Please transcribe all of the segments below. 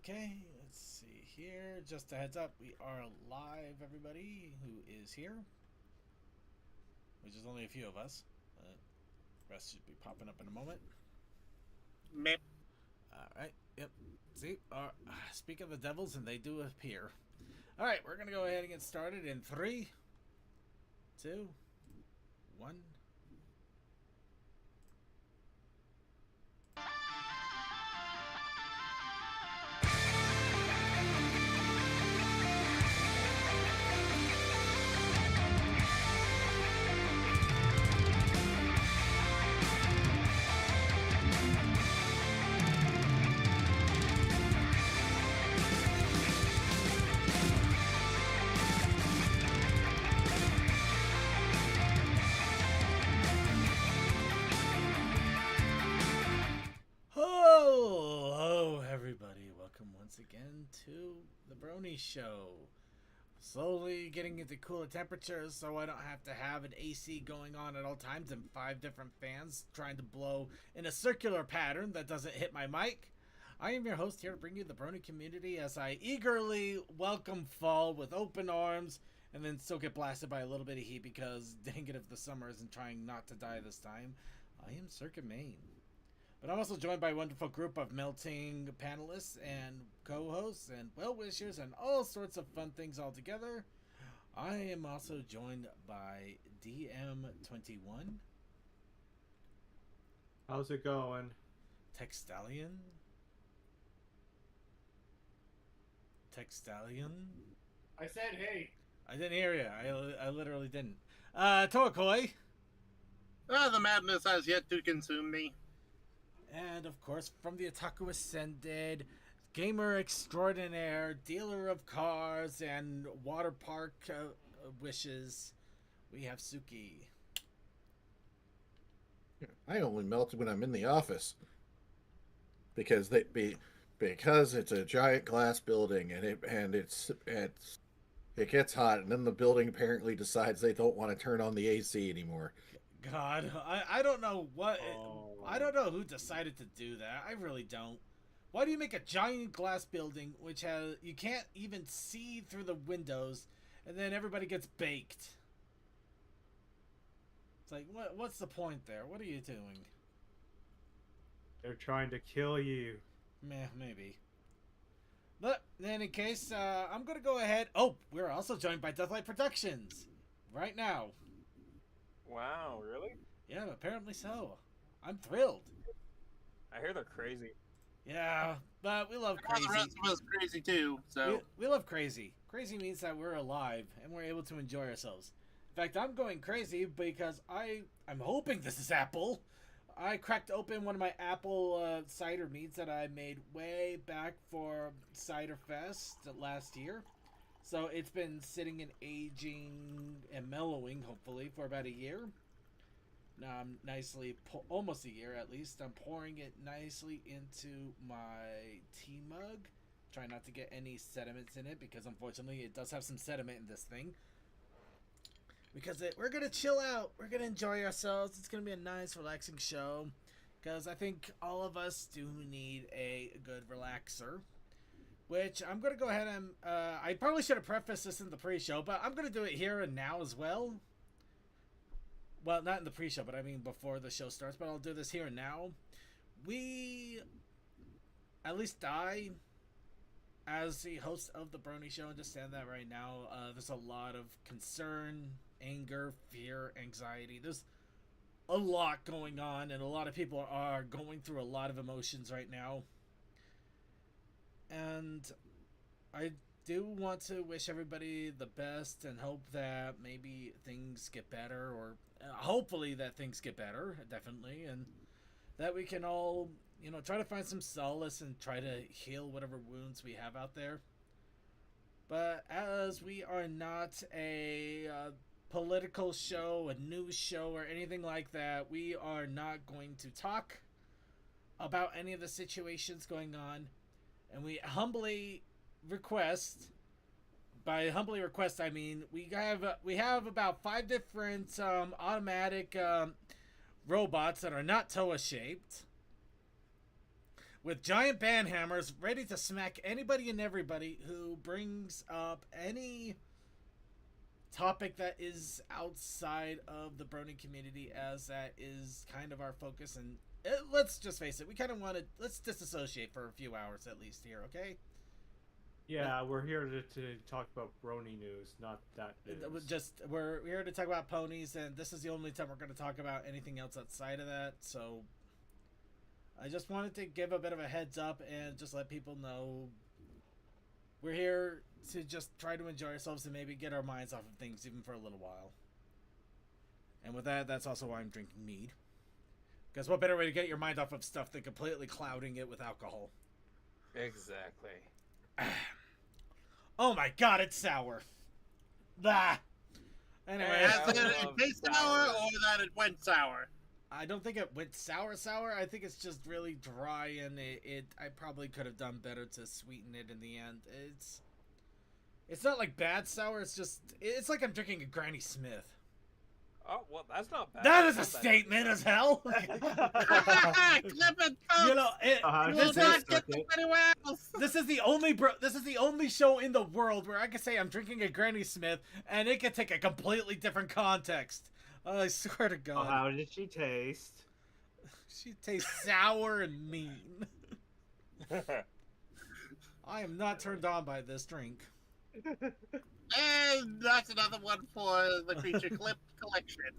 Okay, let's see here. Just a heads up, we are live, everybody who is here, which is only a few of us. Rest should be popping up in a moment. Meh. All right, yep. See, speak of the devils, and they do appear. All right, we're gonna go ahead and get started in 3, 2, 1. Hello, everybody. Welcome once again to the Brony Show. Slowly getting into cooler temperatures so I don't have to have an AC going on at all times and 5 different fans trying to blow in a circular pattern that doesn't hit my mic. I am your host here to bring you the Brony community as I eagerly welcome fall with open arms and then still get blasted by a little bit of heat because dang it if the summer isn't trying not to die this time. I am Circuit Main. But I'm also joined by a wonderful group of melting panelists and co-hosts and well-wishers and all sorts of fun things all together. I am also joined by DM21, How's it going? Textalion, I said, hey. I didn't hear you. I literally didn't. Toakoi. The madness has yet to consume me. And, of course, from the Otaku Ascended, gamer extraordinaire, dealer of cars and water park wishes, we have Suki. I only melt when I'm in the office because because it's a giant glass building and it gets hot, and then the building apparently decides they don't want to turn on the AC anymore. God, I don't know what... Oh. I don't know who decided to do that. I really don't. Why do you make a giant glass building which has... You can't even see through the windows, and then everybody gets baked? It's like, what's the point there? What are you doing? They're trying to kill you. Meh, maybe. But in any case, I'm going to go ahead... Oh, we're also joined by Deathlight Productions. Right now. Wow, really? Yeah, apparently so. I'm thrilled. I hear they're crazy. Yeah, but we love All the crazy. rest of us crazy too. So We love crazy. Crazy means that we're alive and we're able to enjoy ourselves. In fact, I'm going crazy because I'm hoping this is Apple. I cracked open one of my apple cider meads that I made way back for Cider Fest last year. So it's been sitting and aging and mellowing, hopefully, for about a year. Now I'm nicely, almost a year at least, I'm pouring it nicely into my tea mug. Try not to get any sediments in it because unfortunately it does have some sediment in this thing. Because we're going to chill out. We're going to enjoy ourselves. It's going to be a nice, relaxing show. Because I think all of us do need a good relaxer. Which I'm going to go ahead and... I probably should have prefaced this in the pre-show, but I'm going to do it here and now as well. Well, not in the pre-show, but I mean before the show starts. But I'll do this here and now. We... At least I... As the host of the Brony Show, understand that right now, there's a lot of concern, anger, fear, anxiety. There's a lot going on, and a lot of people are going through a lot of emotions right now. And I do want to wish everybody the best and hope that maybe things get better, or hopefully that things get better, definitely, and that we can all, try to find some solace and try to heal whatever wounds we have out there. But as we are not a political show, a news show, or anything like that, we are not going to talk about any of the situations going on. And we humbly request, by humbly request I mean we have about 5 different automatic robots that are not Toa shaped. with giant band hammers ready to smack anybody and everybody who brings up any topic that is outside of the Brony community, as that is kind of our focus. And let's just face it, we kind of want to, let's disassociate for a few hours at least here, okay? Yeah, we're here to talk about Brony news, not that news. We're here to talk about ponies, and this is the only time we're going to talk about anything else outside of that. So I just wanted to give a bit of a heads up and just let people know we're here to just try to enjoy ourselves and maybe get our minds off of things even for a little while. And with that, that's also why I'm drinking mead. Because what better way to get your mind off of stuff than completely clouding it with alcohol? Exactly. Oh my god, it's sour. Ah. Anyway, As in it tastes sour or that it went sour? I don't think it went sour. I think it's just really dry, and I probably could have done better to sweeten it in the end. It's not like bad sour. It's like I'm drinking a Granny Smith. Oh, well, that's not bad. That is a statement as hell. Clip it, You know, You'll not get this anywhere else. this is the only show in the world where I can say I'm drinking a Granny Smith, and it can take a completely different context. I swear to God. How did she taste? She tastes sour and mean. I am not turned on by this drink. And that's another one for the Creature Clip collection.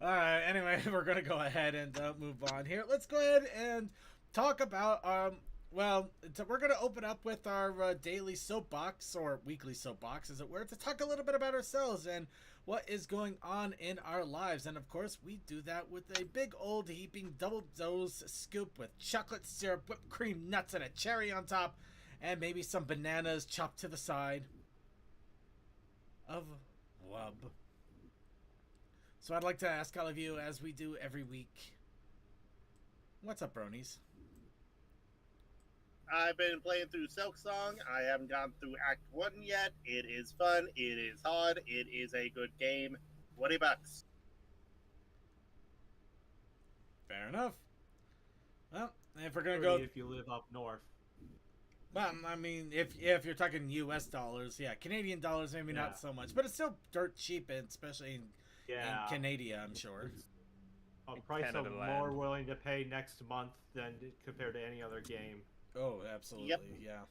Alright, anyway, we're going to go ahead and move on here. Let's go ahead and talk about, we're going to open up with our daily soapbox, or weekly soapbox, as it were, to talk a little bit about ourselves and what is going on in our lives. And of course, we do that with a big old heaping double dose scoop with chocolate syrup, whipped cream, nuts, and a cherry on top, and maybe some bananas chopped to the side of wub. So I'd like to ask all of you, as we do every week, what's up, bronies? I've been playing through Silk Song. I haven't gone through Act 1 yet. It is fun. It is hard. It is a good game. $20. Fair enough. Well, if we're gonna go, If you live up north. well, I mean, if you're talking U.S. dollars, yeah, Canadian dollars maybe Yeah. not so much, but it's still dirt cheap, and especially in Yeah. Canada, I'm sure. A price Canada I'm land. more willing to pay next month than compared to any other game. Oh, absolutely, Yep. yeah.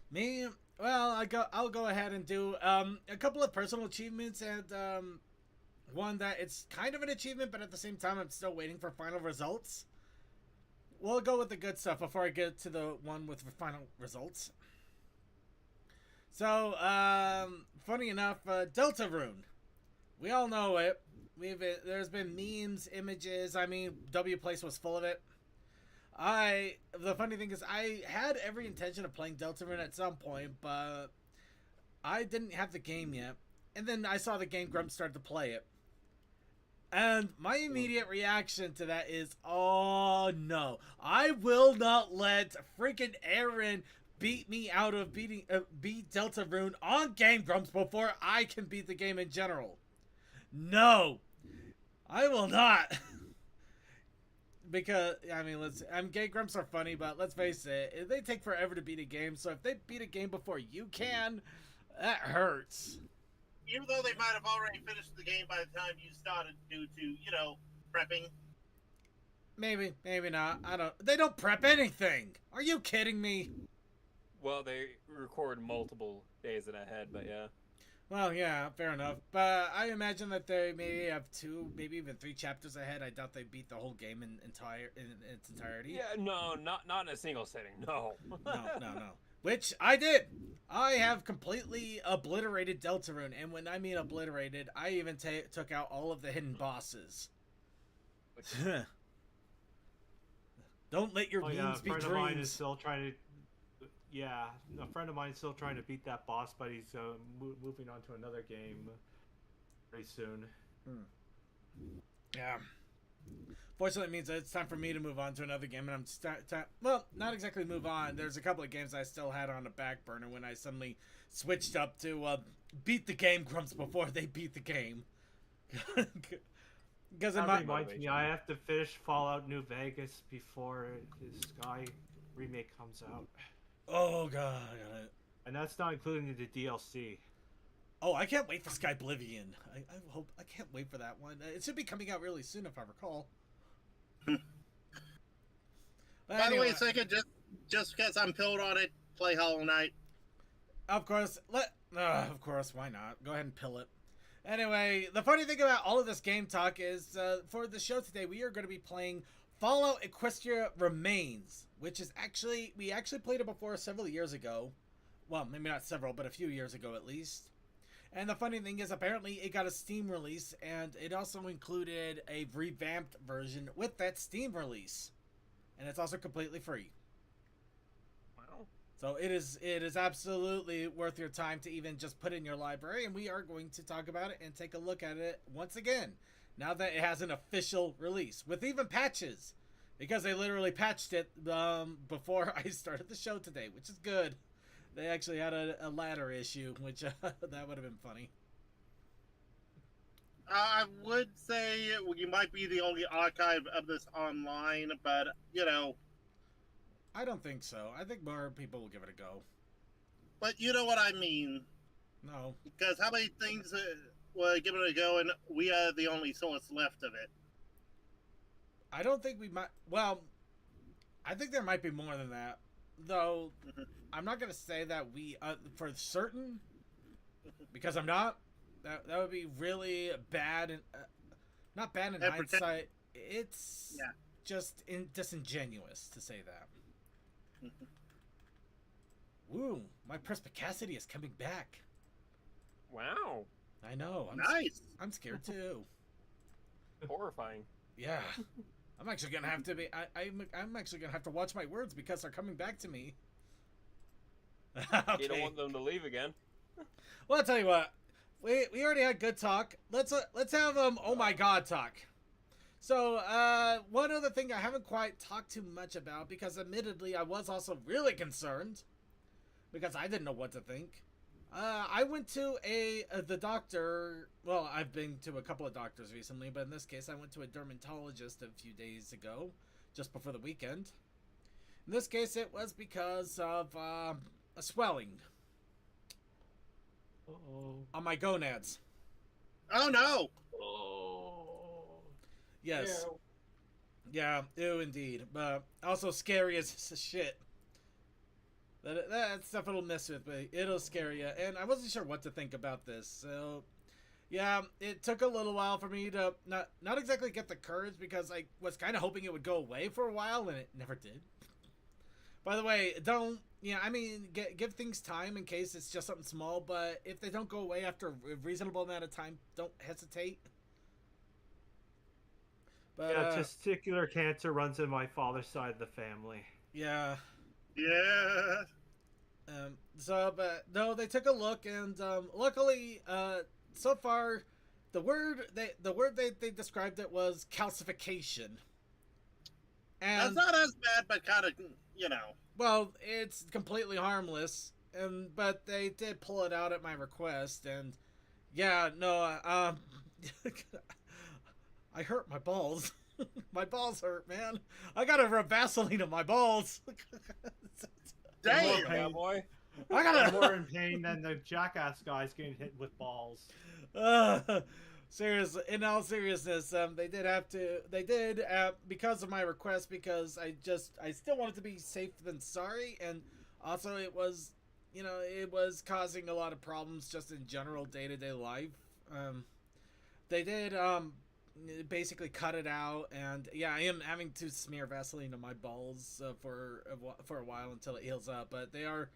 Me, well, I'll go ahead and do a couple of personal achievements, and one that it's kind of an achievement, but at the same time I'm still waiting for final results. We'll go with the good stuff before I get to the one with the final results. So, funny enough, Deltarune. We all know it. There's been memes, images. I mean, W Place was full of it. The funny thing is, I had every intention of playing Deltarune at some point, but I didn't have the game yet. And then I saw the Game Grumps started to play it. And my immediate reaction to that is, oh no, I will not let freaking Aaron beat me out of beat Deltarune on Game Grumps before I can beat the game in general. No, I will not. Because, I mean, Game Grumps are funny, but let's face it, they take forever to beat a game, so if they beat a game before you can, that hurts. Even though they might have already finished the game by the time you started due to, prepping. Maybe not. They don't prep anything. Are you kidding me? Well, they record multiple days in ahead, but yeah. Well, yeah, fair enough. But I imagine that they maybe have 2, maybe even 3 chapters ahead. I doubt they beat the whole game in its entirety. Yeah, no, not in a single sitting. No. No. Which I did. I have completely obliterated Deltarune, and when I mean obliterated, I even took out all of the hidden bosses. Don't let your memes be A friend of mine is dreams. still trying to. Yeah, a friend of mine is still trying to beat that boss, but he's moving on to another game very soon. Yeah. Fortunately, it means that it's time for me to move on to another game, and I'm well, not exactly move on. There's a couple of games I still had on the back burner when I suddenly switched up to beat the Game Grumps before they beat the game. Because in That my reminds me, motivation. I have to finish Fallout New Vegas before the Sky remake comes out. oh god, I got it. And that's not including the DLC. Oh, I can't wait for Sky Oblivion. I can't wait for that one. It should be coming out really soon, if I recall. But By the way, anyway, second, just because I'm pilled on it, play Hollow Knight. of course, of course, why not? Go ahead and pill it. Anyway, the funny thing about all of this game talk is, for the show today, we are going to be playing Fallout Equestria Remains, which is we actually played it before several years ago. Well, maybe not several, but a few years ago at least. And the funny thing is, apparently it got a Steam release, and it also included a revamped version with that Steam release. And it's also completely free. Wow. So it is absolutely worth your time to even just put in your library, and we are going to talk about it and take a look at it once again, now that it has an official release, with even patches, because they literally patched it before I started the show today, which is good. They actually had a ladder issue, which that would have been funny. I would say you might be the only archive of this online, but, you know, I don't think so. I think more people will give it a go. but you know what I mean. No. Because how many things were given a go, and we are the only source left of it. I don't think we might. Well, I think there might be more than that. Though, I'm not going to say that we, for certain, because I'm not. That would be really bad, and not bad in hindsight. It's just disingenuous to say that. Woo, my perspicacity is coming back. Wow. I know. Nice. I'm scared too. Horrifying. Yeah. I'm actually gonna have to be. I'm actually gonna have to watch my words because they're coming back to me. Okay. You don't want them to leave again. Well, I'll tell you what. We already had good talk. Let's have oh my god talk. So one other thing I haven't quite talked too much about, because admittedly I was also really concerned because I didn't know what to think. I went to the doctor. Well, I've been to a couple of doctors recently, but in this case I went to a dermatologist a few days ago, just before the weekend. In this case it was because of a swelling on my gonads. Oh no! Oh. Yes. Yeah, ew indeed. But also scary as shit. That stuff will mess with me. It'll scare you. And I wasn't sure what to think about this. So, yeah, it took a little while for me to not exactly get the courage, because I was kind of hoping it would go away for a while, and it never did. By the way, give things time in case it's just something small, but if they don't go away after a reasonable amount of time, don't hesitate. But, Yeah, testicular cancer runs in my father's side of the family. Yeah. Yeah. But no, they took a look, and luckily, so far, the word they described it was calcification. And That's not as bad, but kind of, you know. well, it's completely harmless, but they did pull it out at my request, and yeah, no, I hurt my balls. My balls hurt, man. I gotta rub Vaseline on my balls. Damn! Yeah, boy. I I'm gotta. more in pain than the jackass guys getting hit with balls. Serious. In all seriousness, they did because of my request, because I still wanted to be safe than sorry, and also it was causing a lot of problems just in general day-to-day life. They did basically cut it out, and yeah, I am having to smear Vaseline on my balls for a while until it heals up, but they are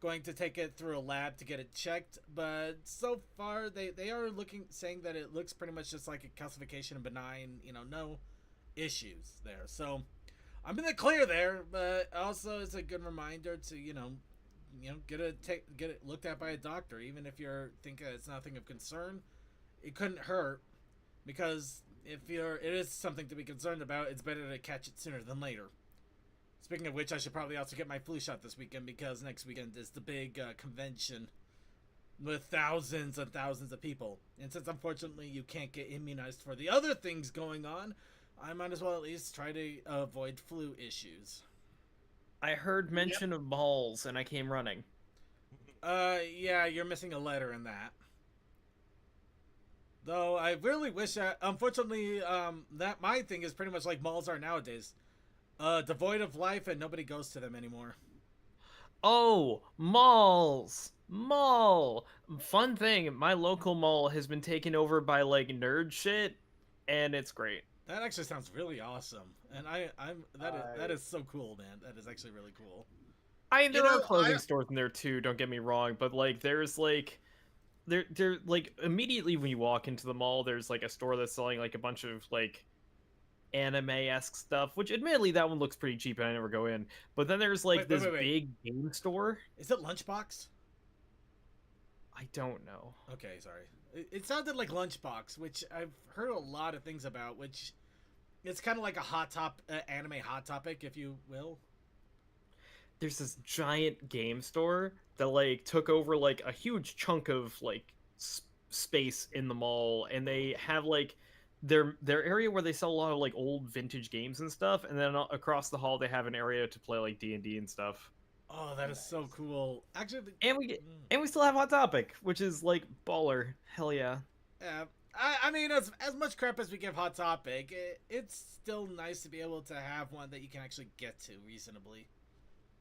going to take it through a lab to get it checked. But so far they are saying that it looks pretty much just like a calcification and benign, no issues there. So I'm in the clear there, but also it's a good reminder to get it looked at by a doctor, even if you're thinking it's nothing of concern. It couldn't hurt, because if it is something to be concerned about, it's better to catch it sooner than later. Speaking of which, I should probably also get my flu shot this weekend, because next weekend is the big convention. with thousands and thousands of people. And since unfortunately you can't get immunized for the other things going on, I might as well at least try to avoid flu issues. I heard mention of malls and I came running. Yeah, you're missing a letter in that. Though I really wish that, unfortunately, that my thing is pretty much like malls are nowadays. Devoid of life and nobody goes to them anymore. Oh, malls! Mall! Fun thing, my local mall has been taken over by, like, nerd shit, and it's great. That actually sounds really awesome. And that is so cool, man. That is actually really cool. I mean, there are clothing stores in there, too, don't get me wrong, but, like, there's, like... There, like, immediately when you walk into the mall, there's, like, a store that's selling, like, a bunch of, like, anime-esque stuff, which, admittedly, that one looks pretty cheap and I never go in. But then there's, like, this big game store. Is it Lunchbox? I don't know. Okay, sorry. It sounded like Lunchbox, which I've heard a lot of things about, which... It's kind of like a anime hot topic, if you will. There's this giant game store that like took over like a huge chunk of like space in the mall, and they have like their area where they sell a lot of like old vintage games and stuff, and then across the hall they have an area to play like D&D and stuff. Oh, that is so cool. Actually, and we still have Hot Topic, which is like baller. Hell yeah. Yeah. I mean, as much crap as we give Hot Topic, it's still nice to be able to have one that you can actually get to reasonably.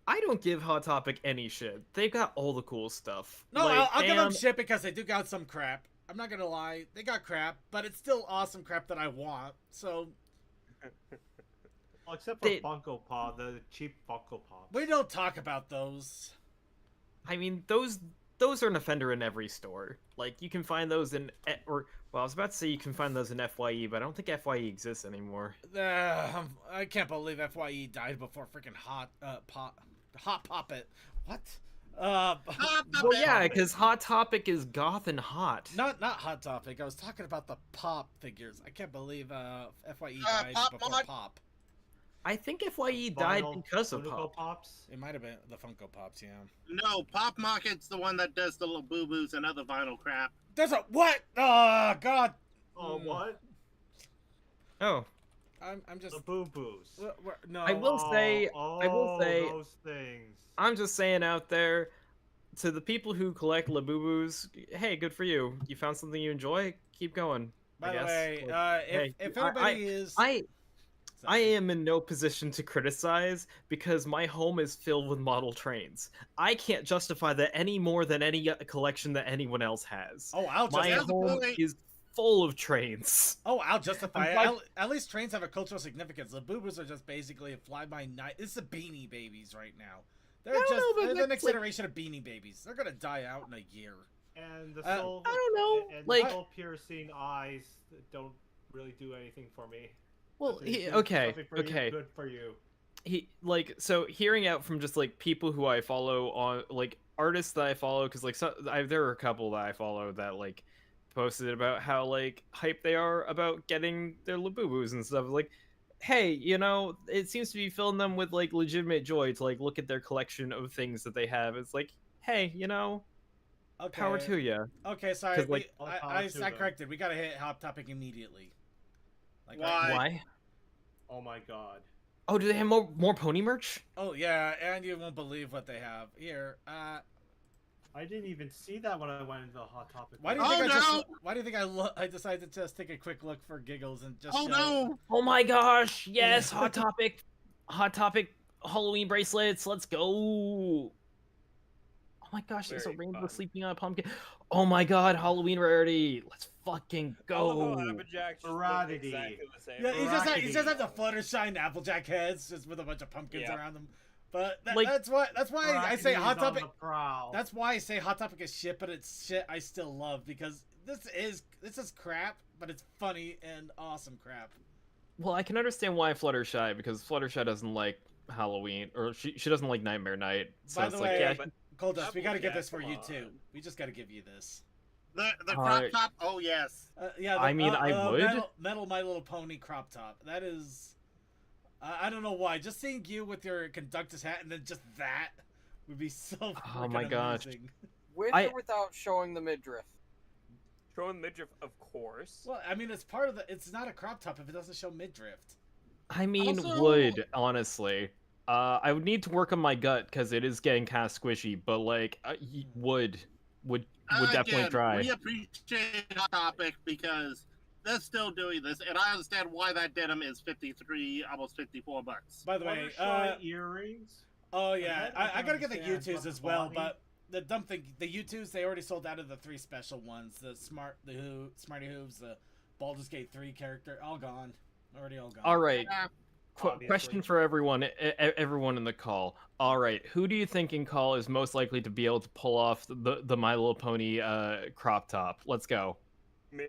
I don't give Hot Topic any shit. They've got all the cool stuff. No, like, I'll give them shit because they do got some crap. I'm not gonna lie, they got crap, but it's still awesome crap that I want. So, well, except for Funko Pop, the cheap Funko Pops. We don't talk about those. I mean, those are an offender in every store. Like, you can find those in, well, I was about to say you can find those in FYE, but I don't think FYE exists anymore. I can't believe FYE died before freaking Hot Poppet. What? Well, yeah, because Hot Topic is goth and hot. Not Hot Topic. I was talking about the Pop figures. I can't believe FYE died before Pop. I think FYE died because of Pop. Pops? It might have been the Funko Pops, yeah. No, Pop Market's the one that does the little boo-boos and other vinyl crap. There's a what? Oh God. Oh, what? Oh. I'm just the boo-boos. No. I will say those things. I'm just saying out there to the people who collect Labubu's, hey, good for you. You found something you enjoy? Keep going. By the way, if anybody is I am in no position to criticize because my home is filled with model trains. I can't justify that any more than any collection that anyone else has. Oh, my home is full of trains. Oh, I'll justify it. At least trains have a cultural significance. The Boobas are just basically a fly-by-night. It's the Beanie Babies right now. They're the next iteration of Beanie Babies. They're gonna die out in a year. And the soul, I don't know. And like, the soul-piercing eyes don't really do anything for me. Well, okay. Good for you. So hearing out from just like people who I follow on like artists that I follow, because like there are a couple that I follow that like posted about how like hype they are about getting their Labubus and stuff. Like, hey, you know, it seems to be filling them with like legitimate joy to like look at their collection of things that they have. It's like, hey, you know, power to you. Okay, sorry. Like, I corrected. We gotta hit Hot Topic immediately. Like, why? Oh my God. Oh, do they have more pony merch? Oh yeah, and you won't believe what they have here. I didn't even see that when I went into the Hot Topic. Why do you think I decided to just take a quick look for giggles and just? Oh my gosh! Yes, Hot Topic Halloween bracelets. Let's go! Oh my gosh, there's a rainbow sleeping on a pumpkin. Oh my God, Halloween rarity. Let's fucking go! Variety. Exactly the same. Yeah, he just has the Fluttershy Applejack heads just with a bunch of pumpkins around them. But that's why I say Hot Topic. That's why I say Hot Topic is shit, but it's shit I still love because this is crap, but it's funny and awesome crap. Well, I can understand why Fluttershy, because Fluttershy doesn't like Halloween, or she doesn't like Nightmare Night. So By the way, Coldust, we gotta get this for you too. We just gotta give you this. The crop top. Oh yes. Yeah. I would. Metal My Little Pony crop top. That is. I don't know why. Just seeing you with your conductor's hat and then just that would be so. Oh my gosh. With I- or without showing the midriff? Showing midriff, of course. Well, I mean, it's part of the. It's not a crop top if it doesn't show midriff. I mean, Also- would honestly. I would need to work on my gut because it is getting kind of squishy. But like, would definitely Again, try. we appreciate Hot Topic because they're still doing this, and I understand why that denim is 53, almost $54. By the way, Buttershy earrings. oh yeah, I I gotta get the understand, U2s but as well, body- but the dumb thing, the U2s, they already sold out of the 3 special ones. The Smarty Hooves, the Baldur's Gate 3 character, all gone. Already all gone. All right. Yeah. Obviously. Question for everyone, everyone in the call. All right, who do you think in call is most likely to be able to pull off the My Little Pony crop top? Let's go. Me.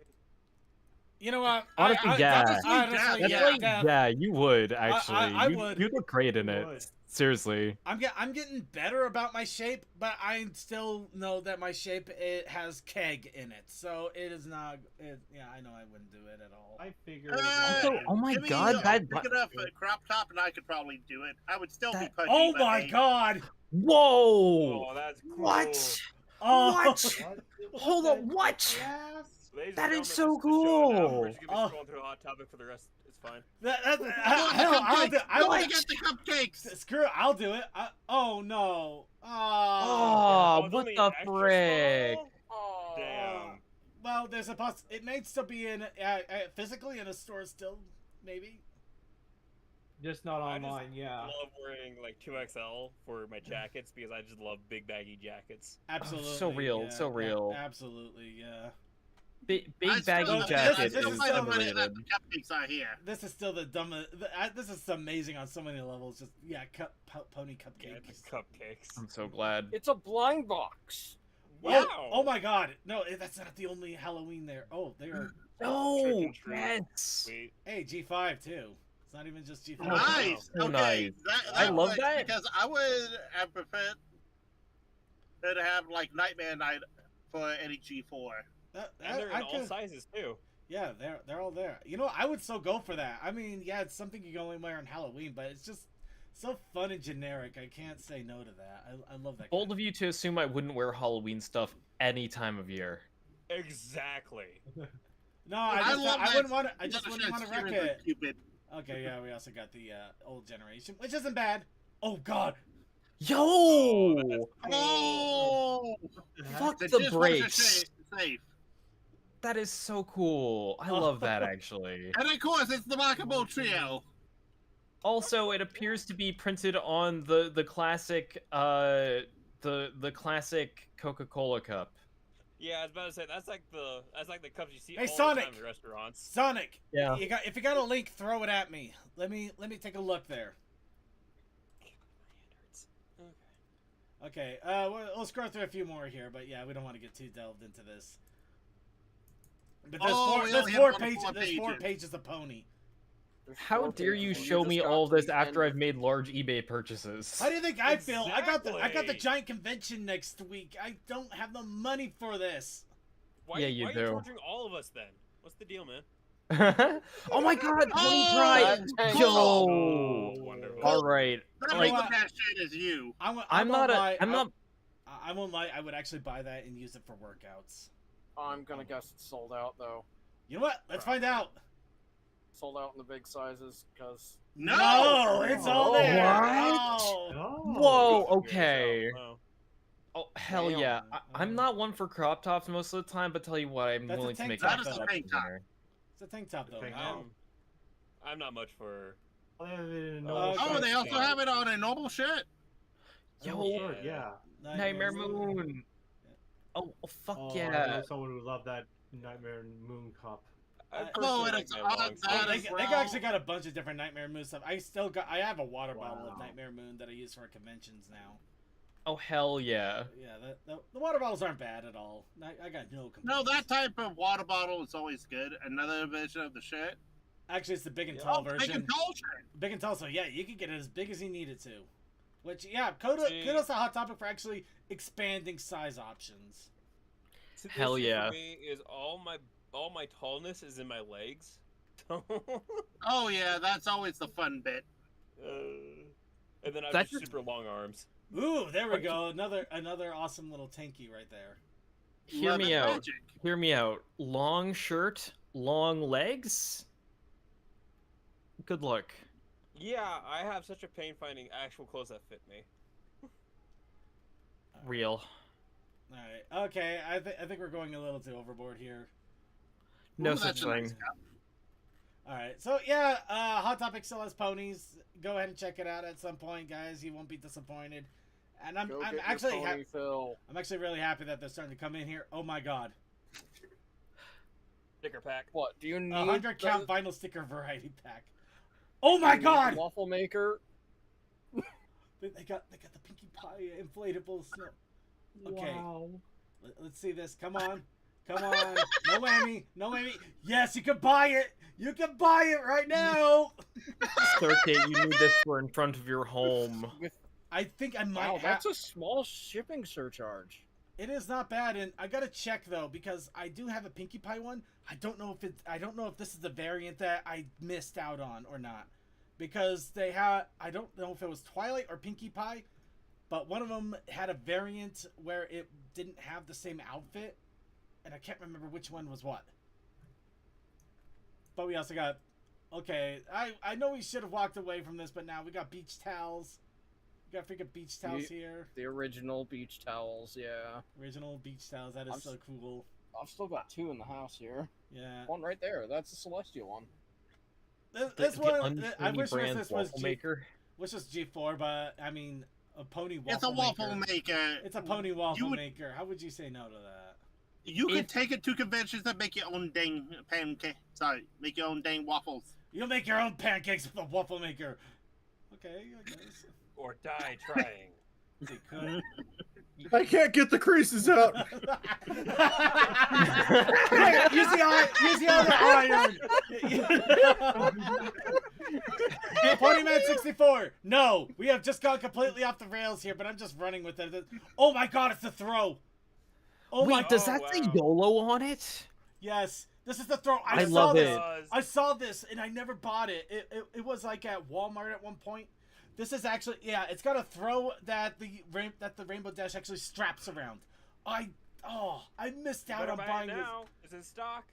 You know what? Honestly, I, yeah. honestly, That's That's yeah, like, Dev, yeah, you would actually. I you, would. You look great in You it. would. Seriously. I'm getting better about my shape, but I still know that my shape it has keg in it, so it is not. Yeah, I know I wouldn't do it at all. I figured. Also, oh my Give me God, a that big enough crop top, and I could probably do it. I would still be That- pudgy. Oh but my hey, god! Whoa! Oh, that's cool. What? Oh, What? Hold on, what? Ladies That and is gentlemen, so this is the show now. cool. We're just gonna be Oh. scrolling through Hot Topic for the rest. It's fine. Hell, I'll do. I Don't will forget the cupcakes. screw it. I'll do it. Oh no! Oh, Oh, it's what only the extra frick? small? Oh. Damn. Well, there's a it may still be in physically in a store still, maybe. Just not I just online, yeah. love wearing like 2XL for my jackets because I just love big baggy jackets. Absolutely. so real, yeah, so yeah, real. absolutely, yeah. Big I baggy still- jacket I still is find it funny that underrated. the cupcakes are here. This is still the dumbest. This is amazing on so many levels. Just pony Yeah, cupcakes. the cupcakes. I'm so glad. It's a blind box. Wow. Oh my god! No, that's not the only Halloween there. Oh, they are. No, Trick and treat. yes. Sweet. Hey, G5 too. It's not even just G5. Nice. So Okay. nice. That I love works that. because I would have preferred to have like Nightmare Night for any G4. And they're in all sizes too. Yeah, they're all there. You know, I would still go for that. I mean, yeah, it's something you can only wear on Halloween, but it's just so fun and generic. I can't say no to that. I love that. Bold of you to assume I wouldn't wear Halloween stuff any time of year. Exactly. No, I love that. wouldn't want to. I just Just wouldn't want to wreck seriously it. Cupid. Okay, yeah, we also got the old generation, which isn't bad. Oh God, Yo! Oh, Fuck the the dishwasher brakes. safe. That is so cool. I love that actually. And of course, it's the Macabre Trio. Also, it appears to be printed on the classic the classic Coca-Cola cup. Yeah, I was about to say that's like the cups you see Hey, all Sonic! the time in restaurants. Sonic. Yeah. If you got a link, throw it at me. Let me take a look there. Okay, we'll scroll through a few more here, but yeah, we don't want to get too delved into this. But there's we four only have pages. four There's 4 pages. pages of pony. There's How 4 dare you pages and show just me got all of to this the after end. I've made large eBay purchases? How do you think I feel? I got the Exactly. giant convention next week. I don't have the money for this. Why, Yeah, you why are do. you torturing all of us then? What's the deal, man? Oh my god, Pony Oh, Pride! that's Yo! Oh, wonderful. Alright. That Like, like, that shit is you. I'm not I'm not I won't lie. I would actually buy that and use it for workouts. I'm gonna guess it's sold out though. You know what? Let's find out. Sold out in the big sizes because No, it's all What? there. Oh. Oh. Whoa, Good okay. yourself. Oh hell Damn. yeah. I'm not one for crop tops most of the time, but tell you what, I'm That's a willing to tank make top, That is a though. tank top. there. It's a tank top though. Tank Oh. top. I'm not much for. They have it in Oh, normal Oh, okay. they size. also have it on a normal shirt. Yo, Oh, sure, yeah. Nightmare Moon. Oh fuck Oh, I yeah. know someone who loved that Nightmare Moon cup. I Oh, personally and like it's my on long that Oh, sleeves. they, as they well. actually got a bunch of different Nightmare Moon stuff. I have a water bottle of Wow. Nightmare Moon that I use for conventions now. Oh hell yeah. Yeah, the water bottles aren't bad at all. I got no complaints. No, that type of water bottle is always good. Another version of the shirt. Actually, it's the big and Yeah. tall Big version. and tall shirt. Big and tall, so yeah, you can get it as big as you need it to. Which, yeah, kudos See- to Hot Topic for actually expanding size options. See, the Hell issue yeah. For me is all my tallness is in my legs. Oh yeah, that's always the fun bit. And then I have That's just super long arms. Ooh, there we go. Another awesome little tanky right there. Hear Love me it, out. magic. Hear me out. Long shirt, long legs. Good luck. Yeah, I have such a pain finding actual clothes that fit me. Real. All right. Okay. I think we're going a little too overboard here. No Ooh, such that's a nice thing. cup. All right. So yeah, Hot Topic still has ponies. Go ahead and check it out at some point, guys. You won't be disappointed. And I'm Go I'm get your actually pony, Phil. I'm actually really happy that they're starting to come in here. Oh my god. Sticker pack. What do you need? 100 the- count vinyl sticker variety pack. Oh my you need the god! Waffle maker. They got the Pinkie Pie inflatable snow. Okay. Wow. Let's see this. Come on. Come on. No whammy. No whammy. Yes, you can buy it. You can buy it right now. Circuit, you need this for in front of your home. With I think I might wow, have. that's a small shipping surcharge. It is not bad, and I gotta check though because I do have a Pinkie Pie one. I don't know if this is the variant that I missed out on or not, because they had. I don't know if it was Twilight or Pinkie Pie, but one of them had a variant where it didn't have the same outfit, and I can't remember which one was what. But we also got. Okay, I know we should have walked away from this, but now we got beach towels. We got freaking beach towels here. The original beach towels, yeah. Original beach towels. That is so cool. I've still got 2 in the house here. Yeah. One right there. That's the Celestial one. This The one, I Uncanny wish Brand this was waffle maker. G4, but I mean, a pony waffle It's a waffle maker. maker. It's a pony waffle would- maker. How would you say no to that? You can If- take it to conventions and make your own dang pancake. Sorry, make your own dang waffles. You'll make your own pancakes with a waffle maker. Okay, I guess. Or die trying. They could. I can't get the creases out. Use the other iron. Ponyman64. No, we have just gone completely off the rails here, but I'm just running with it. Oh my god, it's the throw. Oh my Wait, does Oh, that say wow. YOLO on it? Yes, this is the throw. I saw love this. it. I saw this and I never bought it. It was like at Walmart at one point. This is actually it's got a throw that the Rainbow Dash actually straps around. I missed out Better on buy buying it this. now. It's in stock.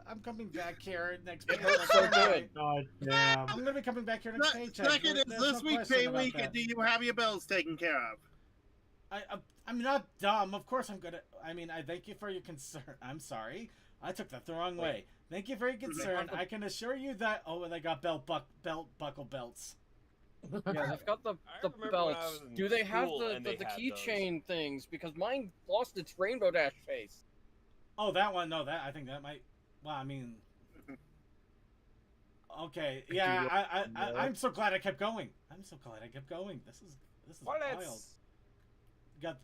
I'm coming back here next paycheck. looks so good. God damn. I'm gonna be coming back here next paycheck. Second is There's this no week question pay about week, that. and do you have your bills taken care of? I'm not dumb. Of course I'm gonna. I mean, I thank you for your concern. I'm sorry. I took that the wrong way. Thank you for your concern. I can assure you that. Oh, they got belt buckle belts. Yeah, they've got the I remember when I belts. was in Do they have school the and they had keychain things? Because mine lost its Rainbow Dash face. Oh, that one. No, that I think that might. Well, I mean. Okay. Yeah. I'm so glad I kept going. I'm so glad I kept going. This is wild. Wallets. Got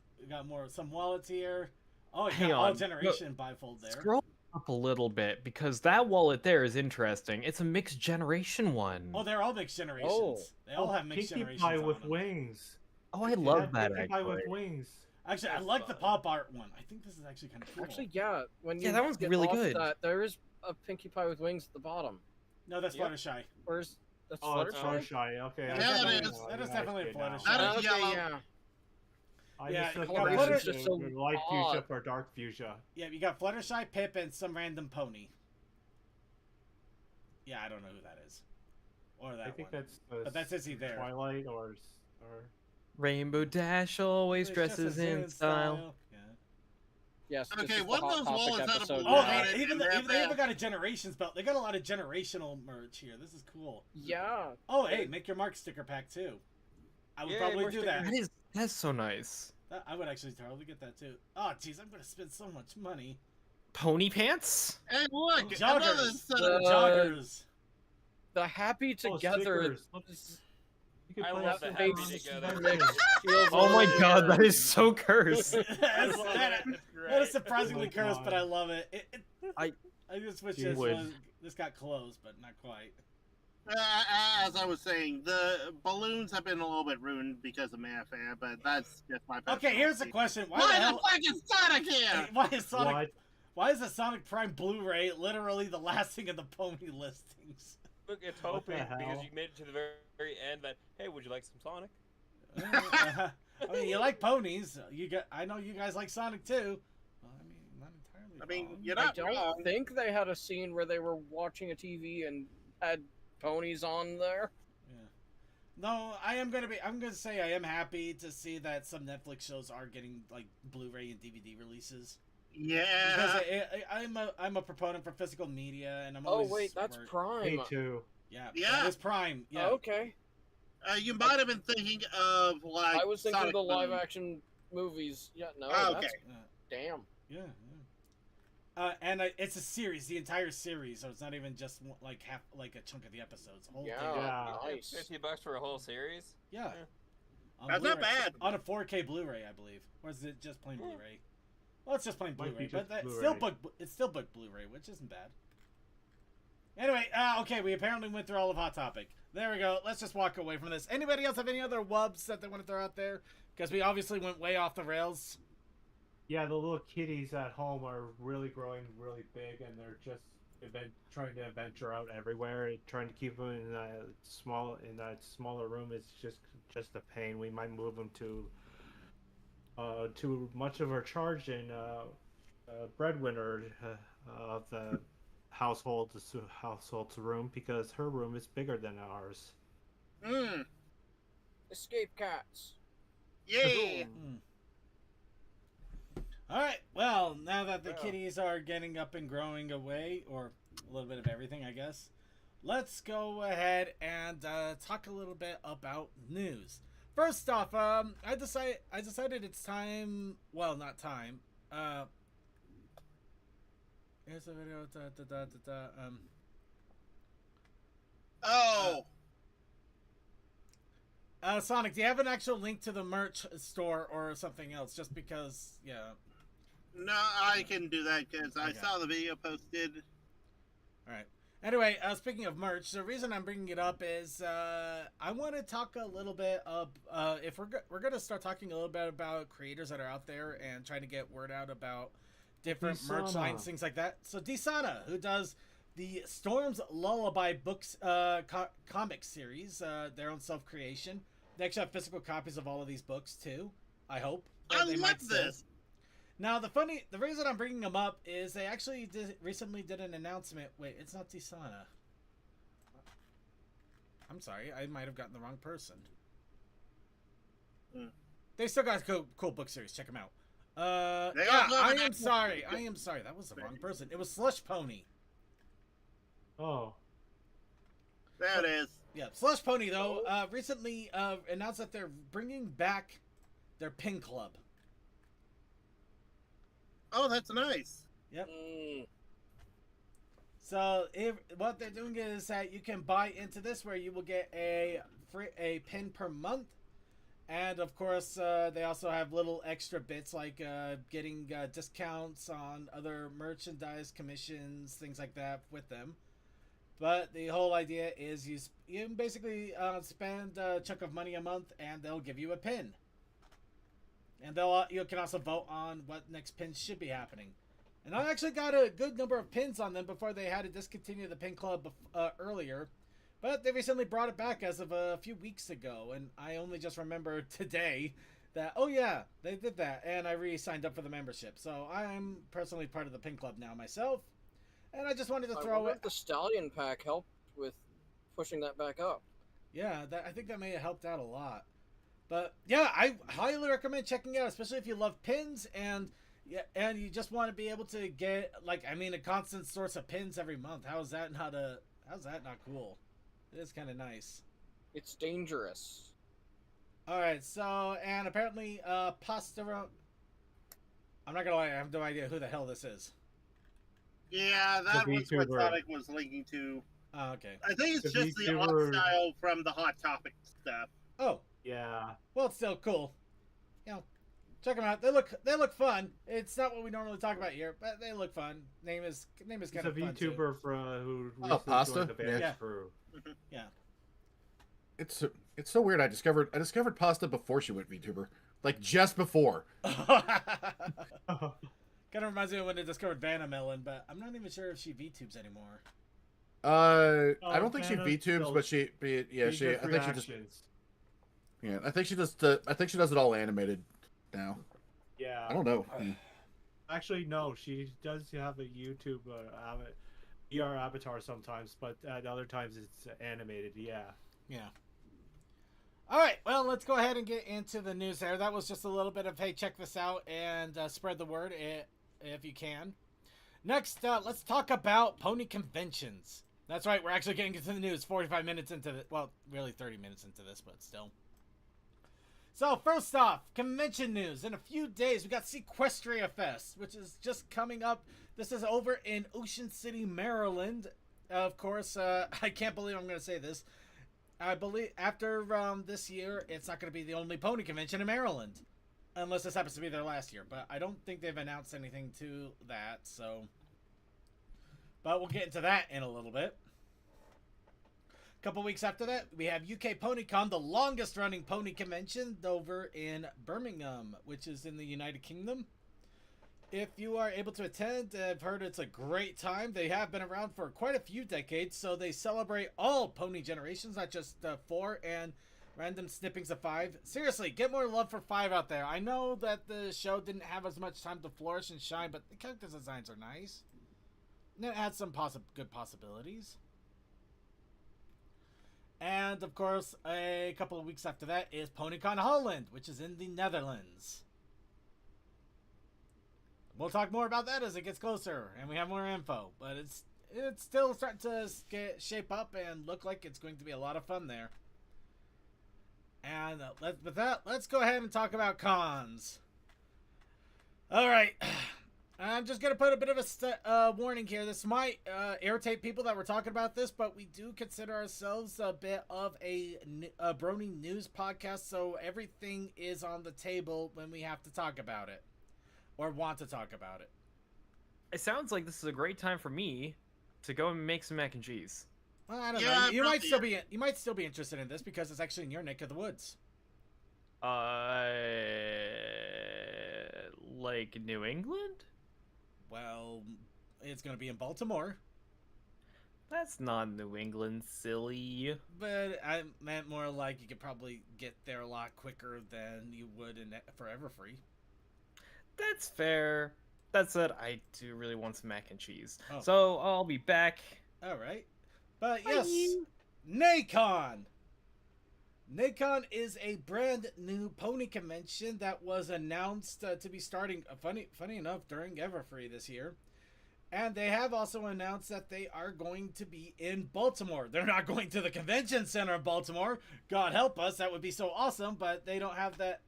some wallets here. Oh, you Hang got all on. generation bifold there. Scroll up a little bit because that wallet there is interesting. It's a mixed generation one. Oh, they're all mixed generations. Oh. They all have mixed Pinkie generations. Pie on with them. wings. Oh, I They love had that Pinkie Pie with actually. wings. Actually, I That's like the fun. pop art one. I think this is actually kind of cool. Actually, yeah. When you Yeah, that one's get really off good. That, there is a Pinkie Pie with wings at the bottom. No, that's Yep. Fluttershy. Where's that's Oh, it's Fluttershy? Fluttershy. Okay. Yeah, I that see is- now. that is Yeah, I definitely see it a now. Fluttershy. That is Okay, yellow. yeah. I Yeah, just took coloration's the just so light odd. fuchsia for dark fuchsia. Yeah, you got Fluttershy, Pip, and some random pony. Yeah, I don't know who that is. Or that I think one. that's But that's Izzy there. Twilight or Rainbow Dash always dresses in style. Yeah. Yes. this Okay, is the what Hot those Topic wallets had a episode balloon Oh, on now. it. hey, even and they even got a generations belt. They got a lot of generational merch here. This is cool. Yeah. Oh, hey, make your mark sticker pack too. I would Yay, probably more do that. That's so nice. I would actually totally get that too. Oh, jeez, I'm gonna spend so much money. Pony pants? And look, another Joggers, set of joggers. The happy Oh, together. stickers. Look, is- you could I play love some the happy games. together. mix feels Oh my really god, that weird. is so cursed. That's- love that- it. It's That is great. surprisingly Oh my cursed, but I God. love it. I just wish Would. this got closed, but not quite. As I was saying, the balloons have been a little bit ruined because of Mayfair, but that's just my personal Okay, here's the opinion. question: Why Why the the hell? fuck is Sonic here? Why is Sonic? What? Why is the Sonic Prime Blu-ray literally the last thing in the Pony listings? Look, it's What the hoping because hell? you made it to the very, very end that, hey, would you like some Sonic? I mean, you like ponies. I know you guys like Sonic too. Well, I mean, not entirely. I mean, wrong. you're I not don't wrong. think they had a scene where they were watching a TV and had ponies on there. Yeah. No, I'm gonna say I am happy to see that some Netflix shows are getting like Blu-ray and DVD releases. Yeah. Because I'm a proponent for physical media, and I'm Oh always. wait, that's worried- Prime. Me too. Yeah, Yeah. that is Prime. Yeah. Okay. You might have been thinking of like. I was thinking Sonic the live Boom. action movies. Yeah, no, Oh, that's okay. Yeah. damn. Yeah. And it's a series, the entire series, so it's not even just like half, like a chunk of the episodes. Whole Yeah, thing. Yeah. nice. $50 for a whole series? Yeah. Yeah. On That's not Blu-ray. bad. On a 4K Blu-ray, I believe, or is it just plain Yeah. Blu-ray? Well, it's just plain Might be Blu-ray, but just that's Blu-ray. it's still book Blu-ray, which isn't bad. Anyway, okay, we apparently went through all of Hot Topic. There we go. Let's just walk away from this. Anybody else have any other wubs that they want to throw out there? Because we obviously went way off the rails. Yeah, the little kitties at home are really growing really big, and they're just trying to venture out everywhere. Trying to keep them in that smaller room is just a pain. We might move them to too much of our charge in breadwinner of the household's room, because her room is bigger than ours. Mm. Escape cats. Yay. All right. Well, now that the Yeah. kitties are getting up and growing away, or a little bit of everything, I guess, let's go ahead and talk a little bit about news. First off, I decided it's time. Well, not time. Here's the video. Oh. Sonic, do you have an actual link to the merch store or something else? Just because, yeah. No, I can do that because I Okay. saw the video posted. All right. Anyway, speaking of merch, the reason I'm bringing it up is I want to talk a little bit of if we're going to start talking a little bit about creators that are out there and trying to get word out about different merch Desana. lines, things like that. So Desana, who does the Storm's Lullaby books comic series, their own self creation. They actually have physical copies of all of these books too. I hope. I They love might still. this. Now the reason I'm bringing them up is they actually recently did an announcement. Wait, it's not Desana. I'm sorry, I might have gotten the wrong person. Hmm. They still got a cool book series. Check them out. They Yeah, also have I an am actual- sorry. I am sorry. That was the wrong person. It was Slush Pony. Oh, There it is. Yeah, Slush Pony though recently announced that they're bringing back their pin club. Oh, that's nice. Mm. So what they're doing is that you can buy into this, where you will get a pin per month, and of course they also have little extra bits like getting discounts on other merchandise, commissions, things like that with them. But the whole idea is you basically spend a chunk of money a month, and they'll give you a pin, and you can also vote on what next pins should be happening. And I actually got a good number of pins on them before they had to discontinue the pin club earlier. But they recently brought it back as of a few weeks ago. And I only just remembered today that, oh yeah, they did that. And I re-signed up for the membership. So I'm personally part of the pin club now myself. And I just wanted to I throw wonder it. if the Stallion pack helped with pushing that back up. Yeah, I think that may have helped out a lot. But yeah, I highly recommend checking it out, especially if you love pins and you just want to be able to get a constant source of pins every month. How's that not cool? It is kind of nice. It's dangerous. All right, so and apparently Pasta. I'm not gonna lie, I have no idea who the hell this is. Yeah, that The was what VTuber. Sonic was linking to. Oh, okay. I think it's The just the art VTuber. style from the Hot Topic stuff. Oh, yeah. well, it's still cool. You know, check them out. They look fun. It's not what we normally talk about here, but they look fun. Name is kind He's of a fun too. VTuber who Oh, recently Pasta? joined the Vanish Yeah. crew. Yeah. It's so weird. I discovered Pasta before she went VTuber, like just before. Kind of reminds me of when I discovered Vanna Melon, but I'm not even sure if she VTubes anymore. I don't think she Hannah VTubes, still- but she does I think she just reactions. I think she does it all animated now. Yeah. I don't know. Actually, no. She does have a YouTube VR avatar sometimes, but at other times it's animated. Yeah. Yeah. All right, well, let's go ahead and get into the news there. That was just a little bit of, hey, check this out and spread the word if you can. Next, let's talk about pony conventions. That's right, we're actually getting into the news 45 minutes into the, well, really 30 minutes into this, but still. So, first off, convention news. In a few days, we got Sequestria Fest, which is just coming up. This is over in Ocean City, Maryland. Of course, I can't believe I'm going to say this. I believe after this year, it's not going to be the only pony convention in Maryland. Unless this happens to be their last year. But I don't think they've announced anything to that, so. But we'll get into that in a little bit. A couple weeks after that, we have UK PonyCon, the longest running pony convention over in Birmingham, which is in the United Kingdom. If you are able to attend, I've heard it's a great time. They have been around for quite a few decades, so they celebrate all pony generations, not just 4 and random snippings of 5. Seriously, get more love for 5 out there. I know that the show didn't have as much time to flourish and shine, but the character designs are nice. And it had some good possibilities. And, of course, a couple of weeks after that is PonyCon Holland, which is in the Netherlands. We'll talk more about that as it gets closer and we have more info. But it's still starting to shape up and look like it's going to be a lot of fun there. And with that, let's go ahead and talk about cons. All right. I'm just going to put a bit of a warning here. This might irritate people that we're talking about this, but we do consider ourselves a bit of a Brony news podcast, so everything is on the table when we have to talk about it. Or want to talk about it. It sounds like this is a great time for me to go and make some mac and cheese. Well, I don't know. You might still be interested in this because it's actually in your neck of the woods. Like New England? Well, it's going to be in Baltimore. That's not New England, silly. But I meant more like you could probably get there a lot quicker than you would in Forever Free. That's fair. That said, I do really want some mac and cheese. Oh. So I'll be back. All right. But yes, NACON. NACON is a brand new pony convention that was announced to be starting, funny enough, during Everfree this year. And they have also announced that they are going to be in Baltimore. They're not going to the convention center in Baltimore. God help us, that would be so awesome, but they don't have that.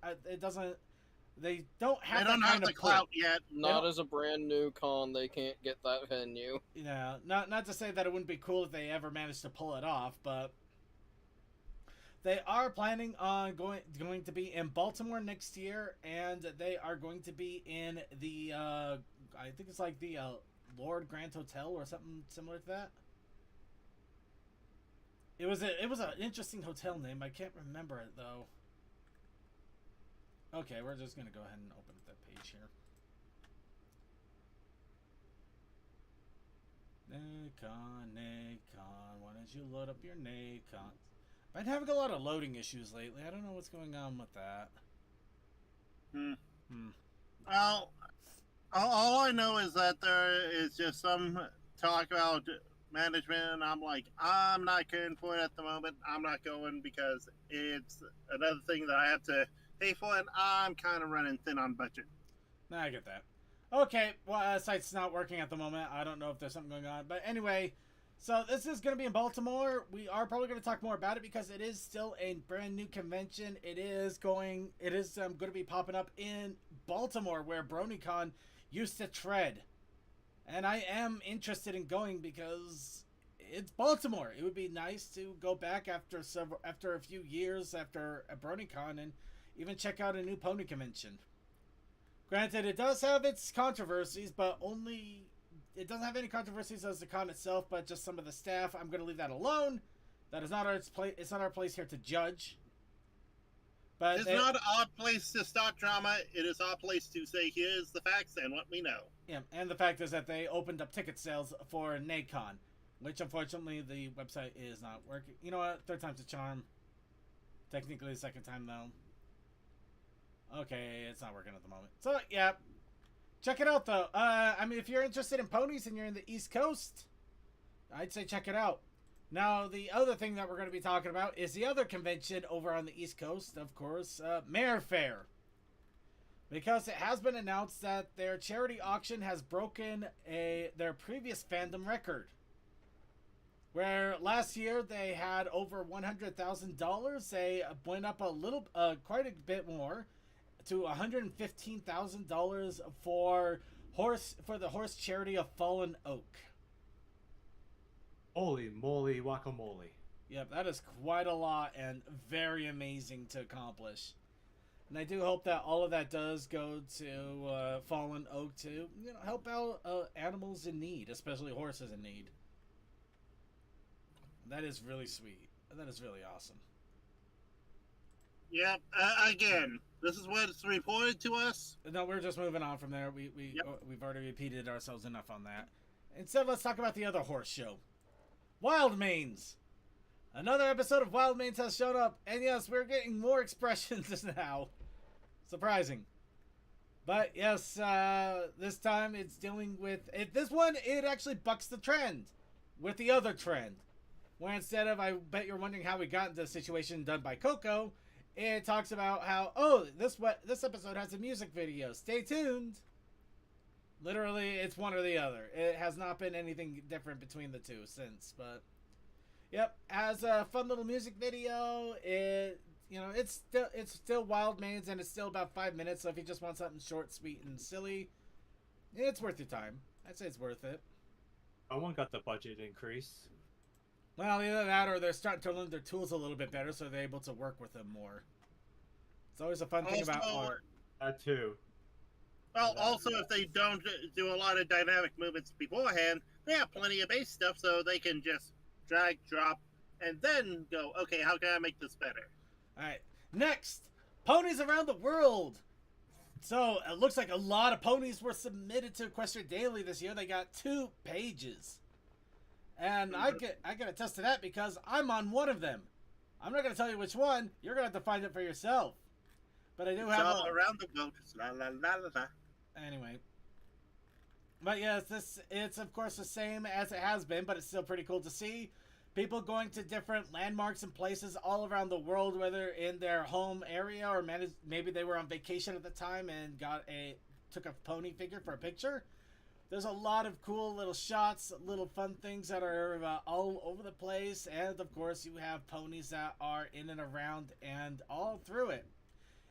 They don't have the clout yet. Not as a brand new con, they can't get that venue. Yeah, not to say that it wouldn't be cool if they ever managed to pull it off, but they are planning on going to be in Baltimore next year, and they are going to be in the I think it's like the Lord Grand Hotel or something similar to that. It was an interesting hotel name. I can't remember it though. Okay, we're just going to go ahead and open up that page here. NACON, why don't you load up your NACON? I've been having a lot of loading issues lately. I don't know what's going on with that. Well, all I know is that there is just some talk about management, and I'm like, I'm not caring for it at the moment. I'm not going because it's another thing that I have to pay for, and I'm kind of running thin on budget. Nah, I get that. Okay, well, site's not working at the moment. I don't know if there's something going on. But anyway, so this is going to be in Baltimore. We are probably going to talk more about it because it is still a brand new convention. It is going to be popping up in Baltimore where BronyCon used to tread. And I am interested in going because it's Baltimore. It would be nice to go back after a few years after a BronyCon and even check out a new pony convention. Granted, it does have its controversies, but it doesn't have any controversies as the con itself, but just some of the staff. I'm going to leave that alone. That is not it's not our place here to judge. But it's not our place to start drama. It is our place to say, here's the facts and what we know. Yeah, and the fact is that they opened up ticket sales for NACON. which unfortunately the website is not working. You know what? Third time's a charm. Technically the second time though. Okay, it's not working at the moment. So yeah, check it out though. I mean, if you're interested in ponies and you're in the East Coast, I'd say check it out. Now, the other thing that we're going to be talking about is the other convention over on the East Coast, of course, Mare Fair. Because it has been announced that their charity auction has broken their previous fandom record. Where last year they had over $100,000, they went up a little, quite a bit more, to $115,000 for the horse charity of Fallen Oak. Holy moly, guacamole. Yep, that is quite a lot and very amazing to accomplish. And I do hope that all of that does go to Fallen Oak to help out animals in need, especially horses in need. That is really sweet. That is really awesome. Yep. Again, this is what's reported to us. No, we're just moving on from there. We've already repeated ourselves enough on that. Instead, let's talk about the other horse show. Wild Manes. Another episode of Wild Manes has shown up, and yes, we're getting more expressions now. Surprising. But yes, this time it's dealing with it. This one, it actually bucks the trend with the other trend, where instead of, I bet you're wondering how we got into the situation done by Coco, it talks about how, oh, this episode has a music video. Stay tuned. Literally, it's one or the other. It has not been anything different between the two since, but yep, has a fun little music video. It's still Wild Manes, and it's still about 5 minutes. So if you just want something short, sweet, and silly, it's worth your time. I'd say it's worth it. Someone got the budget increase. Well, either that or they're starting to learn their tools a little bit better, so they're able to work with them more. It's always a fun thing about art. That too. Well, also, if they don't do a lot of dynamic movements beforehand, they have plenty of base stuff, so they can just drag, drop, and then go, okay, how can I make this better? Alright, next! Ponies around the world! So, it looks like a lot of ponies were submitted to Equestria Daily this year. They got 2 pages. And I can attest to that because I'm on one of them. I'm not going to tell you which one. You're going to have to find it for yourself. But I do have all around the boat. La, la, la, la, la. Anyway. But yes, it's of course the same as it has been, but it's still pretty cool to see. People going to different landmarks and places all around the world, whether in their home area or maybe they were on vacation at the time and took a pony figure for a picture. There's a lot of cool little shots, little fun things that are all over the place. And of course, you have ponies that are in and around and all through it.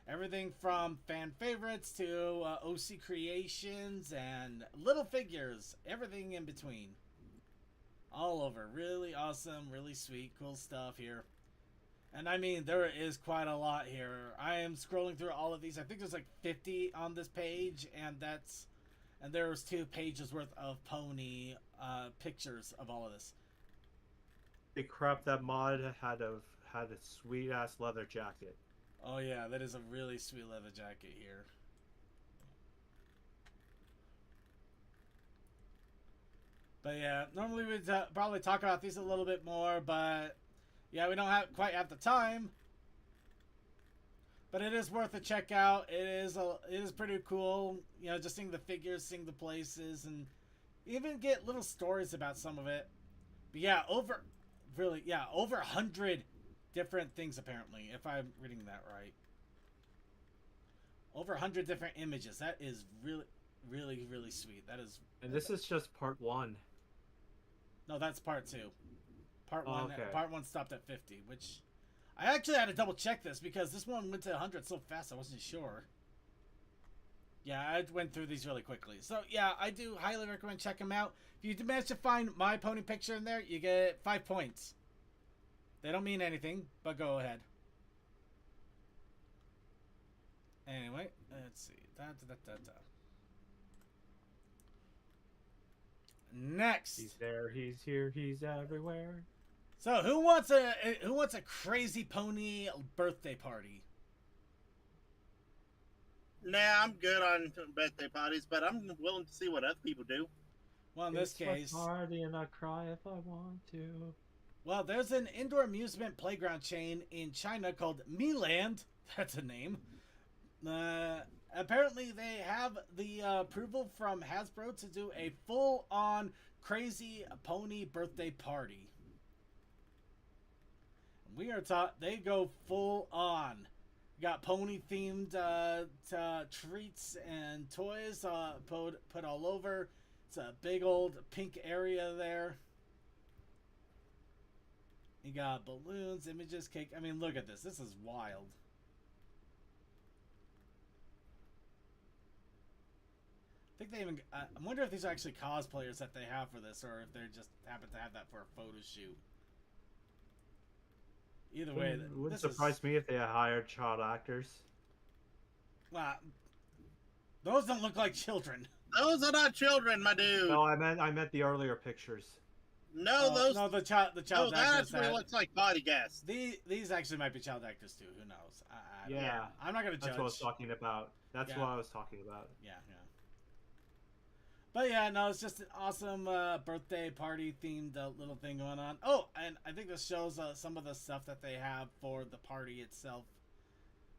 Everything from fan favorites to OC creations and little figures. Everything in between. All over. Really awesome, really sweet, cool stuff here. And I mean, there is quite a lot here. I am scrolling through all of these. I think there's like 50 on this page, and there's 2 pages worth of pony pictures of all of this. The crap that mod had a sweet ass leather jacket. Oh yeah, that is a really sweet leather jacket here. But yeah, normally we'd probably talk about these a little bit more, but yeah, we don't quite have the time. But it is worth a check out. It is pretty cool, just seeing the figures, seeing the places, and even get little stories about some of it. But yeah, over 100 different things apparently, if I'm reading that right. Over 100 different images. That is really, really, really sweet. That is. And this is just part 1. No, that's part 2. Part 1. Okay. Part 1 stopped at 50, which I actually had to double check this because this one went to 100 so fast I wasn't sure. Yeah, I went through these really quickly. So yeah, I do highly recommend check them out. If you manage to find my pony picture in there, you get 5 points. They don't mean anything, but go ahead. Anyway, let's see. Next. He's there, he's here, he's everywhere. So who wants a crazy pony birthday party? Nah, I'm good on birthday parties, but I'm willing to see what other people do. Well, in this It's my case, party and I cry if I want to. well, there's an indoor amusement playground chain in China called Miland. That's a name. Apparently, they have the approval from Hasbro to do a full-on crazy pony birthday party. We are taught they go full on. Got pony themed treats and toys put all over. It's a big old pink area there. You got balloons, images, cake. I mean, look at this. This is wild. I think they even. I wonder if these are actually cosplayers that they have for this, or if they just happen to have that for a photo shoot. Either way, Wouldn't this surprise is, me if they had hired child actors. Well, those don't look like children. Those are not children, my dude. No, I meant the earlier pictures. No, those. No, the child that actors. actually looks like body gas. These actually might be child actors too. Who knows? Yeah, I'm not gonna judge. that's what I was talking about. That's Yeah. what I was talking about. Yeah. But yeah, no, it's just an awesome birthday party themed little thing going on. Oh, and I think this shows some of the stuff that they have for the party itself,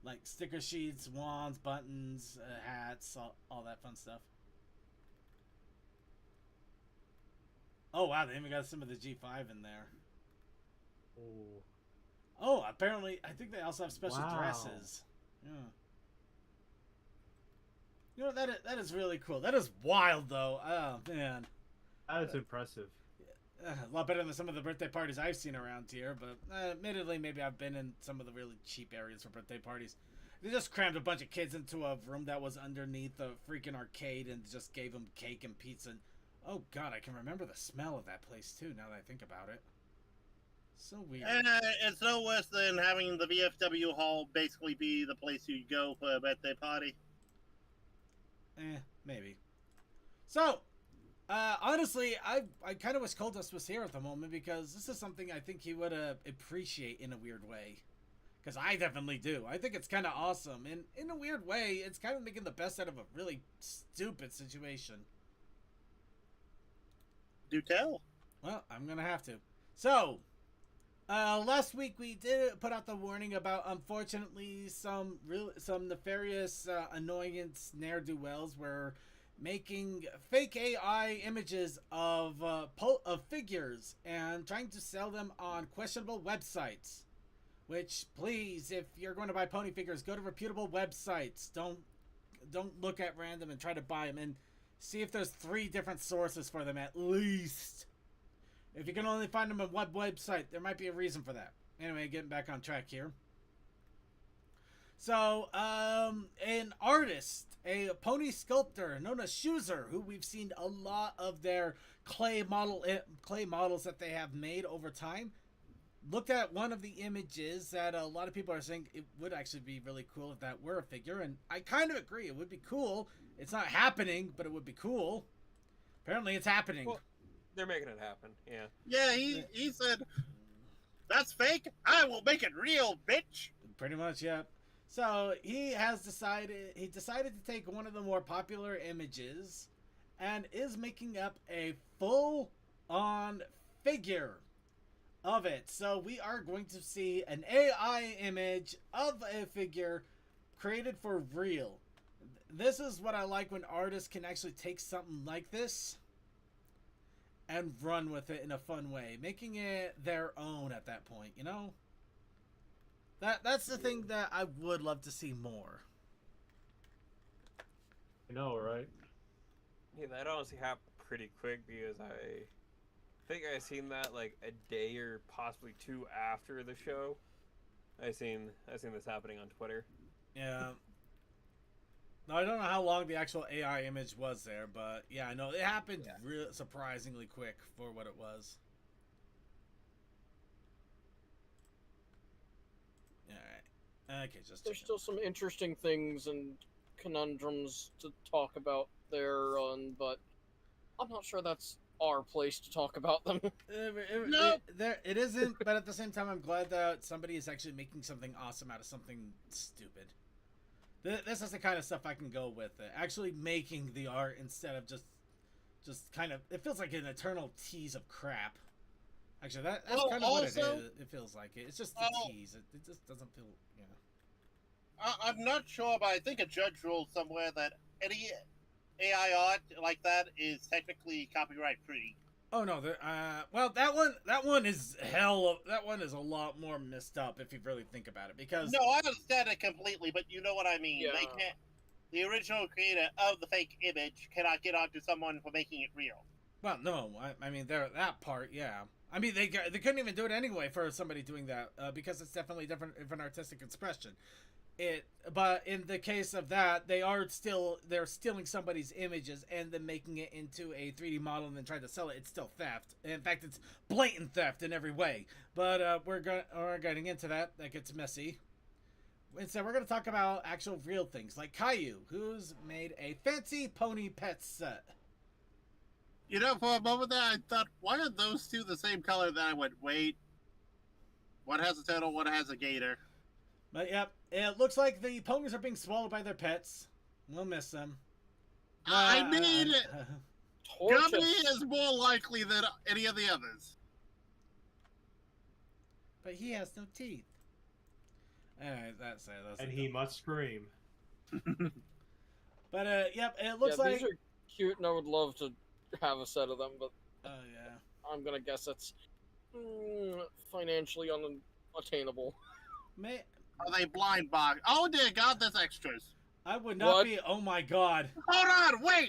like sticker sheets, wands, buttons, hats, all that fun stuff. Oh wow, they even got some of the G5 in there. Oh. Oh, apparently, I think they also have special Wow. dresses. Yeah. You know, that is really cool. That is wild, though. Oh, man. That is impressive. A lot better than some of the birthday parties I've seen around here, but admittedly, maybe I've been in some of the really cheap areas for birthday parties. They just crammed a bunch of kids into a room that was underneath a freaking arcade and just gave them cake and pizza. And, oh, God, I can remember the smell of that place, too, now that I think about it. So weird. And it's no worse than having the VFW hall basically be the place you go for a birthday party. Maybe. So, honestly, I kind of wish Coldust was here at the moment because this is something I think he would appreciate in a weird way. Because I definitely do. I think it's kind of awesome. And in a weird way, it's kind of making the best out of a really stupid situation. Do tell. Well, I'm going to have to. So, last week we did put out the warning about, unfortunately, some nefarious, annoyance ne'er-do-wells were making fake AI images of figures and trying to sell them on questionable websites. Which, please, if you're going to buy pony figures, go to reputable websites. Don't look at random and try to buy them, and see if there's 3 different sources for them at least. If you can only find them on one website, there might be a reason for that. Anyway, getting back on track here. So, an artist, a pony sculptor known as Schuzer, who we've seen a lot of their clay models that they have made over time, looked at one of the images that a lot of people are saying it would actually be really cool if that were a figure, and I kind of agree. It would be cool. It's not happening, but it would be cool. Apparently, it's happening. Well, they're making it happen. Yeah. Yeah, he said, "That's fake. I will make it real, bitch." Pretty much, yeah. So he decided to take one of the more popular images and is making up a full-on figure of it. So we are going to see an AI image of a figure created for real. This is what I like when artists can actually take something like this and run with it in a fun way, making it their own at that point, you know? That's the thing that I would love to see more. You know, right? Yeah, that honestly happened pretty quick because I think I seen that like a day or possibly 2 after the show. I seen this happening on Twitter. Yeah. Now, I don't know how long the actual AI image was there, but yeah, I know it happened surprisingly quick for what it was. Alright. Okay, just There's still some interesting things and conundrums to talk about there, but I'm not sure that's our place to talk about them. No. It isn't, but at the same time, I'm glad that somebody is actually making something awesome out of something stupid. This is the kind of stuff I can go with. Actually making the art instead of just Just kind of, it feels like an eternal tease of crap. Actually, that's Well, kind of what it also- is. It feels like it. It's just a Oh. tease. It just doesn't feel, I'm not sure, but I think a judge ruled somewhere that any AI art like that is technically copyright free. Oh no, well that one is hell. That one is a lot more messed up if you really think about it, because No, I understand it completely, but you know what I mean. Yeah. They can't. The original creator of the fake image cannot get onto someone for making it real. well, no, I mean that part, yeah. I mean they couldn't even do it anyway for somebody doing that because it's definitely different of an artistic expression. But in the case of that, they're stealing somebody's images and then making it into a 3D model and then trying to sell it. It's still theft. In fact, it's blatant theft in every way. But we're getting into that. That gets messy. Instead, we're going to talk about actual real things like Caillou, who's made a fancy pony pet set. You know, for a moment there, I thought, why are those two the same color? Then I went, wait. One has a turtle, one has a gator. But yep, it looks like the ponies are being swallowed by their pets. We'll miss them. I mean, Torches. Gummy is more likely than any of the others. but he has no teeth. Anyway, that's And he must scream. But yep, it looks yeah, like. these are cute, and I would love to have a set of them, but Oh yeah. I'm gonna guess it's financially unattainable. May Are they blind box? Oh dear God, there's extras. I would not What? be. Oh my God. Hold on, wait.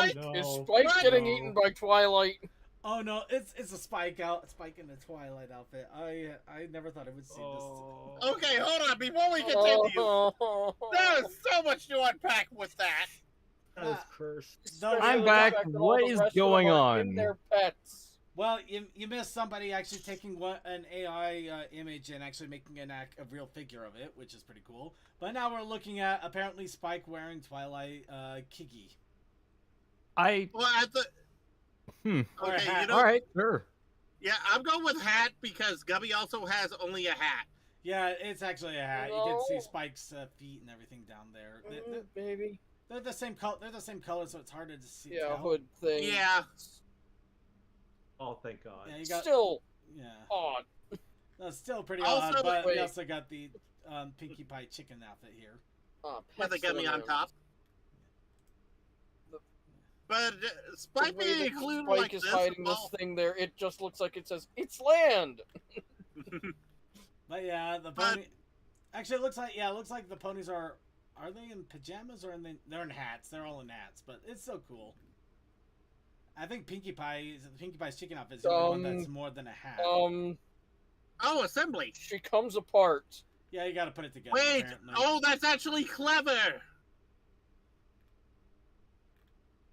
Is No. Spike What? getting No. eaten by Twilight? Oh no, it's a Spike in the Twilight outfit. I never thought I would see this. Okay, hold on. Before we continue, Oh. there's so much to unpack with that. That is cursed. No, I'm Especially back. the fact that all What the is rest of them going are in on? their pets. Well, you missed somebody actually taking an AI image and actually making a real figure of it, which is pretty cool. But now we're looking at apparently Spike wearing Twilight Kiki. Well, at the Or a okay, hat. you know, All right, sure. yeah, I'm going with hat because Gubby also has only a hat. Yeah, it's actually a hat. You can see No. Spike's feet and everything down there. Baby. They're the same color. They're the same color, so it's harder to see. Yeah, tell. hood thing. Yeah. Oh, thank God. Yeah, you got. Still Yeah, odd. that's still pretty Also, odd. But we wait. also got the Pinkie Pie chicken outfit here. With a Pet gummy on Cinnamon. top. But Spike The way being that included Spike like is this, hiding well, this thing there. It just looks like it says it's land. But yeah, the But- pony. Actually, it looks like the ponies are. Are they in pajamas or they're in hats? They're all in hats, but it's so cool. I think Pinkie Pie's chicken outfit is the only one that's more than a hat. oh, assembly. She comes apart. Yeah, you got to put it together. Wait, apparently. oh, that's actually clever.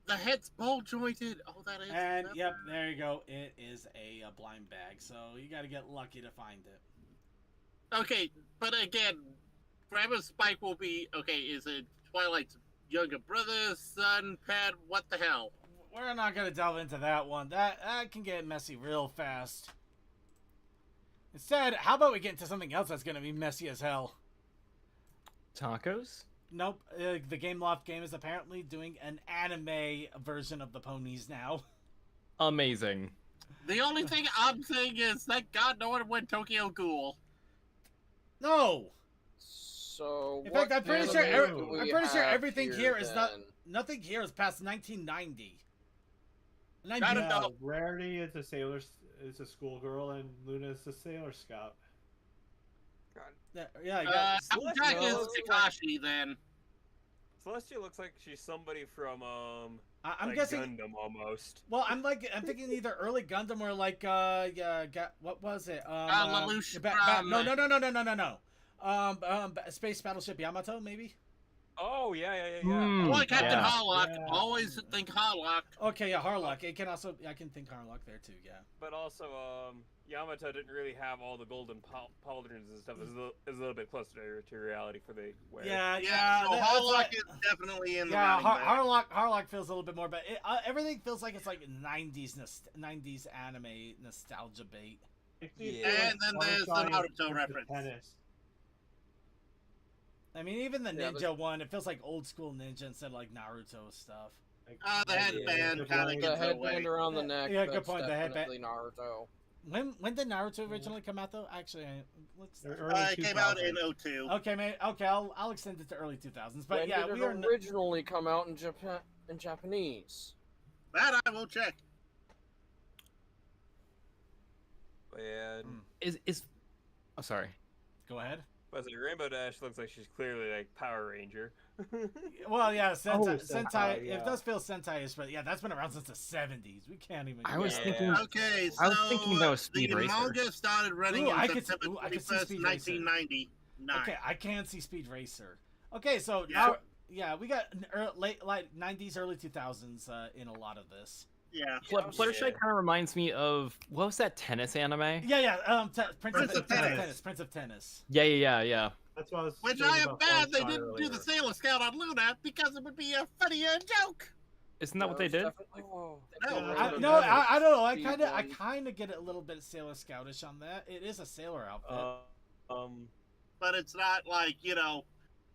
The head's ball jointed. Oh, that is. And clever. yep, there you go. It is a blind bag, so you got to get lucky to find it. Okay, but again, Grandma Spike will be okay. Is it Twilight's younger brother, son, pet? What the hell? We're not gonna delve into that one. That can get messy real fast. Instead, how about we get into something else that's gonna be messy as hell? Tacos? Nope. The Game Loft game is apparently doing an anime version of the ponies now. Amazing. The only thing I'm saying is, thank God no one went Tokyo Ghoul. No. So In what fact, I'm pretty sure anime do we I'm pretty sure have everything here is not then? nothing here is past 1990. I don't Yeah, know. Rarity is a schoolgirl, and Luna is a Sailor Scout. Yeah, you got, Applejack is Kakashi then. Celestia looks like she's somebody from I'm like guessing. Gundam almost. Well, I'm thinking either early Gundam or like what was it? Lelouch no. Space Battleship Yamato maybe. Oh yeah. Hmm. Like Captain Yeah. Harlock. Yeah. Always think Harlock. Okay, yeah, Harlock. I can think Harlock there too. Yeah. But also, Yamato didn't really have all the golden pauldrons and stuff. It's a little bit closer to reality for the wear. Yeah, Yeah, so that's Harlock what- is definitely in the Yeah, running there. Harlock feels a little bit more, but everything feels like it's like 90s anime nostalgia bait. Yeah. And then there's the Naruto reference. Tennis. I mean, even the Yeah, ninja one, it feels like old school ninja instead of like Naruto stuff. Like, The headband the kind of blade- gets The away. headband around the neck. Yeah, good that's point, the headband- definitely Naruto. When did Naruto originally come out though? Actually, let's. Early It came out in 2000s. 02. Okay, mate. Okay, I'll extend it to early 2000s. But When yeah, did we it are. originally come out in Japan? In Japanese. That I will check. And Is oh sorry. Go ahead. but the Rainbow Dash looks like she's clearly like Power Ranger. Well, yeah, Sentai. Sentai, Sentai yeah. It does feel Sentai-ish, but yeah, that's been around since the 70s. We can't even. I was Yeah. thinking. Okay, so I was thinking that was Speed the Racer. manga started running Ooh, on I could see- September I could see 21st, Speed Racer. 1999. Okay, I can see Speed Racer. Okay, so Yeah. now, yeah, we got late 90s, early 2000s in a lot of this. Yeah. Fluttershy kind of reminds me of what was that tennis anime? Yeah. Prince of Tennis. Tennis. Prince of Tennis. Yeah. That's what I was Which saying I am about bad they Fluttershy didn't do the earlier. Sailor Scout on Luna because it would be a funnier joke. Isn't that what they it's did? definitely- No, I Rainbow no, Dash I don't know. I Speed kind of one. get a little bit Sailor Scoutish on that. It is a sailor outfit. But it's not like,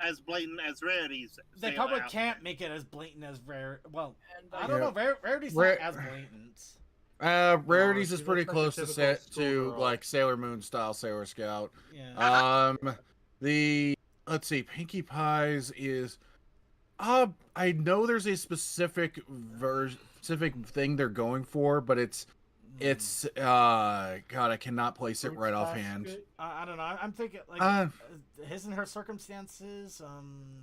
as blatant as Rarity's. They Sailor probably outfit. can't make it as blatant as rare. Well, And I I don't Yeah. know. Rarity's Rare- not as blatant. Rarities she is pretty looks like a close to typical set to schoolgirl. like Sailor Moon style Sailor Scout. Yeah. Let's see, Pinkie Pie's is I know there's a specific thing they're going for, but it's God, I cannot place it Fruit right offhand. basket? I don't know. I'm thinking like his and her circumstances.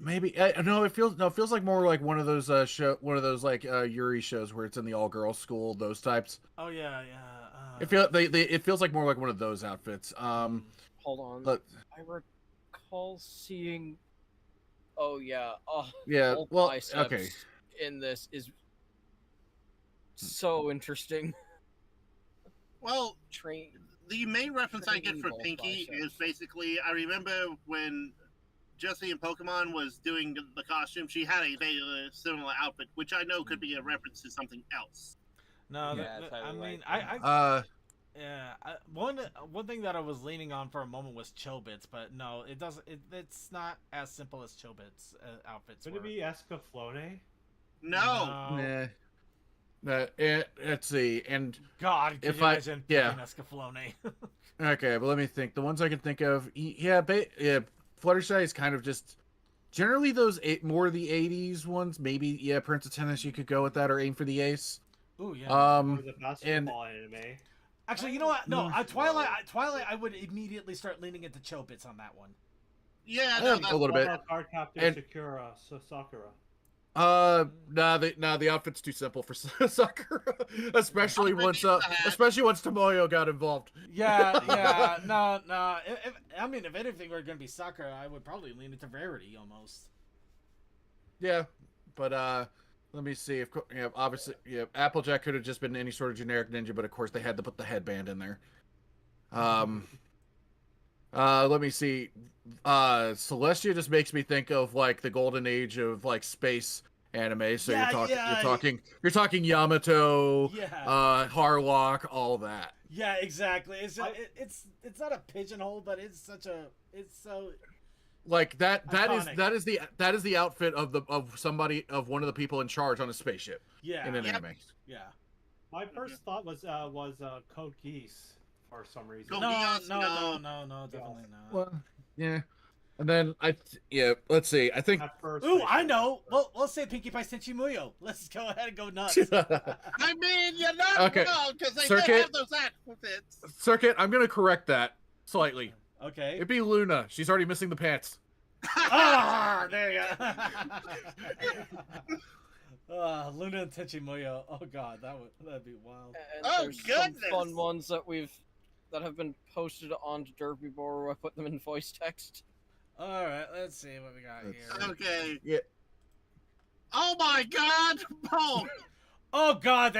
Maybe no, it feels like more like one of those like Yuri shows where it's in the all girls school, those types. Oh yeah. It feels like more like one of those outfits. Hold on. But I recall seeing. Oh yeah. Oh yeah, both well, biceps okay. in this is so interesting. Well, Train. the main reference I get for Evil Pinkie biceps. is basically, I remember when Jessie in Pokemon was doing the costume, she had a very similar outfit, which I know could be a reference to something else. No, Yeah, it's I highly mean, likely. one thing that I was leaning on for a moment was Chobits, but no, it doesn't. It's not as simple as Chobits outfits. Would were. it be Escaflowne? No. Let's see, and God, could If you I- imagine yeah. picking Escaflowne? okay, but let me think. The ones I can think of, Fluttershy is kind of just generally those more of the '80s ones. Maybe Prince of Tennis, you could go with that or aim for the ace. Ooh, yeah. Or the basketball anime? Actually, you know what? No, Twilight. I would immediately start leaning into Chobits on that one. Yeah, A no, little What bit. about Card Captain And- Sakura? The outfit's too simple for Sakura, especially once Tomoyo got involved. Yeah. No. If anything were gonna be Sakura, I would probably lean into Rarity almost. Yeah, but let me see. Obviously, Applejack could have just been any sort of generic ninja, but of course they had to put the headband in there. Let me see. Celestia just makes me think of like the golden age of like space anime. So you're talking Yamato, Yeah. Harlock, all that. Yeah, exactly. It's just, it's not a pigeonhole, but it's so Like that Iconic. that is the outfit of one of the people in charge on a spaceship yeah. in an Yep. anime. Yeah. My first thought was Code Geass for some reason. Go- No, Yes, no, no. definitely not. Well, yeah. And then let's see. I think At first, Ooh, I thought know. that. We'll say Pinkie Pie Senshi Muyo. Let's go ahead and go nuts. I mean, you're not Okay. wrong, because they Circuit. did have those outfits. Circuit, I'm gonna correct that slightly. Okay. It'd be Luna. She's already missing the pants. Ah, there you go. Luna and Tenchi Muyo. Oh god, that'd be wild. And Oh, there's some goodness. fun ones that have been posted onto Derpy Board where I put them in voice text. All right, let's see what we got here. Okay. Yeah. Oh my God! Oh, Oh god,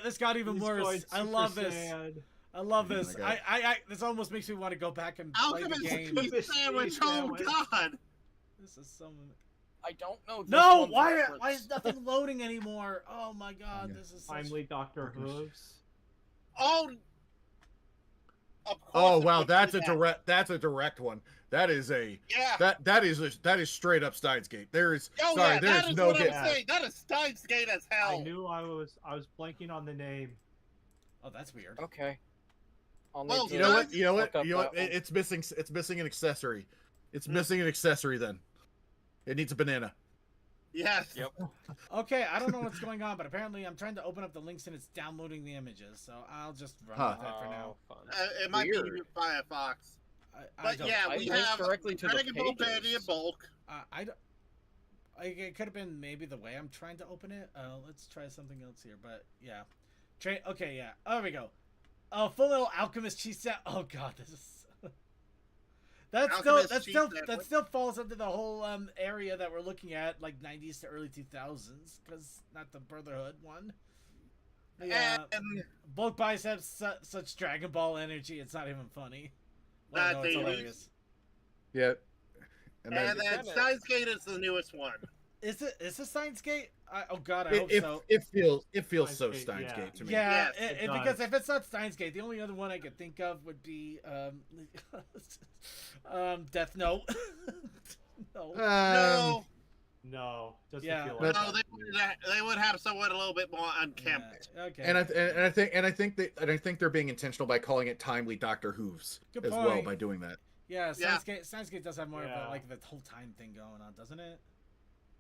this got even He's worse. going I love Super this. Saiyan. I love Oh this. my God. I this almost makes me want to go back and play the Alchemist game. Cheese Sandwich! Oh God! This is so. I don't know. This No, one's why referenced. is nothing loading anymore? Oh my god, this is such... Timely Dr. Hooves. Oh, Of course Oh it wow, would that's do a that. direct. That's a direct one. That is a. Yeah. That is straight up Steins Gate. There is. Oh sorry, yeah, there that is is no what get. I'm saying. That is Steins Gate as hell. I knew I was blanking on the name. Oh, that's weird. Okay. I'll Well, need to You know what? Steins- You know look what? up You know what? that one. It's missing. It's missing an accessory. It's missing an accessory. Then. It needs a banana. Yes. Yep. Okay, I don't know what's going on, but apparently I'm trying to open up the links and it's downloading the images, so I'll just run Huh. with it for now. Fun. It might Weird. be Firefox. I But don't, yeah, I we linked have directly to the Dragon Ball pages. Patty in bulk. I don't. Like, it could have been maybe the way I'm trying to open it. Let's try something else here, but yeah. Okay, yeah. Oh, there we go. Oh, Full Metal Alchemist cheese set. Oh god, this is. Alchemist That cheese still set. that still falls into the whole area that we're looking at, like 90s to early 2000s, because not the Brotherhood one. Yeah, And bulk biceps, such Dragon Ball energy. It's not even funny. That no, it's thing is- hilarious. Yeah. And and then kinda- Steins Gate is the newest one. Is this Steins Gate? Oh god, I it, hope it, so. it feels Steins so Gate, Steins yeah. Gate to me. Yeah, Yes, it because does. if it's not Steins Gate, the only other one I could think of would be Death Note. No. No, No, doesn't Yeah. feel no, like that. they would have someone a little bit more unkempt. Yeah, okay. And I think they're being intentional by calling it timely Doctor Who's Good as well point. by doing that. Yeah, Yeah. Steins Gate does have more of Yeah. a, like the whole time thing going on, doesn't it?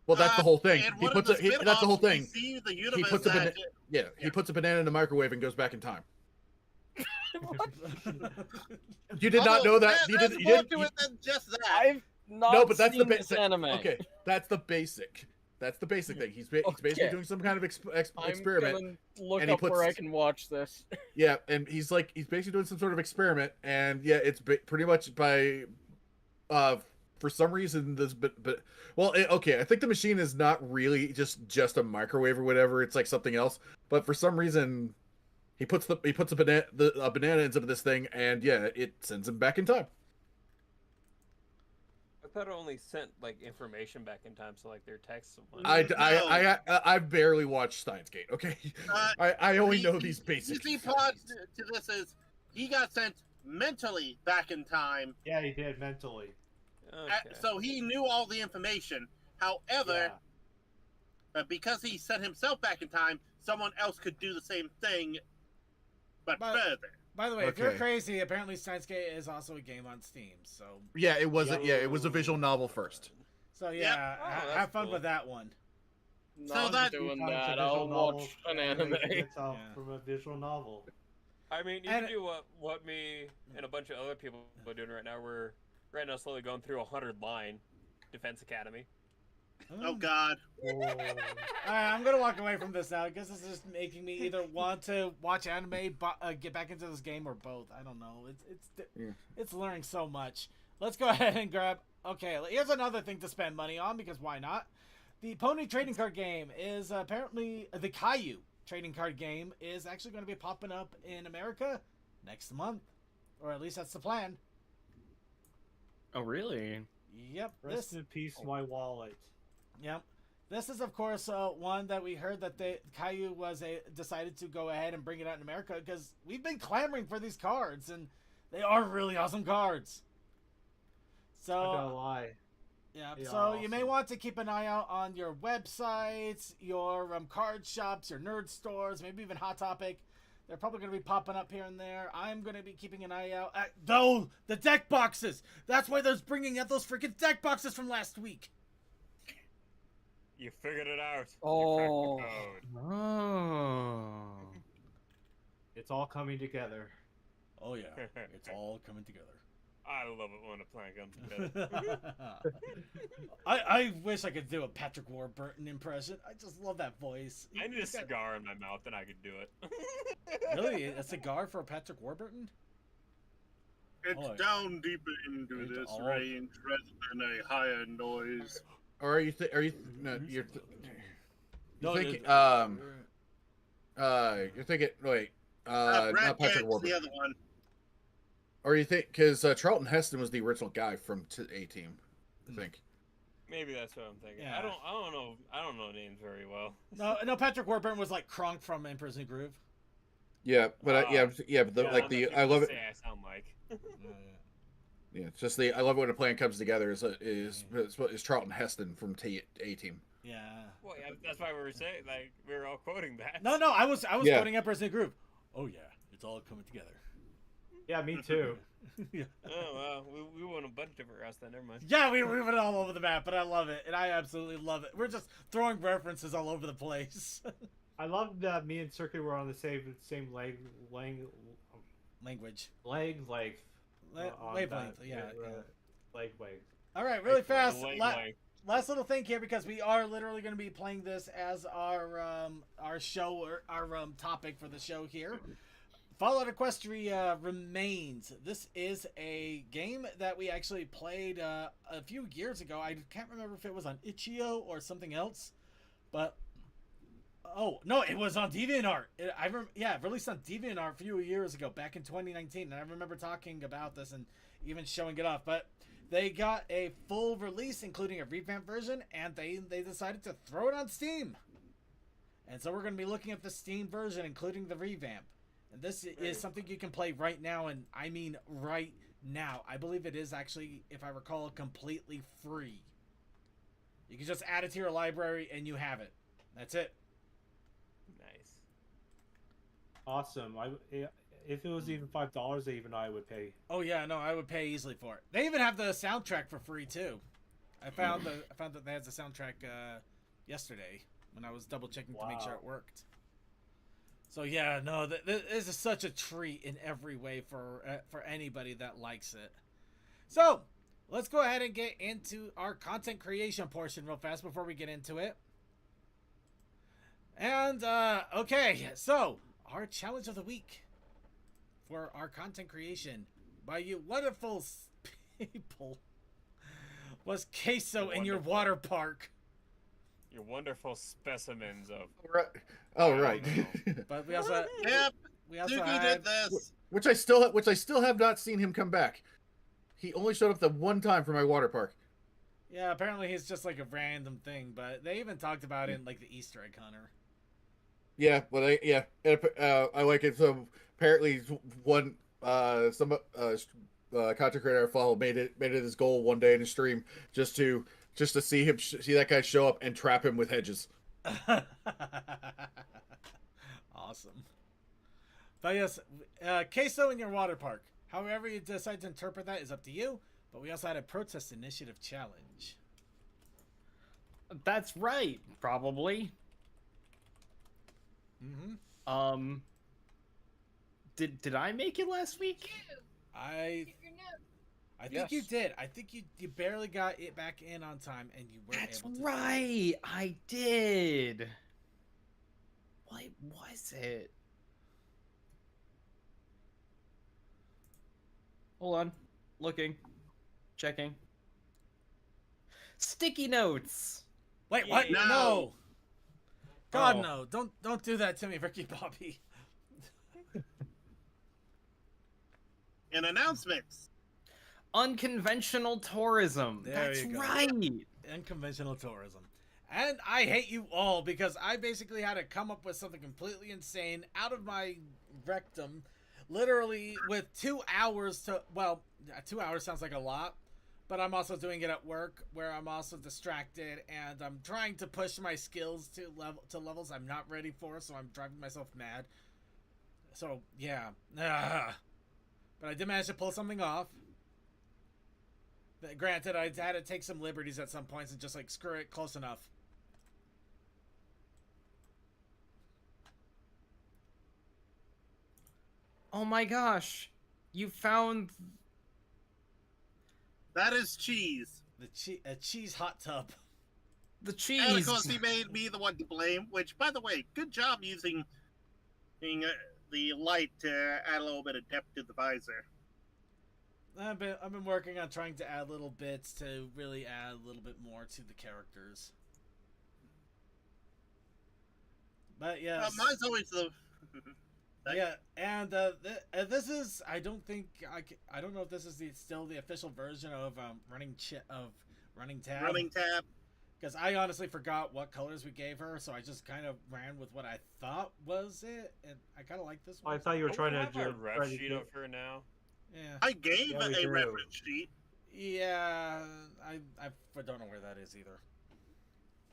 Well, that's the whole thing. And He one puts of the that's the whole spin-offs, we thing. see the universe puts a that- Yeah, he puts a banana in the microwave and goes back in time. You did not know that. You There's didn't. more You to didn't. it than just that. I've not No, but that's the seen basic. this anime. Okay, that's the basic. That's the basic thing. He's basically Okay. doing some kind of I'm experiment. gonna look and he up where I puts- can watch this. Yeah, and he's basically doing some sort of experiment, and yeah, it's pretty much by, for some reason okay, I think the machine is not really just a microwave or whatever. It's like something else, but for some reason, he puts a banana into this thing, and yeah, it sends him back in time. I thought it only sent like information back in time, so like their texts and No. I barely watched Steins Gate. Okay, I only The know these basic. easy part to this is he got sent mentally back in time, Yeah, he did mentally. Okay. so he knew all the information. However, Yeah. because he sent himself back in time, someone else could do the same thing, but But- further. By the way, if you're Okay. crazy, apparently Steins Gate is also a game on Steam. So Yeah, it was it was a visual novel first. yeah, Oh, that's have fun cool. with that one. Not that- doing Sometimes a that. visual I'll novel watch an generates anime. itself Yeah. from a visual novel. I mean, you And- can do what me and a bunch of other people are doing right now. We're right now slowly going through 100-line Defense Academy. Oh God! Alright, I'm gonna walk away from this now. I guess this is just making me either want to watch anime, get back into this game, or both. I don't know. Yeah. It's learning so much. Let's go ahead and grab. Okay, here's another thing to spend money on because why not? The Pony trading card game is apparently the Caillou trading card game is actually going to be popping up in America next month, or at least that's the plan. Oh, really? Yep. Rest in peace, my wallet. Yep. This is, of course, one that we heard that Caillou decided to go ahead and bring it out in America because we've been clamoring for these cards, and they are really awesome cards. I gotta So, lie. yeah. They So are you may awesome. want to keep an eye out on your websites, your card shops, your nerd stores, maybe even Hot Topic. They're probably going to be popping up here and there. I'm going to be keeping an eye out at the deck boxes. That's why they're bringing out those freaking deck boxes from last week. You figured it out. Oh. You cracked the code. Oh. It's all coming together. Oh yeah, it's all coming together. I love it when a plan comes together. I wish I could do a Patrick Warburton impression. I just love that voice. I need a He's got- cigar in my mouth, and I could do it. Really, a cigar for Patrick Warburton? It's Oh, down deeper into it's this all- range rather than a higher noise. Or are you no, you're No, thinking it- you're thinking wait Brad not Patrick Pitt's Warburton. the other one. Or you think because Charlton Heston was the original guy from A Team, I think. Maybe that's what I'm thinking. Yeah. I don't know names very well. no, Patrick Warburton was like Kronk from Emperor's New Groove. Yeah, but but the, Yeah, like one the that I people love it. say I sound like. Yeah, it's just the I love it when a plan comes together. Is Charlton Heston from A Team. Yeah. Well, yeah, that's why we were saying, like, we were all quoting that. No, I was Yeah. quoting Emperor's New Groove. Oh yeah, it's all coming together. Yeah, me too. Yeah. Oh, well, we went a bunch of different routes then, never mind. Yeah, we went all over the map, but I love it, and I absolutely love it. We're just throwing references all over the place. I love that me and Circuit were on the same Language. length. Wavelength, yeah. Leg waves. All right, really fast. Like, Last little thing here, because we are literally going to be playing this as our show or our topic for the show here. Fallout Equestria remains. This is a game that we actually played a few years ago. I can't remember if it was on Itch.io or something else, but oh no, it was on DeviantArt. Released on DeviantArt a few years ago, back in 2019, and I remember talking about this and even showing it off. But they got a full release, including a revamped version, and they decided to throw it on Steam. And so we're going to be looking at the Steam version, including the revamp. And this is something you can play right now, and I mean right now. I believe it is actually, if I recall, completely free. You can just add it to your library, and you have it. That's it. nice. Awesome. If it was even $5, even I would pay. Oh yeah, no, I would pay easily for it. They even have the soundtrack for free too. I found that they had the soundtrack yesterday when I was double checking to make sure it worked. So yeah, no, this is such a treat in every way for anybody that likes it. So let's go ahead and get into our content creation portion real fast before we get into it. And okay, so our challenge of the week for our content creation by you wonderful people was queso in your water park. Your wonderful specimens of. Right. Oh, right. But we also Yep, we also Dookie had did this. which I still have not seen him come back. He only showed up the one time for my water park. yeah. Apparently he's just like a random thing, but they even talked about it in like the Easter egg hunter. Yeah, but I like it. So apparently, one content creator I follow made it his goal one day in his stream just to see that guy show up and trap him with hedges. Awesome. But yes, queso in your water park. However you decide to interpret that is up to you. But we also had a protest initiative challenge. That's right, probably. Mm-hmm. Did I make it last week? I think Yes. you did. I think you barely got it back in on time, and you were That's able to. right, I did. What was it? Hold on, looking, checking. Sticky notes. Wait, what? No. No. God, Oh. no! Don't do that to me, Ricky Bobby. And announcements. Unconventional tourism. There That's you go. right. Unconventional tourism. And I hate you all because I basically had to come up with something completely insane out of my rectum, literally with 2 hours to. Well, 2 hours sounds like a lot, but I'm also doing it at work where I'm also distracted and I'm trying to push my skills to levels I'm not ready for, so I'm driving myself mad. So yeah, but I did manage to pull something off. But granted, I had to take some liberties at some points and just like screw it, close enough. Oh my gosh, you found. That is cheese. A cheese hot tub. The And of cheese. course, he made me the one to blame. Which, by the way, good job using the light to add a little bit of depth to the visor. I've been working on trying to add little bits to really add a little bit more to the characters. But yeah, Mine's always the. yeah, and this is I don't know if this is still the official version of running tab. Running tab. Because I honestly forgot what colors we gave her, so I just kind of ran with what I thought was it, and I kind of like this one. I thought you were Don't trying we to have a try ref to sheet do- of her now. Yeah. I gave Yeah, we a do. reference sheet. Yeah, I don't know where that is either.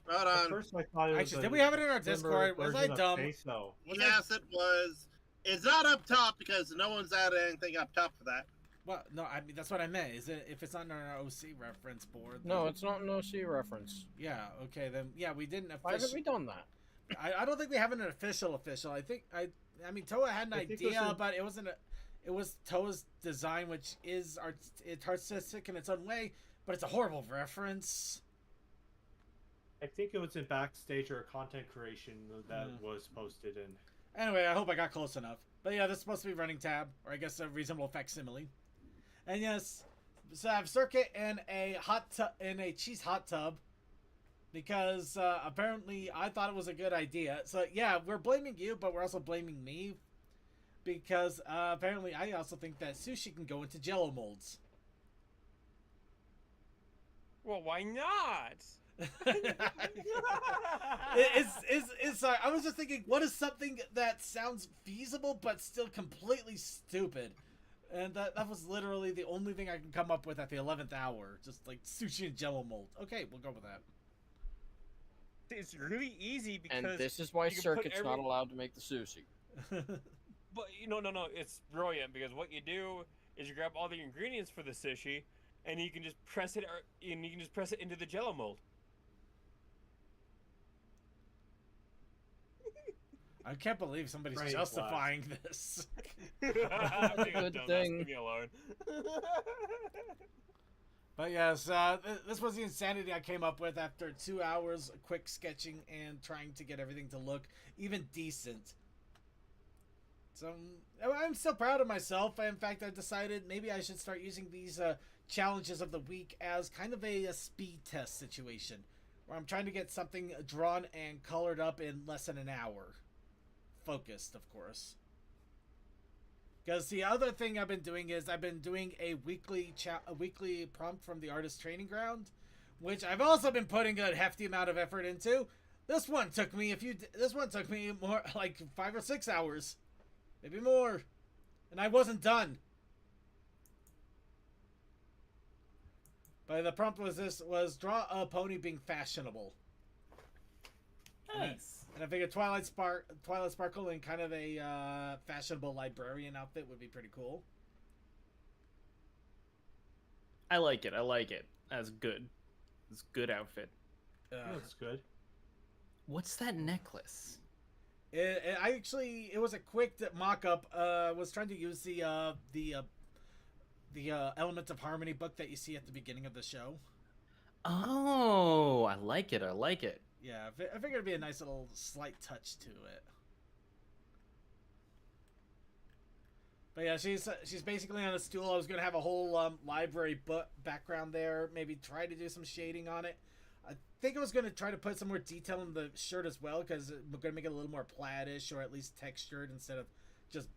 Hold At on. first, I thought it was Actually, a did we have it in our slimmer Discord? Was I version of dumb? Queso. Was Yes, it was. It's not up top because no one's added anything up top for that. Well, no, I mean that's what I meant. Is it if it's not on our OC reference board? No, then- it's not an OC reference. Yeah. Okay. Then yeah, we didn't. Why haven't we done that? I don't think we have an official. I think I mean Toa had an I think it was idea, in- but it wasn't. It was Toa's design, which is it's artistic in its own way, but it's a horrible reference. I think it was in backstage or content creation that was posted in. Anyway, I hope I got close enough. But yeah, this is supposed to be running tab, or I guess a reasonable facsimile. And yes, so I have circuit and a cheese hot tub, because apparently I thought it was a good idea. So yeah, we're blaming you, but we're also blaming me, because apparently I also think that sushi can go into Jello molds. Well, why not? It's I was just thinking, what is something that sounds feasible but still completely stupid? And that was literally the only thing I can come up with at the 11th hour. Just like sushi and Jello mold. Okay, we'll go with that. It's really easy because. And this is why you can put Circuit's not allowed to make the sushi. But no, it's brilliant because what you do is you grab all the ingredients for the sushi, and you can just press it, and you can just press it into the Jello mold. I can't believe somebody's Brain justifying this. Good thing. Leave me alone. But yes, this was the insanity I came up with after 2 hours of quick sketching and trying to get everything to look even decent. So I'm still proud of myself. In fact, I decided maybe I should start using these challenges of the week as kind of a speed test situation, where I'm trying to get something drawn and colored up in less than an hour. Focused, of course. Because the other thing I've been doing is I've been doing a weekly prompt from the artist training ground, which I've also been putting a hefty amount of effort into. This one took me more like 5 or 6 hours, maybe more, and I wasn't done. But the prompt was draw a pony being fashionable. Nice. And I figured Twilight Sparkle in kind of a fashionable librarian outfit would be pretty cool. I like it. That's good. It's a good outfit. That's good. What's that necklace? It was a quick mock-up. Was trying to use the Elements of Harmony book that you see at the beginning of the show. Oh, I like it. Yeah, I figured it'd be a nice little slight touch to it. But yeah, she's basically on a stool. I was gonna have a whole library book background there. Maybe try to do some shading on it. I think I was gonna try to put some more detail in the shirt as well, because we're gonna make it a little more plaid-ish, or at least textured, instead of just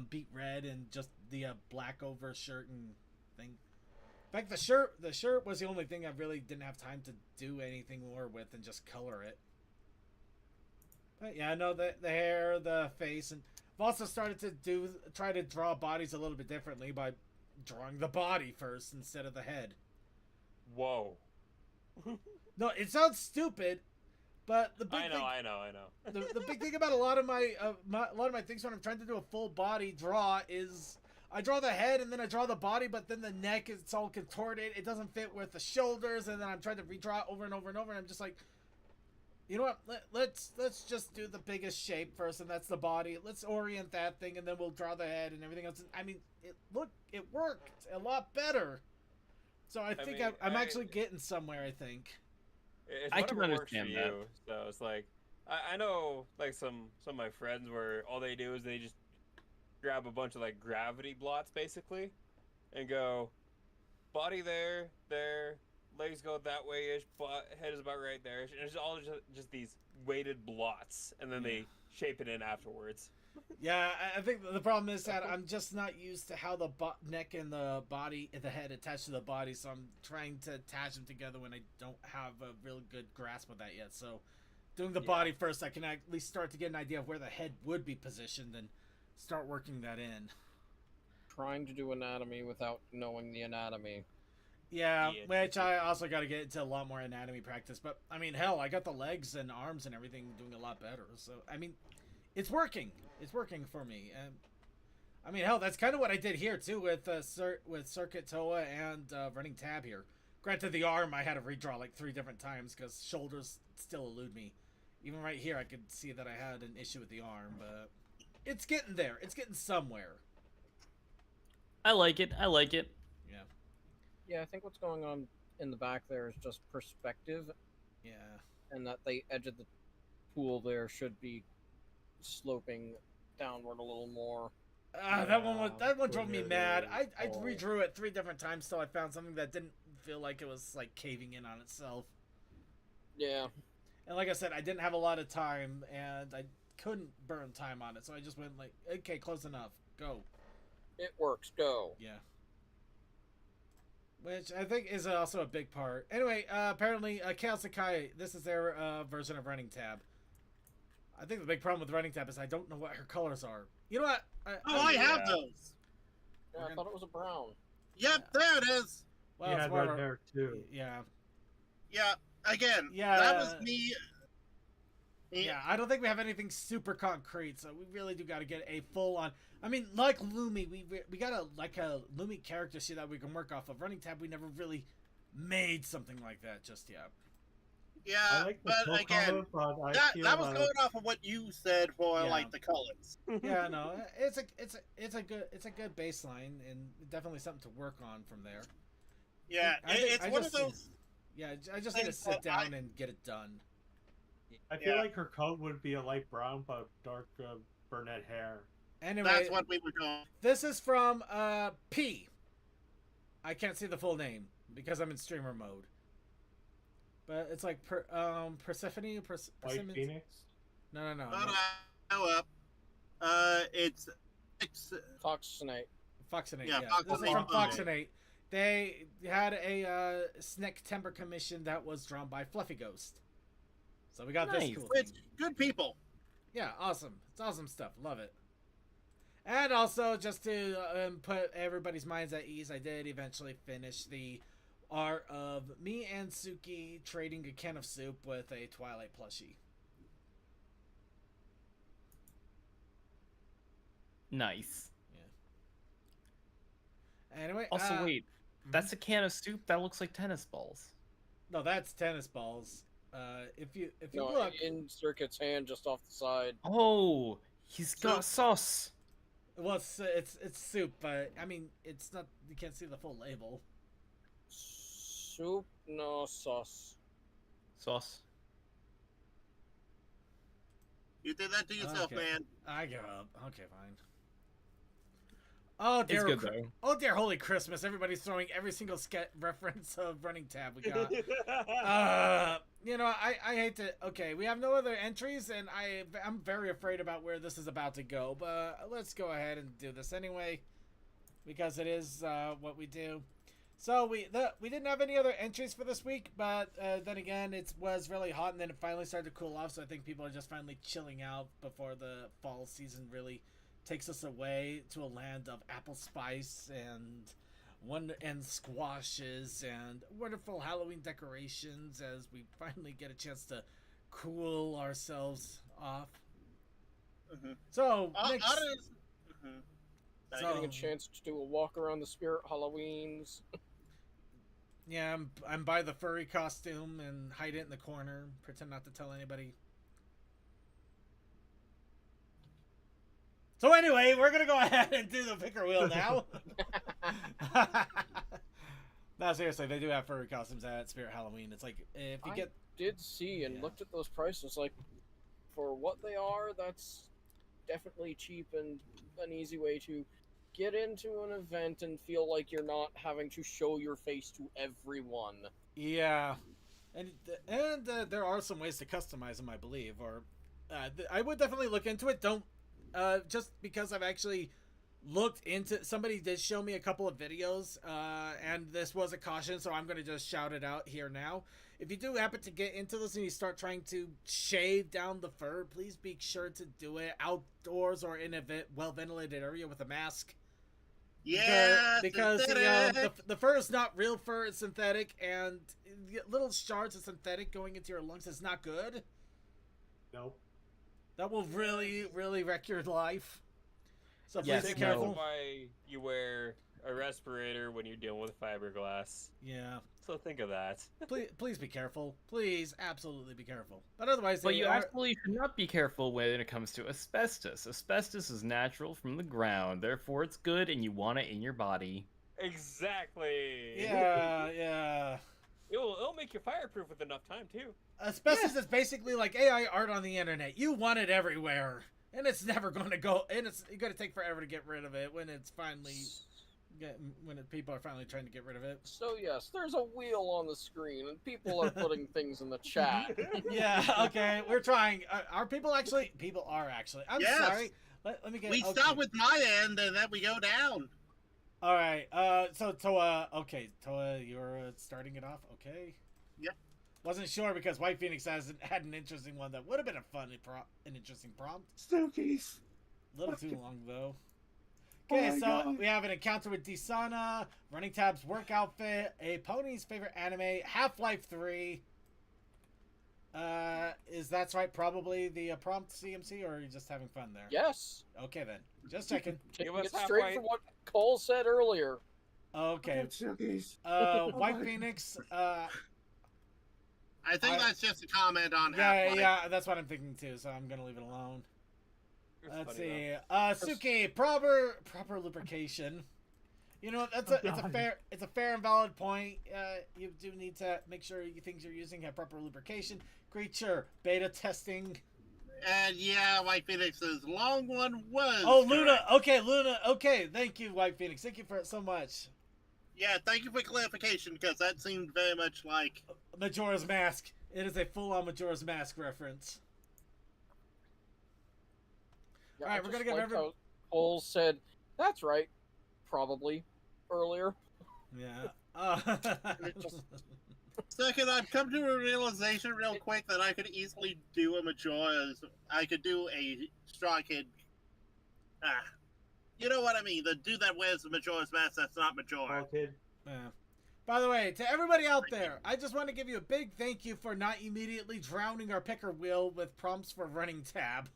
beet red and just the black over shirt and thing. In fact, the shirt was the only thing I really didn't have time to do anything more with and just color it. But yeah, no, the hair, the face, and I've also started to try to draw bodies a little bit differently by drawing the body first instead of the head. Whoa. No, it sounds stupid, but the big I know. the big thing about a lot of my things when I'm trying to do a full body draw is I draw the head and then I draw the body, but then the neck it's all contorted. It doesn't fit with the shoulders, and then I'm trying to redraw it over and over and over. And I'm just like, you know what? Let's just do the biggest shape first, and that's the body. Let's orient that thing, and then we'll draw the head and everything else. I mean, it worked a lot better. So I think I'm actually getting somewhere. I think. It's I can whatever works for understand that. you. So it's like I know like some of my friends where all they do is they just grab a bunch of like gravity blots basically, and go body there, legs go that way ish, head is about right there, and it's all just these weighted blots, and then they shape it in afterwards. Yeah, I think the problem is that I'm just not used to how the neck and the body, the head attached to the body, so I'm trying to attach them together when I don't have a real good grasp of that yet. So, doing the body first, I can at least start to get an idea of where the head would be positioned and start working that in. Trying to do anatomy without knowing the anatomy. Yeah, Yeah, which I also got to get into a lot more anatomy practice. But, I mean, hell, I got the legs and arms and everything doing a lot better. So, I mean, it's working. It's working for me. I mean, hell, that's kind of what I did here, too, with Circuit Toa and Running Tab here. Granted, the arm I had to redraw like 3 different times because shoulders still elude me. Even right here, I could see that I had an issue with the arm, but it's getting there. It's getting somewhere. I like it. I like it. Yeah. Yeah, I think what's going on in the back there is just perspective, Yeah. and that the edge of the pool there should be sloping downward a little more. That one drove me Where mad. I they fall. redrew it 3 different times till I found something that didn't feel like it was like caving in on itself. Yeah. And like I said, I didn't have a lot of time, and I couldn't burn time on it, so I just went like, okay, close enough, go. It works. Go. Yeah. Which I think is also a big part. Anyway, apparently, Chaos Sakai, this is their version of Running Tab. I think the big problem with Running Tab is I don't know what her colors are. You know what? I have those. Yeah, I thought it was a brown. Yep, there it is. Well, He it's had more red of a- hair too. Yeah. Yeah, again, Yeah. that was me. Yeah, I don't think we have anything super concrete, so we really do got to get a full on. I mean, like Lumi, we got a Lumi character sheet that we can work off of. Running Tab, we never really made something like that just yet. Yeah, I like the but full again, color, but I that feel was like going off of what you said for Yeah. like the colors. Yeah, no, it's a good baseline and definitely something to work on from there. Yeah, I think- it's I one just- of those. Yeah, I just need to Things sit that down and get it done. I feel Yeah. like her coat would be a light brown, but dark brunette hair. Anyway, That's what we were going. this is from P. I can't see the full name because I'm in streamer mode. But it's like Persephone, White Persimmons? Phoenix. No. But up. It's Foxonate. Foxonate, Yeah, yeah. Foxonate. This is from Foxonate. Foxonate. They had a Snick Timber commission that was drawn by Fluffy Ghost. So we got Nice. this cool which thing. good people. Yeah, awesome. It's awesome stuff. Love it. And also, just to put everybody's minds at ease, I did eventually finish the art of me and Suki trading a can of soup with a Twilight plushie. Nice. Anyway, Also, wait, that's a can of soup. That looks like tennis balls. no, that's tennis balls. If you No, look, in Circuit's hand, just off the side. Oh, he's got sauce. well, it's soup, but I mean, it's not. You can't see the full label. Soup, no sauce. Sauce. You did that to yourself, Okay. man. I give up. Okay, fine. Oh It's dear! good though. Oh dear! Holy Christmas! Everybody's throwing every single reference of Running Tab we got. You know, I hate to. Okay, we have no other entries, and I'm very afraid about where this is about to go. But let's go ahead and do this anyway, because it is what we do. So we didn't have any other entries for this week, but then again, it was really hot, and then it finally started to cool off. So I think people are just finally chilling out before the fall season really takes us away to a land of apple spice and squashes and wonderful Halloween decorations as we finally get a chance to cool ourselves off. Mm-hmm. So next, Mm-hmm. Getting a chance to do a walk around the Spirit Halloweens. yeah, I'm by the furry costume and hide it in the corner, pretend not to tell anybody. So anyway, we're gonna go ahead and do the picker wheel now. No, seriously, they do have furry costumes at Spirit Halloween. It's like if you get Did see and Yeah. looked at those prices, like, for what they are, that's definitely cheap and an easy way to get into an event and feel like you're not having to show your face to everyone. yeah, and there are some ways to customize them, I believe. Or I would definitely look into it. Don't just because I've actually looked into. Somebody did show me a couple of videos, and this was a caution, so I'm going to just shout it out here now. If you do happen to get into this and you start trying to shave down the fur, please be sure to do it outdoors or in a well-ventilated area with a mask. Yeah, because synthetic. the fur is not real fur, it's synthetic, and little shards of synthetic going into your lungs is not good. Nope. That will really, really wreck your life. So please Yes, be That's careful. why you wear a respirator when you're dealing with fiberglass. Yeah. So think of that. Please be careful. Please, absolutely be careful. But otherwise, But they you are... absolutely should not be careful when it comes to asbestos. Asbestos is natural from the ground, therefore it's good and you want it in your body. Exactly. Yeah. It'll make you fireproof with enough time too. Asbestos is basically like AI art on the internet. You want it everywhere. And it's never going to go... And it's going to take forever to get rid of it when it's finally... people are finally trying to get rid of it. So yes, there's a wheel on the screen, and people are putting things in the chat. Yeah, okay, we're trying. Are people actually? People are actually. I'm Yes. sorry. Let me get... We okay. start with my end, and then we go down. All right. So Toa. Okay, Toa, you're starting it off. Okay. Yep. Wasn't sure because White Phoenix had an interesting one that would have been an interesting prompt. Stookies. A little too long though. Oh Okay, my so God. we have an encounter with Disana, Running Tab's work outfit, a pony's favorite anime, Half-Life 3. Is that's right? Probably the prompt CMC, or are you just having fun there? Yes, Okay then, just checking. taking us it half straight right. from what Cole said earlier. Okay. Stookies. White Phoenix. I think that's just a comment on Yeah, Half-Life. yeah, that's what I'm thinking too. So I'm gonna leave it alone. It's Let's funny, see. Suki, proper lubrication. You know, it's a fair and valid point. You do need to make sure things you're using have proper lubrication. Creature beta testing. And yeah, White Phoenix's long one was. Oh, Luna. correct. Okay, Luna. Okay, thank you, White Phoenix. Thank you for it so much. Yeah, thank you for clarification, because that seemed very much like. Majora's Mask. It is a full-on Majora's Mask reference. Yeah, Alright, I we're just gonna give liked how Cole said, "That's right," probably earlier. Yeah. just- Second, I've come to a realization real quick that I could easily do a Majora's. I could do a Straw Kid. You know what I mean? The dude that wears the Majora's Mask, that's not Majora. Oh, kid. Yeah. By the way, to everybody out there, I just want to give you a big thank you for not immediately drowning our picker wheel with prompts for running tab.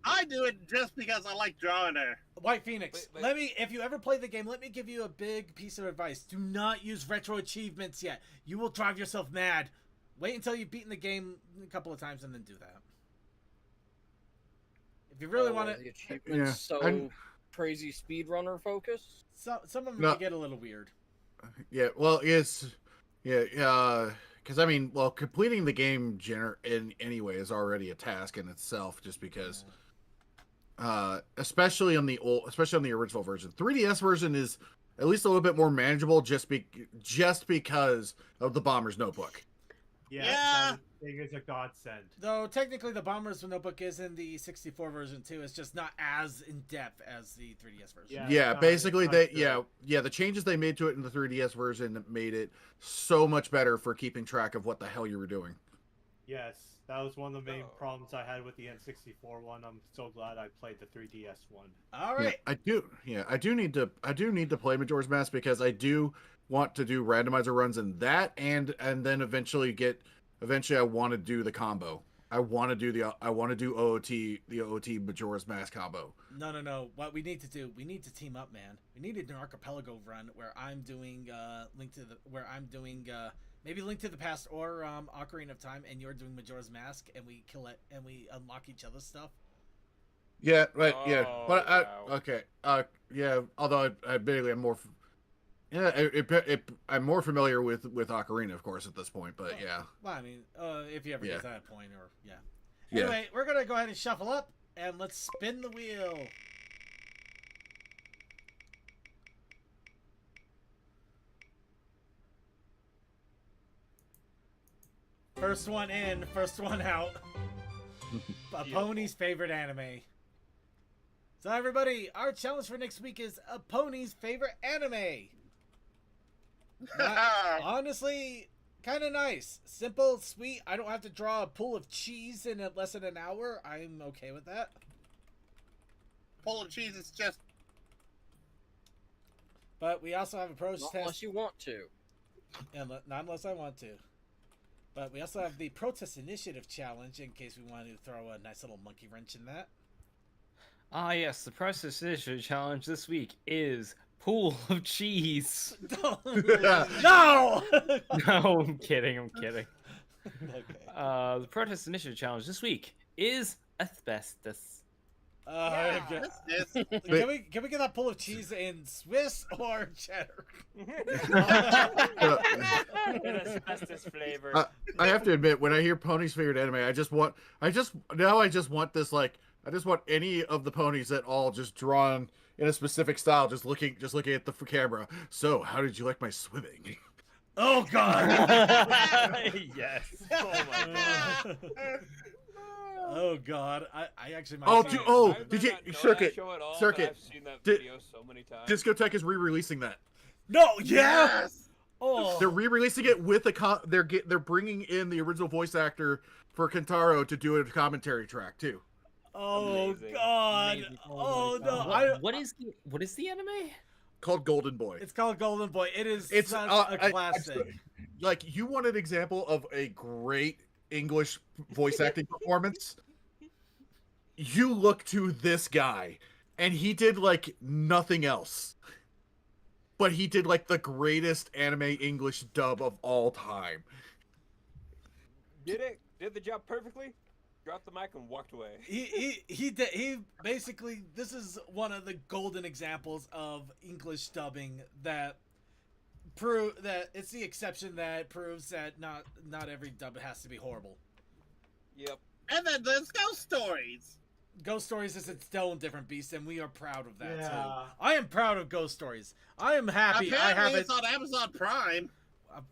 I do it just because I like drawing her. White Phoenix, Wait. if you ever play the game, let me give you a big piece of advice. Do not use retro achievements yet. You will drive yourself mad. Wait until you've beaten the game a couple of times and then do that. If you really want The to... achievements so I'm- crazy speedrunner focus. Some of them No. may get a little weird. Yeah, well, it's because I mean, well, completing the game in anyway is already a task in itself, just because, especially on the original version. 3DS version is at least a little bit more manageable, just because of the Bomber's Notebook. Yeah. Yeah. That thing is a godsend. Though technically the Bomber's Notebook is in the 64 version too. It's just not as in-depth as the 3DS version. Yeah. Yeah, no, basically it's they not good. the changes they made to it in the 3DS version made it so much better for keeping track of what the hell you were doing. Yes, that was one of the main Oh. problems I had with the N64 one. I'm so glad I played the 3DS one. All Yeah, right. I do need to play Majora's Mask because I do want to do randomizer runs in that and then eventually I want to do the combo. I want to do the OOT Majora's Mask combo. No. What we need to do, we need to team up, man. We need an archipelago run where I'm doing maybe Link to the Past or Ocarina of Time, and you're doing Majora's Mask, and we kill it and we unlock each other's stuff. Yeah, right. Yeah, Oh, but wow. okay. Yeah. Although admittedly, I'm more. I'm more familiar with Ocarina, of course, at this point. But Oh. yeah. Well, I mean, if you ever Yeah. get to that point, or yeah. Yeah. Anyway, we're gonna go ahead and shuffle up, and let's spin the wheel. First one in, first one out. A pony's favorite anime. So everybody, our challenge for next week is a pony's favorite anime. Honestly, kind of nice. Simple, sweet. I don't have to draw a pool of cheese in less than an hour. I'm okay with that. Pool of cheese is just... But we also have a protest. Not unless you want to. Not unless I want to. But we also have the protest initiative challenge in case we want to throw a nice little monkey wrench in that. Ah, yes, the protest initiative challenge this week is pool of cheese. No! No, I'm kidding. Okay. The protest initiative challenge this week is asbestos. Okay. Can we get that pool of cheese in Swiss or cheddar? An asbestos flavor. I have to admit, when I hear Pony's favorite anime, I just want this, like, I just want any of the ponies at all just drawn in a specific style, just looking at the camera. So, how did you like my swimming? Oh God! Yes. Oh my god. Oh God! I actually might. Oh, see dude, it. oh, I might did you not know Circuit? that show at all, but Circuit. I've seen that Did- video so many times. Discotheque is re-releasing that. No! Yeah! Yes! Oh! They're re-releasing it with they're bringing in the original voice actor for Kentaro to do a commentary track too. Oh Amazing. God! Amazing. Oh Oh my no! God. What is the anime? Called Golden Boy. It's called Golden Boy. It is It's such I- a classic. Like, you want an example of a great English voice acting performance? You look to this guy, and he did like nothing else. But he did like the greatest anime English dub of all time. Did the job perfectly. Dropped the mic and walked away. He basically, this is one of the golden examples of English dubbing that it's the exception that proves that not every dub has to be horrible. Yep. And then there's Ghost Stories. Ghost Stories is its own different beast, and we are proud of that too. Yeah. I am proud of Ghost Stories. I am happy. Apparently I have it's it. on Amazon Prime.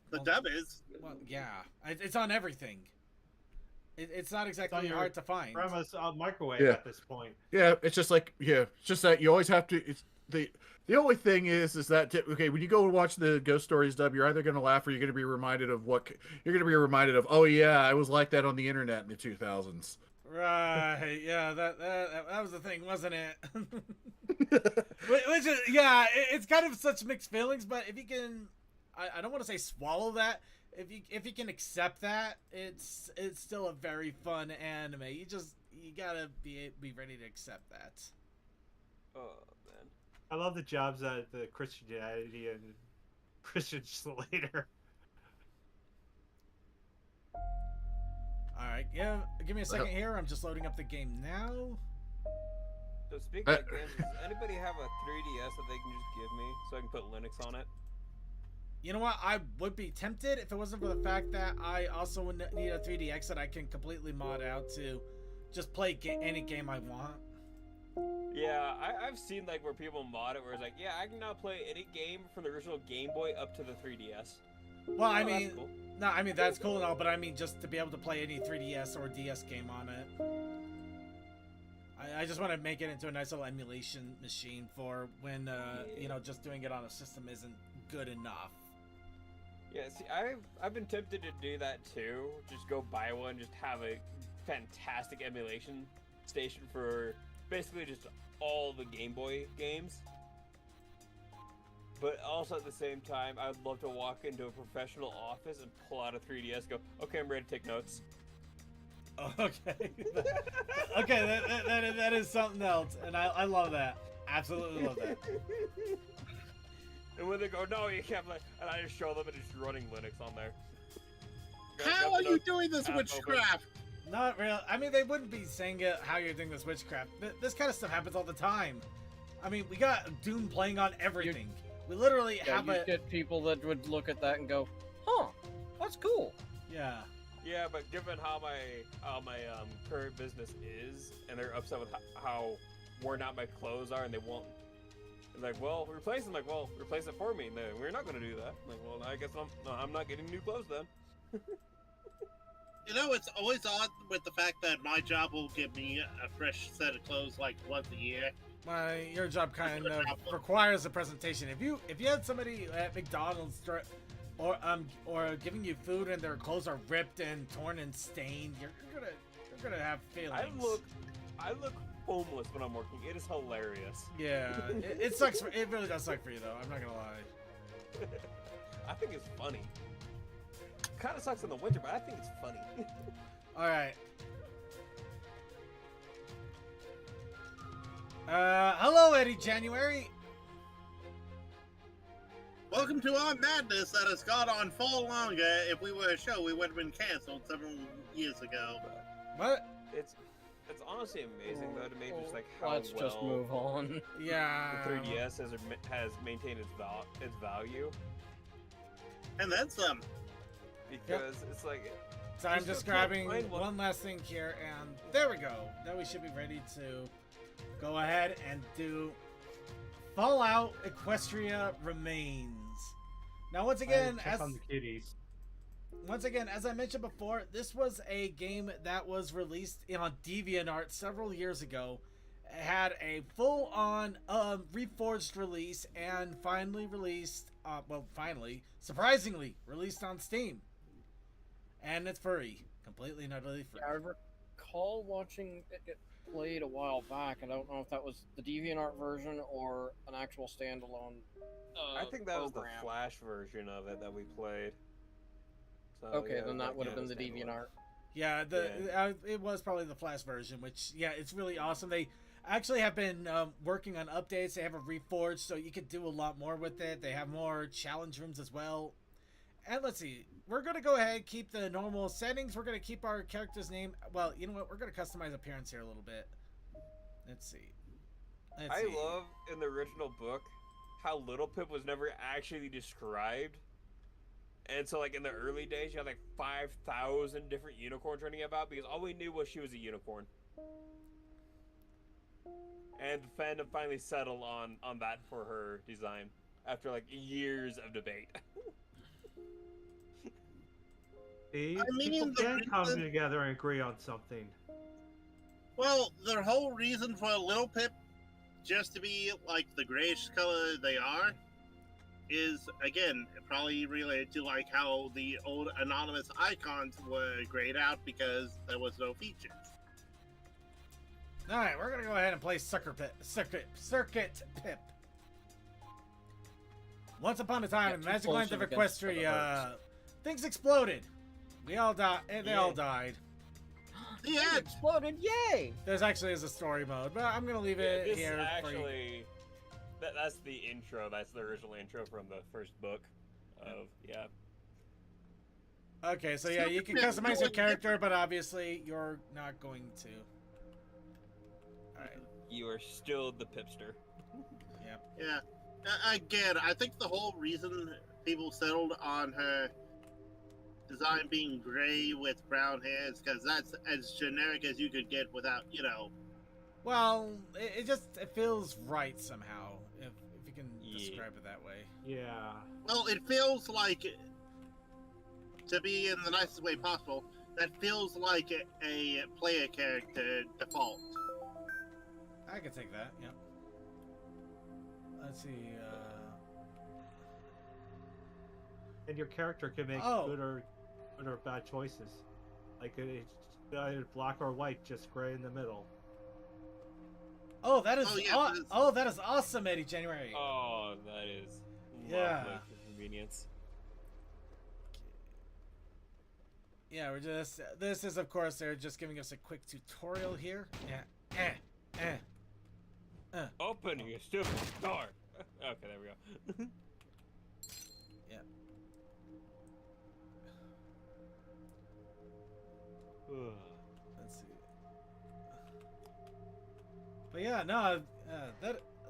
The Well, dub is. well, yeah, it's on everything. It's not exactly your hard to find. From a microwave Yeah. at this point. Yeah, it's just like, it's just that you always have to. It's the only thing is that okay, when you go and watch the Ghost Stories dub, you're either going to laugh or you're going to be reminded of oh yeah, I was like that on the internet in the 2000s. Right, yeah, that was the thing, wasn't it? Which is, yeah, it's kind of such mixed feelings, but if you can, I don't want to say swallow that. If you can accept that, it's still a very fun anime. You gotta be ready to accept that. Oh man. I love the jobs that the Christianity and Christian Slater. All right, yeah, give me a second here. I'm just loading up the game now. So speaking of games, does anybody have a 3DS that they can just give me so I can put Linux on it? You know what? I would be tempted if it wasn't for the fact that I also would need a 3DX that I can completely mod out to just play any game I want. Yeah, I've seen like where people mod it where it's like, yeah, I can now play any game from the original Game Boy up to the 3DS. Well, I Oh, that's mean, cool. no, I mean that's cool and all, but I mean just to be able to play any 3DS or DS game on it. I just want to make it into a nice little emulation machine for when just doing it on a system isn't good enough. Yeah, see, I've been tempted to do that too. Just go buy one, just have a fantastic emulation station for basically just all the Game Boy games. But also at the same time, I'd love to walk into a professional office and pull out a 3DS, go, okay, I'm ready to take notes. Okay. Okay, that is something else, and I love that. Absolutely love that. And when they go, no, you can't play, and I just show them and it's running Linux on there. How are you doing this Tab witchcraft? Not real. I mean, they wouldn't be saying it how you're doing this witchcraft. This kind of stuff happens all the time. I mean, we got Doom playing on everything. We literally Yeah, have you get people that would look at that and go, "Huh, that's cool." Yeah. Yeah, but given how my current business is, and they're upset with how worn out my clothes are, and they won't. They're like, well, replace them. Like, well, replace it for me. And we're not going to do that. I'm like, well, I guess I'm not getting new clothes then. You know, it's always odd with the fact that my job will give me a fresh set of clothes like once a year. Your job kind of requires a presentation. If you had somebody at McDonald's or giving you food and their clothes are ripped and torn and stained, you're gonna have feelings. I look homeless when I'm working. It is hilarious. Yeah, it sucks. It really does suck for you, though. I'm not gonna lie. I think it's funny. Kind of sucks in the winter, but I think it's funny. All right. Hello, Eddie January. Welcome to our madness that has gone on far longer. If we were a show, we would have been canceled several years ago. What? It's honestly amazing though to me, just like how Let's well just move on. Yeah. the 3DS has maintained its value. And then some. Because it's like. So I'm still just can't grabbing find one. one last thing here, and there we go. Now we should be ready to go ahead and do Fallout Equestria Remains. Now, once again, Check on the kitties. as I mentioned before, this was a game that was released on DeviantArt several years ago. It had a full-on reforged release and finally released, surprisingly released on Steam. And it's free, completely and utterly free. Yeah, I recall watching it get played a while back. I don't know if that was the DeviantArt version or an actual standalone. I think that was the program. Flash version of it that we played. So, Okay, yeah, then that would have yeah, been the standalone. DeviantArt. Yeah, it was probably the Flash version, which, yeah, it's really awesome. They actually have been working on updates. They have a reforged, so you could do a lot more with it. They have more challenge rooms as well. And let's see, we're going to go ahead and keep the normal settings. We're going to keep our character's name. Well, you know what? We're going to customize appearance here a little bit. Let's see. I love in the original book how Little Pip was never actually described. And so, like, in the early days, you had like 5,000 different unicorns running about because all we knew was she was a unicorn. And the fandom finally settled on that for her design after like years of debate. See, I mean, people the can come reason- together and agree on something. Well, the whole reason for Little Pip just to be like the grayish color they are is, again, probably related to like how the old anonymous icons were grayed out because there was no features. All right, we're going to go ahead and play Circuit Pip. Once upon a time, in Yeah, the magic too land of close against the Equestria, hearts. things exploded. We all died. They all Yeah. died. The It end. exploded! Yay! There's actually is a story mode, but I'm gonna leave it This here for you. actually, that's the intro. That's the original intro from the first book. Okay, so yeah, you can customize your character, but obviously you're not going to. All right. You are still the Pipster. Yeah. Again, I think the whole reason people settled on her design being gray with brown hair is because that's as generic as you could get without, you know. Well, it feels right somehow, if you can Yeah. describe it that way. Yeah. Well, it feels like, to be in the nicest way possible, that feels like a player character default. I can take that. Yeah. Let's see. And your character can make Oh. good or bad choices. Like it's either black or white, just gray in the middle. Oh, that is. Oh, yeah, this is- that is awesome, Eddie January. Oh, that is Yeah. lovely for convenience. Yeah, we're just. This is, of course, they're just giving us a quick tutorial here. Yeah. Open your stupid door. Okay, there we go. Yeah. Let's see. But yeah, no,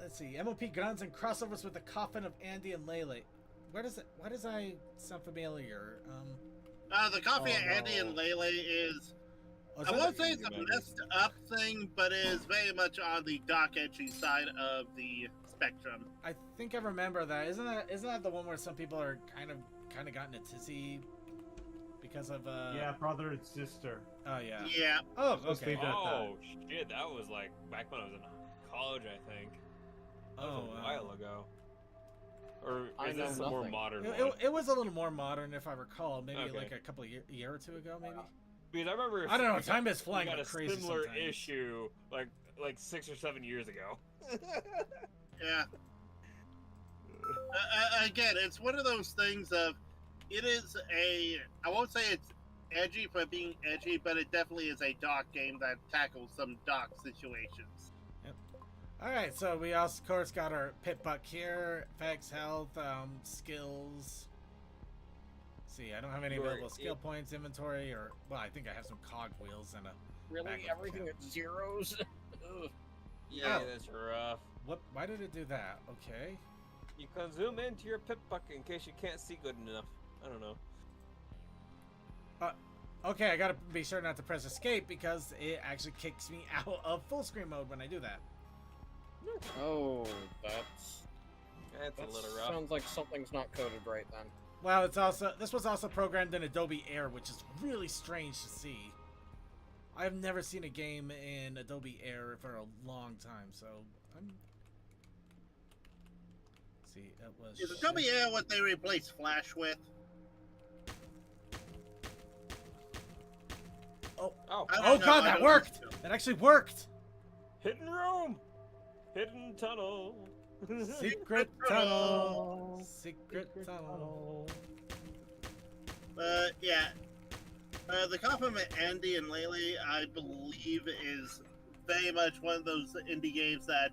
let's see. MOP guns and crossovers with the coffin of Andy and Lele. Why does I sound familiar? The coffee Oh, of Andy and no. Lele is, Is I that- won't say it's a messed up thing, but it is very much on the dark, edgy side of the spectrum. I think I remember that. Isn't that the one where some people are kind of gotten a tizzy because of Yeah, brother and sister. Oh yeah. Yeah. Oh Let's okay. leave that. Oh shit, that was like back when I was in college, I think. That was Oh, a while ago. Or I is know this a more nothing. modern It, one? it was a little more modern, if I recall. Maybe Okay. like a couple of year or two ago, maybe. Because I remember I don't know. we Time is we flying got like a crazy similar sometimes. issue like 6 or 7 years ago. Yeah. Again, it's one of those things of, it is I won't say it's edgy for being edgy, but it definitely is a dark game that tackles some dark situations. All right, so we also, of course, got our pit buck here, effects, health, skills. Let's see, I don't have any Sure, available skill points, inventory, or well, I think I have some cog wheels and a. Really, Back with everything cap. at zeros? Ugh. Yeah, Oh. that's rough. What? Why did it do that? Okay. You can zoom into your pit buck in case you can't see good enough. I don't know. Okay, I gotta be sure not to press escape because it actually kicks me out of full screen mode when I do that. Oh, that's That's a that little rough. sounds like something's not coded right then. Well, this was also programmed in Adobe Air, which is really strange to see. I've never seen a game in Adobe Air for a long time, so I'm. Let's see, it was. Is Adobe Air what they replaced Flash with? Oh, I Oh don't know, god, I that don't worked! know. That actually worked! hidden room, hidden tunnel. Secret tunnel! Secret tunnel. Yeah. The compliment Andy and Laylee, I believe, is very much one of those indie games that,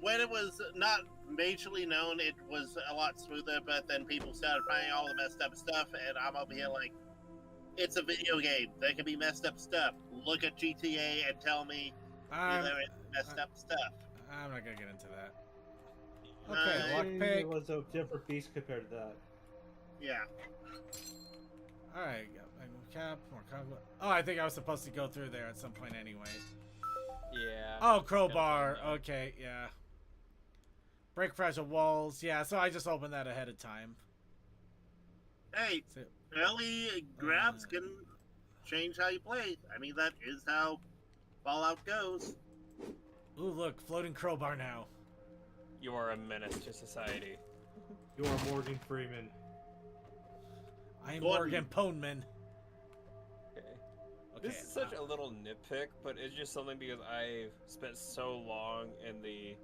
when it was not majorly known, it was a lot smoother, but then people started finding all the messed up stuff, and I'm over here like, it's a video game. There can be messed up stuff. Look at GTA and tell me I'm, there is messed up stuff. I'm not gonna get into that. Uh, Okay, lock It pick. was a different beast compared to that. Yeah. Alright, got magnum cap, more combo. Oh, I think I was supposed to go through there at some point anyway. Yeah. Oh, crowbar. Kinda fun, Okay, yeah. Break fragile walls. Yeah, so I just opened that ahead of time. Hey, So, early grabs can change how you play. I mean, that is how Fallout goes. ooh, look, floating crowbar now. You are a menace to society. You are Morgan Freeman. I'm Gordon. Morgan Poneman. Okay. Okay. This is such a little nitpick, but it's just something because I've spent so long in the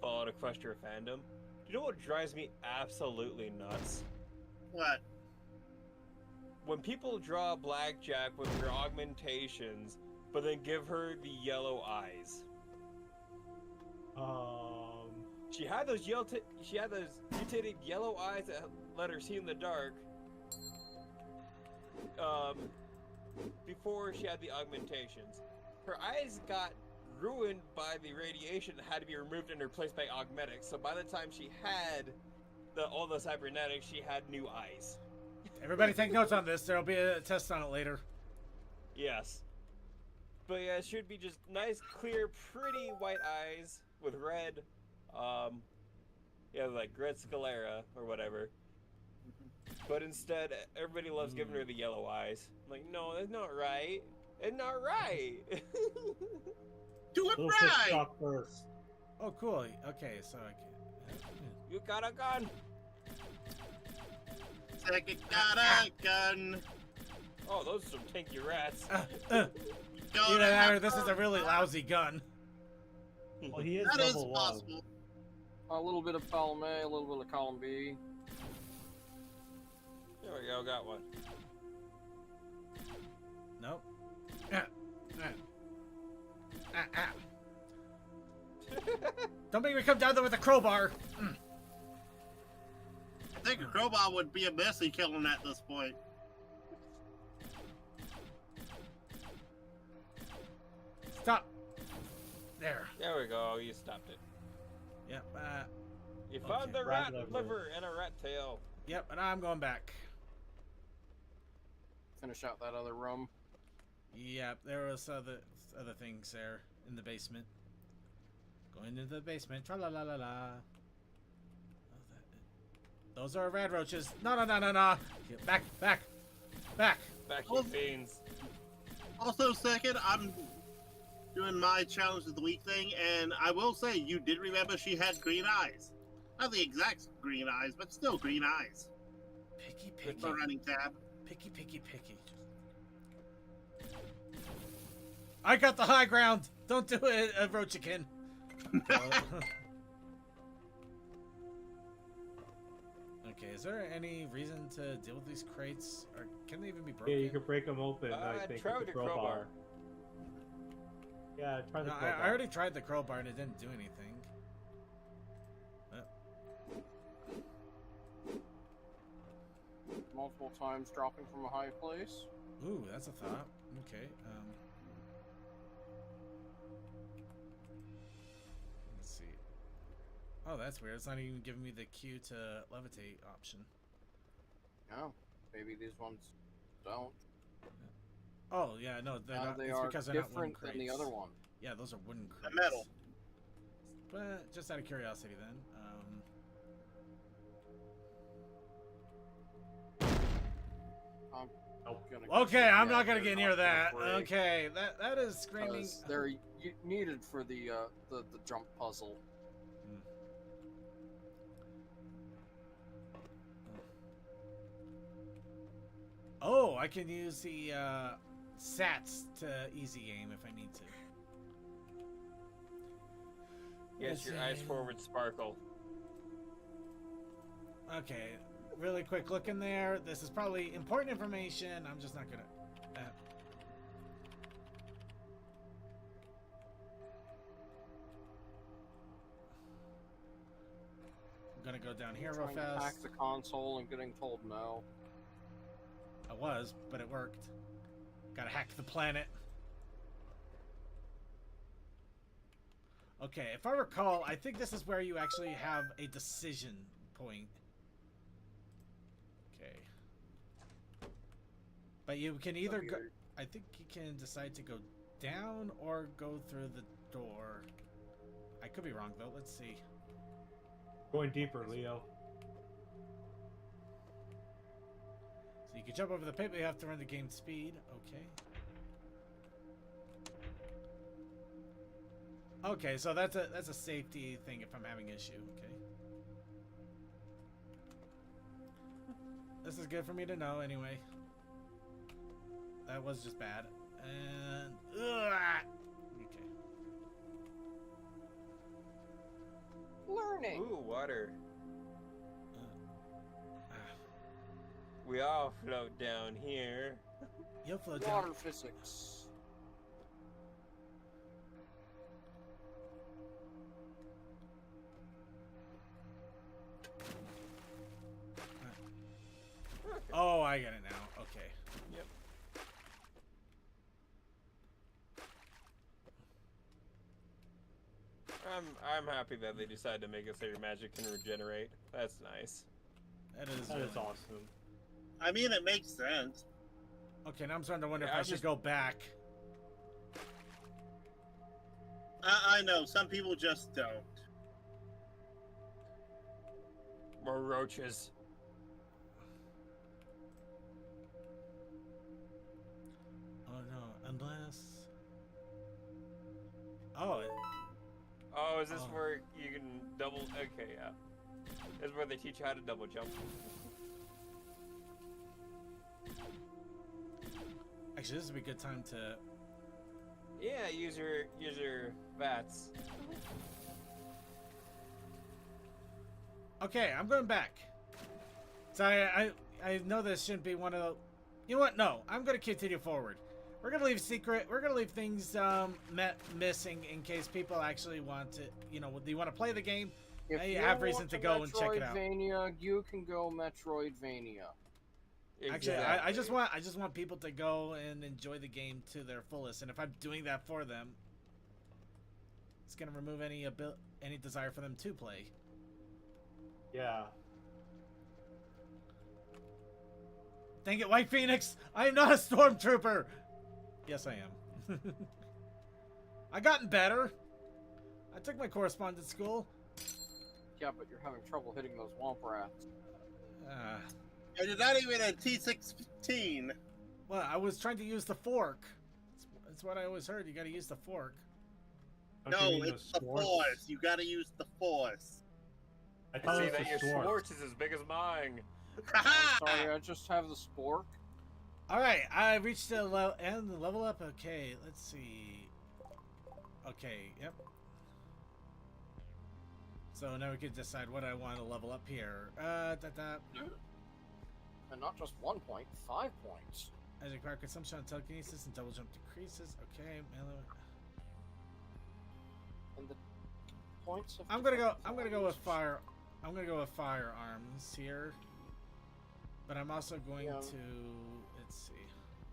Fallout Equestria fandom. Do you know what drives me absolutely nuts? What? When people draw Blackjack with her augmentations, but then give her the yellow eyes. She had those mutated yellow eyes that let her see in the dark. Before she had the augmentations, her eyes got ruined by the radiation that had to be removed and replaced by augmetics. So by the time she had all the cybernetics, she had new eyes. Everybody take notes on this. There'll be a test on it later. Yes. But yeah, it should be just nice, clear, pretty white eyes with red, like red sclera or whatever. But instead, everybody loves giving her the yellow eyes. I'm like, no, that's not right. It's not right. Do it Little fish right! talk first. Oh, cool. Okay, so I can. You got a gun. Second got a gun. Oh, those are some tanky rats. Don't Either that have or this is a really lousy gun. Well, he is That is level 1. possible. A little bit of column A, a little bit of column B. There we go, got one. Nope. Don't make me come down there with a crowbar. I think a crowbar would be a messy killing at this point. Stop. There. There we go, you stopped it. Yep. You found Okay, the rat rat liver. liver. And a rat tail. Yep. And I'm going back. Finish out that other room. Yep. There was other things there in the basement. Going into the basement. Tra la la la la. Those are rad roaches. No. Get back. Back, you fiends. Also, second, I'm doing my challenge of the week thing, and I will say you did remember she had green eyes. Not the exact green eyes, but still green eyes. Picky. With the running tab. Picky. I got the high ground. Don't do it, Roachikin. Okay, is there any reason to deal with these crates? Or can they even be broken? Yeah, you can break them open. I think try with with the the crowbar. Yeah, try the No, crowbar. I already tried the crowbar and it didn't do anything. Multiple times dropping from a high place. Ooh, that's a thought. Okay. Let's see. Oh, that's weird. It's not even giving me the Q to levitate option. Oh, maybe these ones don't. Oh yeah, no, they're not. They It's are because they're not wooden different crates. than the other one. Yeah, those are wooden crates. metal. But just out of curiosity, then. Okay, I'm not gonna get near that. Okay, that is screaming. They're needed for the jump puzzle. Oh, I can use the sats to easy aim if I need to. Yes, your eyes forward sparkle. Okay, really quick look in there. This is probably important information. I'm just not gonna. I'm gonna go down here real Trying to hack fast. the console and getting told no. I was, but it worked. Gotta hack the planet. Okay, if I recall, I think this is where you actually have a decision point. Okay. But you can either go... I think you can decide to go down or go through the door. I could be wrong, though. Let's see. Going deeper, Leo. So you can jump over the pit, but you have to run the game speed. Okay. Okay, so that's a safety thing if I'm having issue. Okay. This is good for me to know anyway. That was just bad. And okay. Learning. Ooh, water. Ah. We all float down here. You'll float down. Water physics. Oh, I get it now. Okay. Yep. I'm happy that they decided to make it so your magic can regenerate. That's nice. That is awesome. I mean, it makes sense. Okay, now I'm starting to wonder Yeah, if I I'm should just- go back. I know, some people just don't. More roaches. Oh no, unless. Oh. Oh, is this Oh. where you can double? Okay, yeah. This is where they teach you how to double jump. Actually, this would be a good time to. Yeah, use your VATS. Okay, I'm going back. So I know this shouldn't be one of the. You know what? No, I'm gonna continue forward. We're gonna leave secret. We're gonna leave things missing in case people actually want to. You know, they want to play the game. If They you have reason want to go and check it out. Metroidvania, you can go Metroidvania. Actually, I just want people to go and enjoy the game to their fullest. And if I'm doing that for them, it's gonna remove any desire for them to play. Yeah. Dang it, White Phoenix! I am not a stormtrooper! Yes, I am. I gotten better. I took my correspondence school. Yeah, but you're having trouble hitting those womp rats. Uh, And you're not even a T16. well, I was trying to use the fork. That's what I always heard. You gotta use the fork. Don't you No, mean it's the swords? force. You gotta use the force. I I thought see it was that the your sword. Schwartz is as big as mine. Sorry, I just have the spork. All right, I reached the level up. Okay, let's see. Okay, yep. So now we can decide what I want to level up here. And not just 1 point, 5 points. As you acquire consumption on telekinesis and double jump decreases. Okay, melee. And the points of I'm gonna go different with values. fire. I'm gonna go with firearms here. But I'm also going Yeah. to let's see.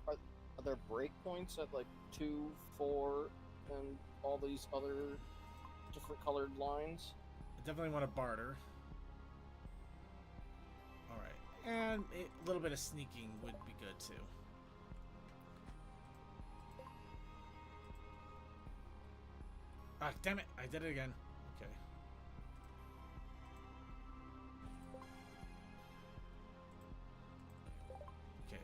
Are there breakpoints at like 2, 4, and all these other different colored lines? I definitely want to barter. All right, and a little bit of sneaking would be good too. Ah, damn it! I did it again. Okay. Okay.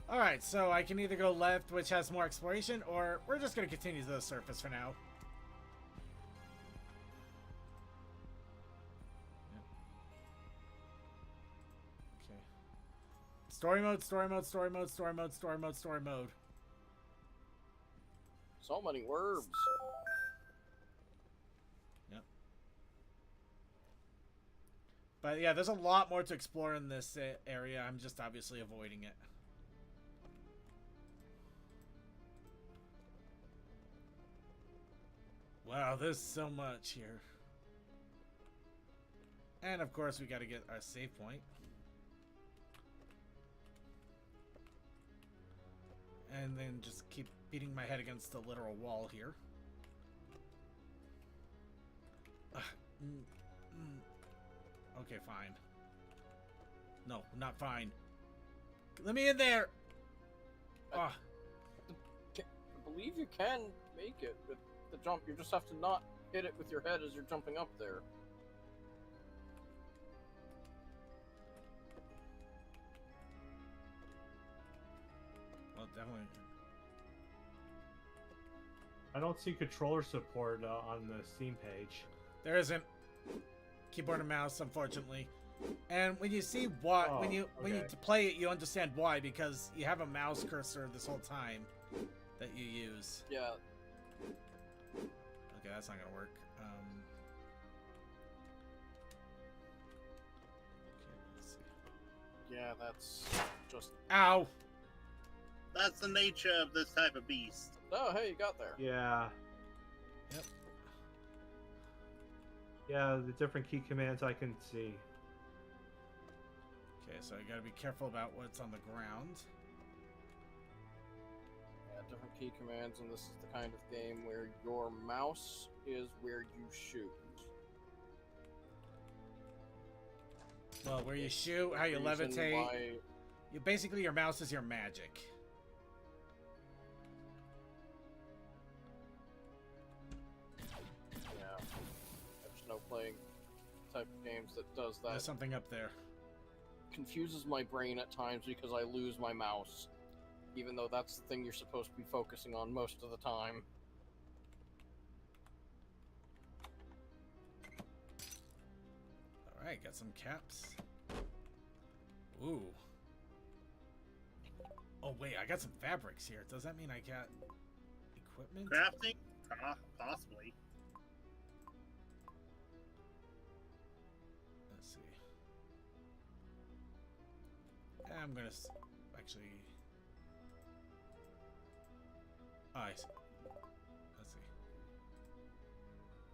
All right, so I can either go left, which has more exploration, or we're just gonna continue to the surface for now. Okay. Story mode, story mode, story mode, story mode, story mode, story mode. So many words. Yep. But yeah, there's a lot more to explore in this area. I'm just obviously avoiding it. Wow, there's so much here. And of course, we got to get our save point. And then just keep beating my head against the literal wall here. Okay, fine. No, not fine. Let me in there! I believe you can make it with the jump. You just have to not hit it with your head as you're jumping up there. Well, definitely. I don't see controller support on the Steam page. There isn't keyboard and mouse, unfortunately. And when you see why, when you okay. play it, you understand why, because you have a mouse cursor this whole time that you use. Yeah. Okay, that's not gonna work. Okay, let's see. Yeah, that's just... Ow! That's the nature of this type of beast. Oh, hey, you got there. Yeah. Yep. Yeah, the different key commands I can see. Okay, so you gotta be careful about what's on the ground. Yeah, different key commands, and this is the kind of game where your mouse is where you shoot. Well, where you shoot, how you Reason levitate. why- You basically, your mouse is your magic. Yeah. I just know playing type of games that does that There's something up there. confuses my brain at times because I lose my mouse. Even though that's the thing you're supposed to be focusing on most of the time. Alright, got some caps. Ooh. Oh, wait, I got some fabrics here. Does that mean I got equipment? Crafting? Possibly. Let's see. I'm gonna actually. Oh, I see. Let's see.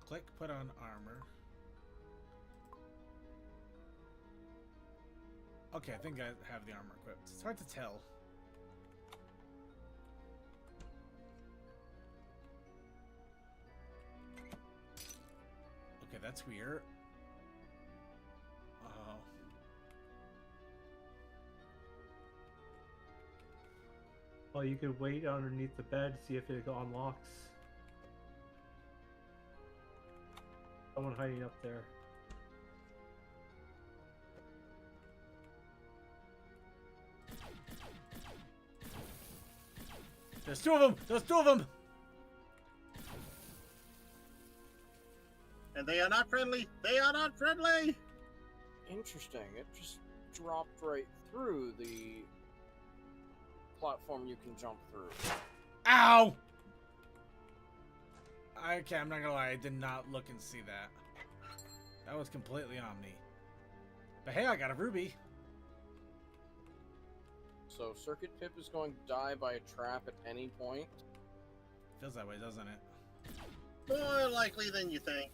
Click, put on armor. Okay, I think I have the armor equipped. It's hard to tell. Okay, that's weird. Oh. Well, you could wait underneath the bed, see if it unlocks. Someone hiding up there. There's two of them! There's two of them! And they are not friendly! They are not friendly! Interesting. It just dropped right through the platform you can jump through. Ow! Okay, I'm not gonna lie, I did not look and see that. That was completely on me. But hey, I got a ruby. So Circuit Pip is going to die by a trap at any point. Feels that way, doesn't it? More likely than you think.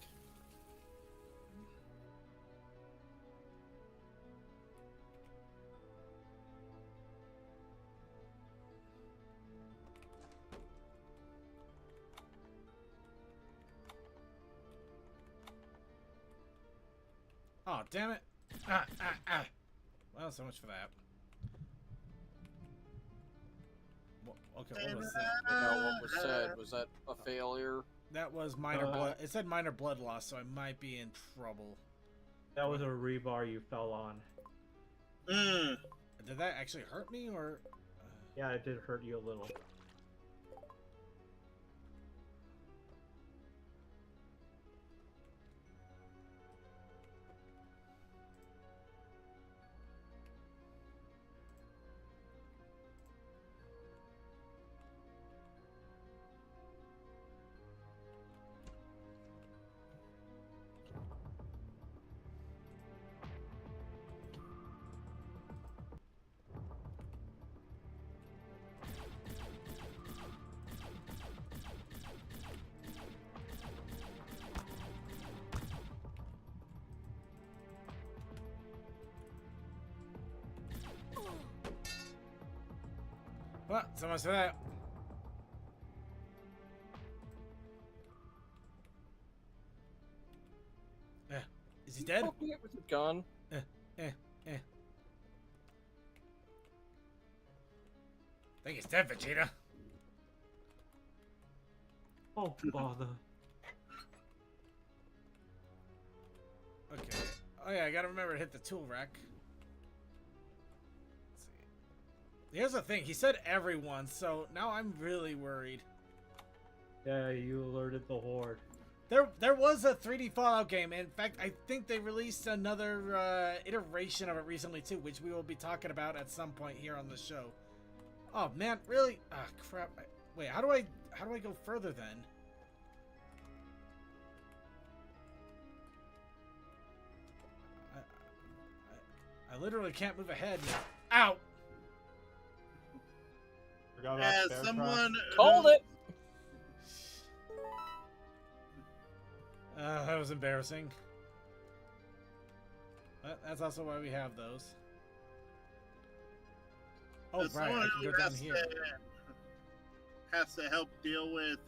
Oh, damn it. Well, so much for that. Okay, what was that? No, what was said? Was that a failure? That was minor blood. It said minor blood loss, so I might be in trouble. That was a rebar you fell on. Did that actually hurt me, or? Yeah, it did hurt you a little. Well, so much for that. Is he dead? Poking it with a gun. I think he's dead, Vegeta. Oh, bother. Okay. Oh yeah, I gotta remember to hit the tool rack. Let's see. Here's the thing, he said everyone, so now I'm really worried. Yeah, you alerted the horde. There was a 3D Fallout game. In fact, I think they released another iteration of it recently too, which we will be talking about at some point here on the show. Oh man, really? Ah, crap. Wait, how do I go further then? I literally can't move ahead. Ow! Forgot about As spare someone Called it! That was embarrassing. But that's also why we have those. Oh, as right, I someone can who go down here. has to help deal with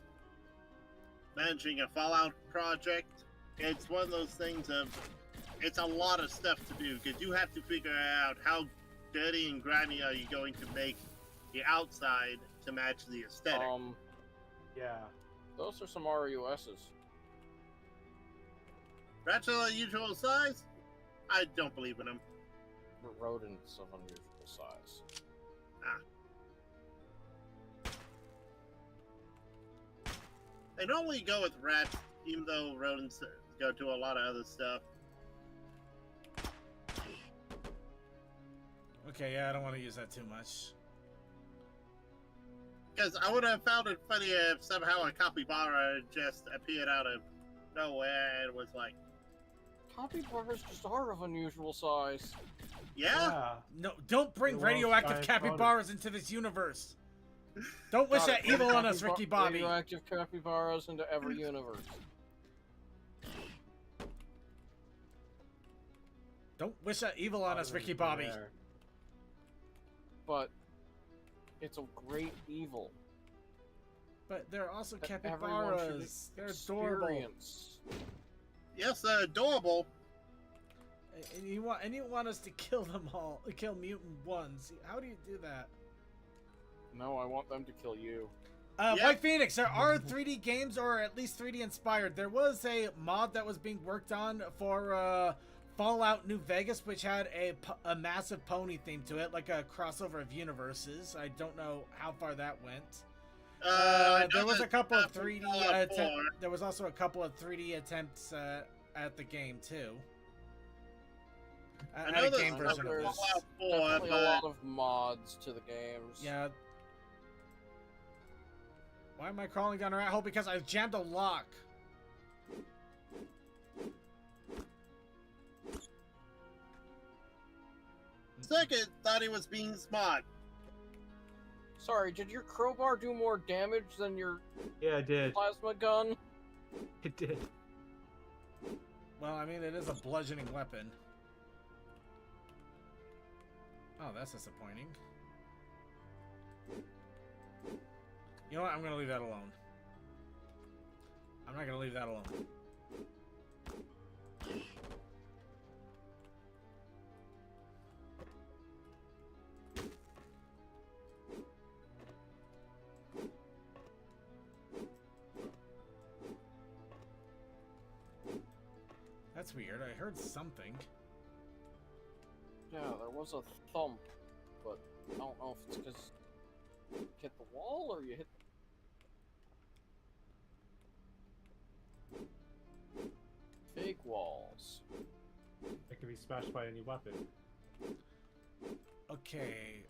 managing a Fallout project, it's one of those things of it's a lot of stuff to do because you have to figure out how dirty and grimy are you going to make the outside to match the aesthetic. Yeah. Those are some RUSs. Rats are unusual size? I don't believe in them. Rodents of unusual size. They normally go with rats, even though rodents go to a lot of other stuff. Okay, yeah, I don't want to use that too much. Because I would have found it funny if somehow a capybara just appeared out of nowhere and was like, Capybaras just are of unusual size. yeah? No, don't bring You're radioactive well capybaras into this universe. Don't wish Gotta that put evil on us, Ricky Bobby. Radioactive capybaras into every universe. Don't wish that evil on us, Ricky Bobby. There. But it's a great evil. But there are also that everyone should capybaras. They're adorable. experience. Yes, they're adorable. And you want us to kill them all, kill mutant ones. How do you do that? No, I want them to kill you. Yep. White Phoenix, there are 3D games, or at least 3D inspired. There was a mod that was being worked on for Fallout New Vegas, which had a massive pony theme to it, like a crossover of universes. I don't know how far that went. I know there was a that couple of stuff in 3D Fallout 4. There was also a couple of 3D attempts at the game too. I At know a there's game version of there's this. Fallout 4, Definitely a but lot of mods to the games. Yeah. Why am I crawling down a rat hole? Because I've jammed a lock. second thought he was being smart. Sorry, did your crowbar do more damage than your Yeah, I did. plasma gun? It did. Well, I mean, it is a bludgeoning weapon. Oh, that's disappointing. You know what? I'm gonna leave that alone. I'm not gonna leave that alone. That's weird. I heard something. Yeah, there was a thump, but I don't know if it's because you hit the wall or you hit. Fake walls. It can be smashed by any weapon. Okay.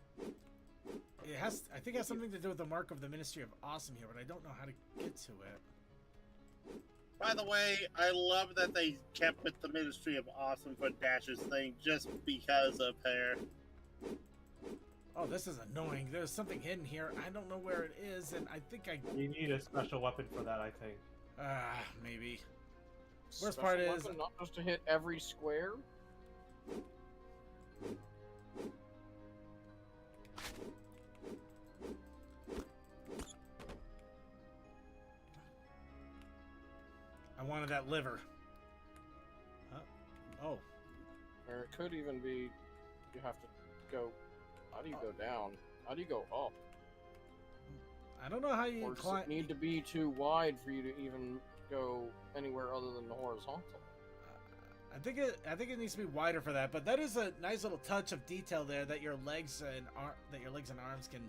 It has. I think it has something to do with the mark of the Ministry of Awesome here, but I don't know how to get to it. By the way, I love that they kept with the Ministry of Awesome for Dash's thing just because of her. Oh, this is annoying. There's something hidden here. I don't know where it is, and I think I. You need a special weapon for that, I think. Maybe. Worst Special part is- weapon, not just to hit every square. I wanted that liver. Huh? Oh. Or it could even be you have to go. How do you go down? How do you go up? I don't know how you Or does climb. it need to be too wide for you to even go anywhere other than the horizontal? I think it needs to be wider for that, but that is a nice little touch of detail there that your legs and arms can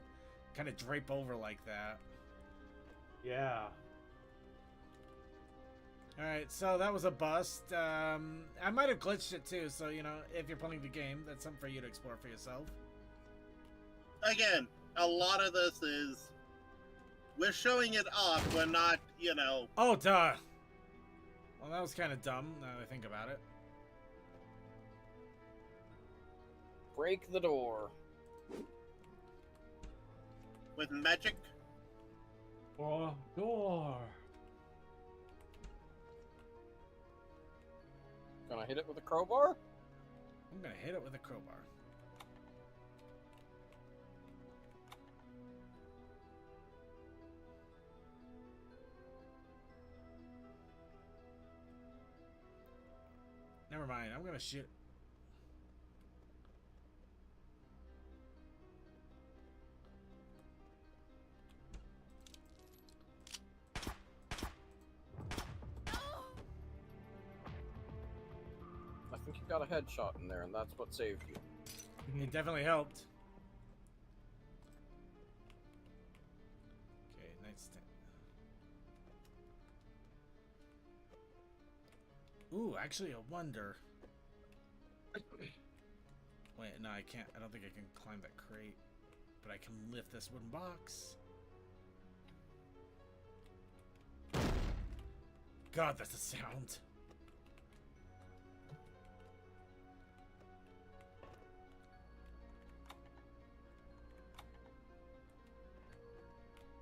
kind of drape over like that. Yeah. All right, so that was a bust. I might have glitched it too, so you know, if you're playing the game, that's something for you to explore for yourself. Again, a lot of this is we're showing it off, we're not, you know. Oh, duh. Well, that was kind of dumb now that I think about it. Break the door. With magic. Oh, door. Gonna hit it with a crowbar? I'm gonna hit it with a crowbar. Never mind, I'm gonna shoot. I think you got a headshot in there, and that's what saved you. It definitely helped. Okay, nightstand. Ooh, actually a wonder. Wait, no, I can't. I don't think I can climb that crate. But I can lift this wooden box. God, that's a sound.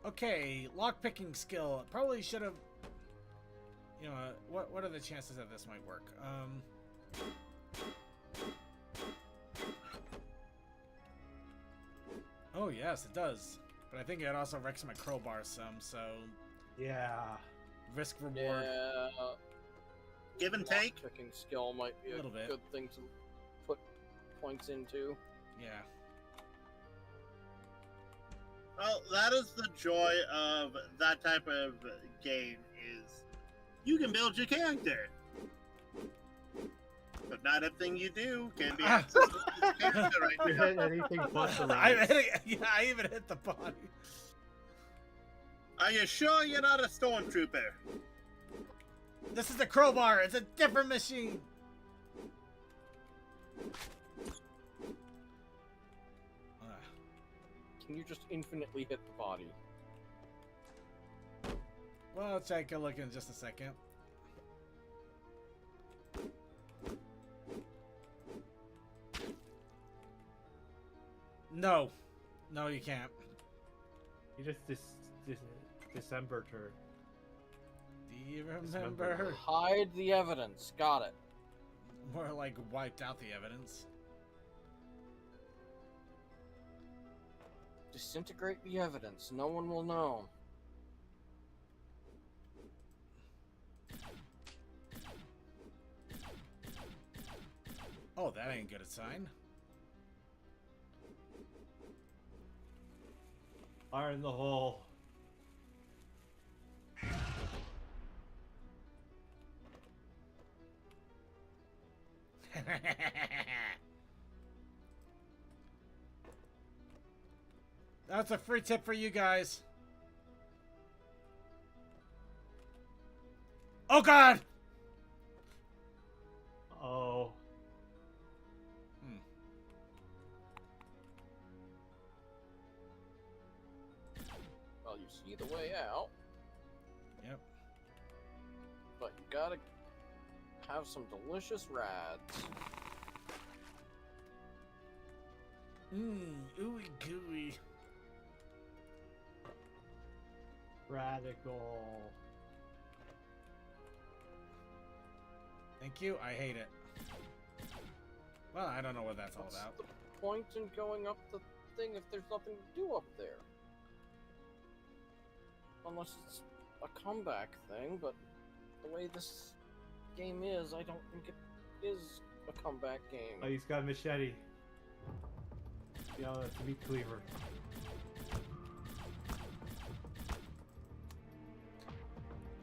Okay, lockpicking skill. Probably should have. You know, what are the chances that this might work? Oh yes, it does. But I think it also wrecks my crowbar some. So Yeah. risk reward. Yeah. Give and take. Picking skill might be a Little bit. good thing to put points into. Yeah. Well, that is the joy of that type of game is you can build your character. But not everything you do can be accessed to your character right You now. hit anything but the I right. hit it, yeah, I even hit the body. Are you sure you're not a stormtrooper? This is a crowbar. It's a different machine. Can you just infinitely hit the body? Well, I'll take a look in just a second. No. No, you can't. You just December her. Do you remember? Hide the evidence. Got it. More like wiped out the evidence. Disintegrate the evidence. No one will know. Oh, that ain't good a sign. Fire in the hole. That's a free tip for you guys. Oh God! Oh. Well, you see the way out. Yep. But you gotta have some delicious rads. Ooey gooey. Radical. Thank you. I hate it. Well, I don't know what that's all What's about. the point in going up the thing if there's nothing to do up there? Unless it's a comeback thing, but the way this game is, I don't think it is a comeback game. Oh, he's got a machete. You know, that's a meat cleaver.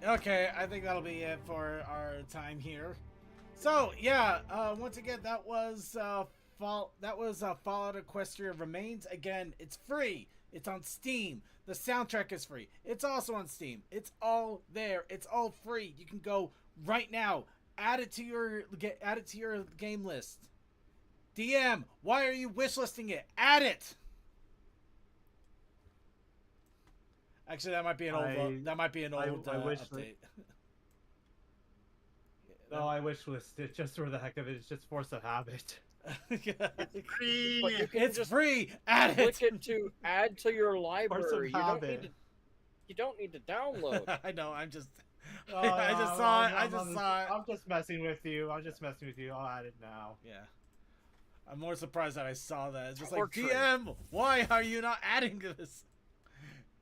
Okay, I think that'll be it for our time here. So yeah, once again, that was Fallout Equestria Remains. Again, it's free. It's on Steam. The soundtrack is free. It's also on Steam. It's all there. It's all free. You can go right now. Add it to your game list. DM, why are you wishlisting it? Add it. Actually, that might be an old update. No, I wish list it just for the heck of it. It's just force of habit. It's free. But you can It's just free. Add it. click it to add to your library. habit. You don't need to download. I know. I'm just. Oh, I just saw it. I just saw it. I'm just messing with you. I'm just messing with you. I'll add it now. Yeah. I'm more surprised that I saw that. It's just like, Portrait. DM, why are you not adding this?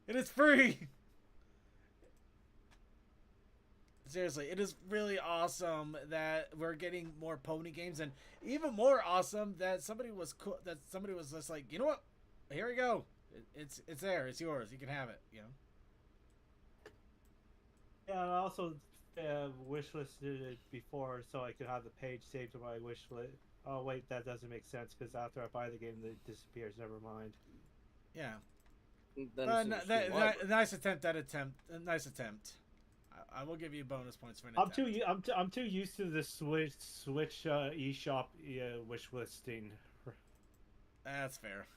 It is free. Seriously, it is really awesome that we're getting more pony games, and even more awesome that somebody was just like, you know what? Here we go. It's there. It's yours. You can have it. You know. Yeah, I also wishlisted it before so I could have the page saved to my wish list. Oh wait, that doesn't make sense because after I buy the game, it disappears. Never mind. Yeah. Then But it's in your library. nice attempt. Nice attempt. I will give you bonus points for an I'm attempt. I'm too used to the Switch eShop wish listing. That's fair.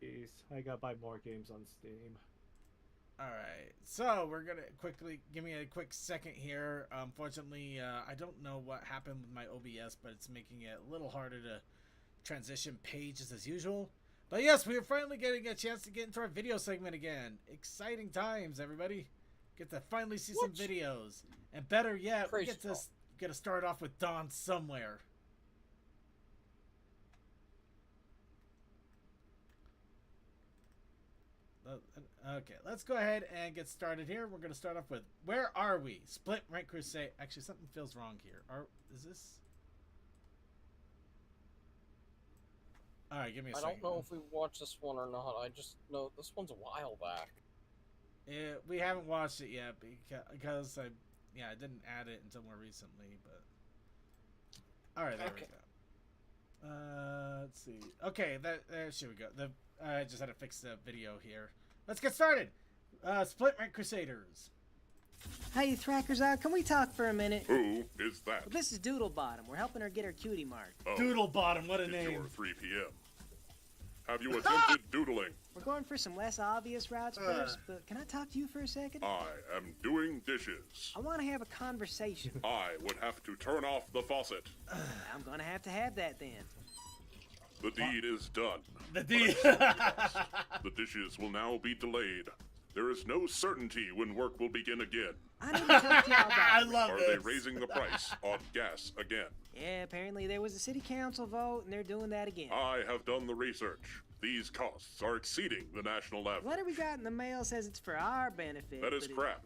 Jeez, I gotta buy more games on Steam. All right, so we're gonna quickly give me a quick second here. Unfortunately, I don't know what happened with my OBS, but it's making it a little harder to transition pages as usual. But yes, we are finally getting a chance to get into our video segment again. Exciting times, everybody! Get to finally see some videos, and better yet, we get to start off with Dawn somewhere. Okay, let's go ahead and get started here. We're going to start off with, where are we? Split Rank Crusade. Actually, something feels wrong here. Is this? Alright, give me a second. I don't know if we watched this one or not. I just know this one's a while back. We haven't watched it yet because I didn't add it until more recently, but... Alright, there we go. Let's see. Okay, there we go. I just had to fix the video here. Let's get started. Split Rank Crusaders. Hey, Thrackers, can we talk for a minute? Who is that? Well, this is Doodlebottom. We're helping her get her cutie mark. Oh, Doodlebottom, what a it's name. your 3 p.m. Have you attempted doodling? We're going for some less obvious routes first, but can I talk to you for a second? I am doing dishes. I want to have a conversation. I would have to turn off the faucet. I'm gonna have to have that then. The deed is done. The deed. The dishes will now be delayed. There is no certainty when work will begin again. I need to talk to y'all about I it. love Are this. they raising the price on gas again? Yeah, apparently there was a city council vote, and they're doing that again. I have done the research. These costs are exceeding the national The average. letter we got in the mail says it's for our benefit. That is but crap.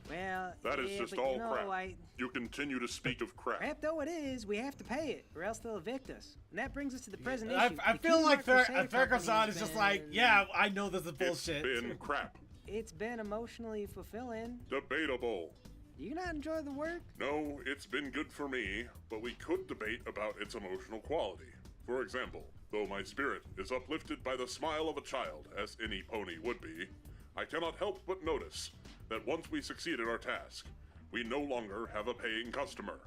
Well, That is yeah, just but all you know, crap. You continue to speak of crap. Crap though it is, we have to pay it, or else they'll evict us. And that brings us to the present I issue. I The feel Cutie like Mark Crusader Thrackazon Company's is just like, been- yeah, I know this is bullshit. It's been crap. It's been emotionally fulfilling. Debatable. Do you not enjoy the work? No, it's been good for me, but we could debate about its emotional quality. For example, though my spirit is uplifted by the smile of a child, as any pony would be, I cannot help but notice that once we succeed at our task, we no longer have a paying customer.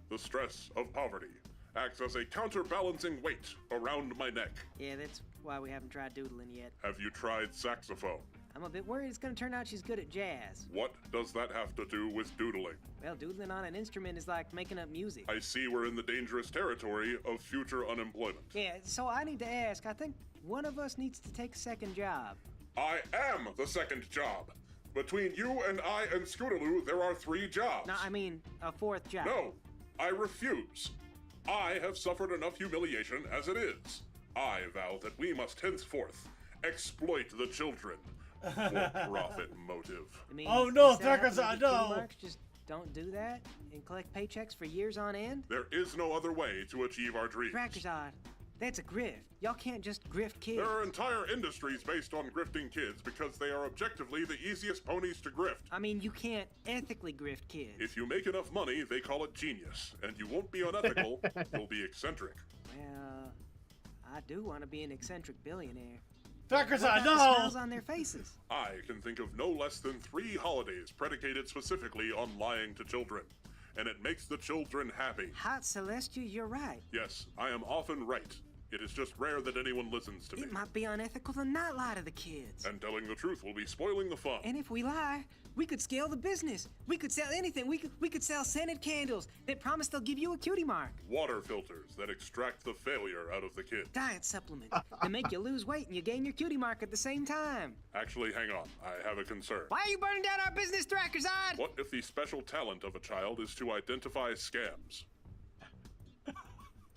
The stress of poverty acts as a counterbalancing weight around my neck. Yeah, that's why we haven't tried doodling yet. Have you tried saxophone? I'm a bit worried it's gonna turn out she's good at jazz. What does that have to do with doodling? Well, doodling on an instrument is like making up music. I see we're in the dangerous territory of future unemployment. Yeah, so I need to ask, I think one of us needs to take a second job. I am the second job. Between you and I and Scootaloo, there are 3 jobs. No, I mean a fourth job. No, I refuse. I have suffered enough humiliation as it is. I vow that we must henceforth exploit the children for profit motive. I mean, Oh, no, instead of having to Thrackazon, get cutie no. marks, just don't do that and collect paychecks for years on end. There is no other way to achieve our dreams. Thrackazon, that's a grift. Y'all can't just grift kids. There are entire industries based on grifting kids because they are objectively the easiest ponies to grift. I mean, you can't ethically grift kids. If you make enough money, they call it genius. And you won't be unethical, you'll be eccentric. Well, I do want to be an eccentric billionaire. Thrackazon, What about the no! smiles on their faces? I can think of no less than 3 holidays predicated specifically on lying to children. And it makes the children happy. Hot Celestia, you're right. Yes, I am often right. It is just rare that anyone listens to me. It might be unethical to not lie to the kids. And telling the truth will be spoiling the fun. And if we lie, we could scale the business. We could sell anything. We could sell scented candles that promise they'll give you a cutie mark. Water filters that extract the failure out of the kid. Diet supplement that make you lose weight and you gain your cutie mark at the same time. Actually, hang on. I have a concern. Why are you burning down our business, Thrackazon? What if the special talent of a child is to identify scams?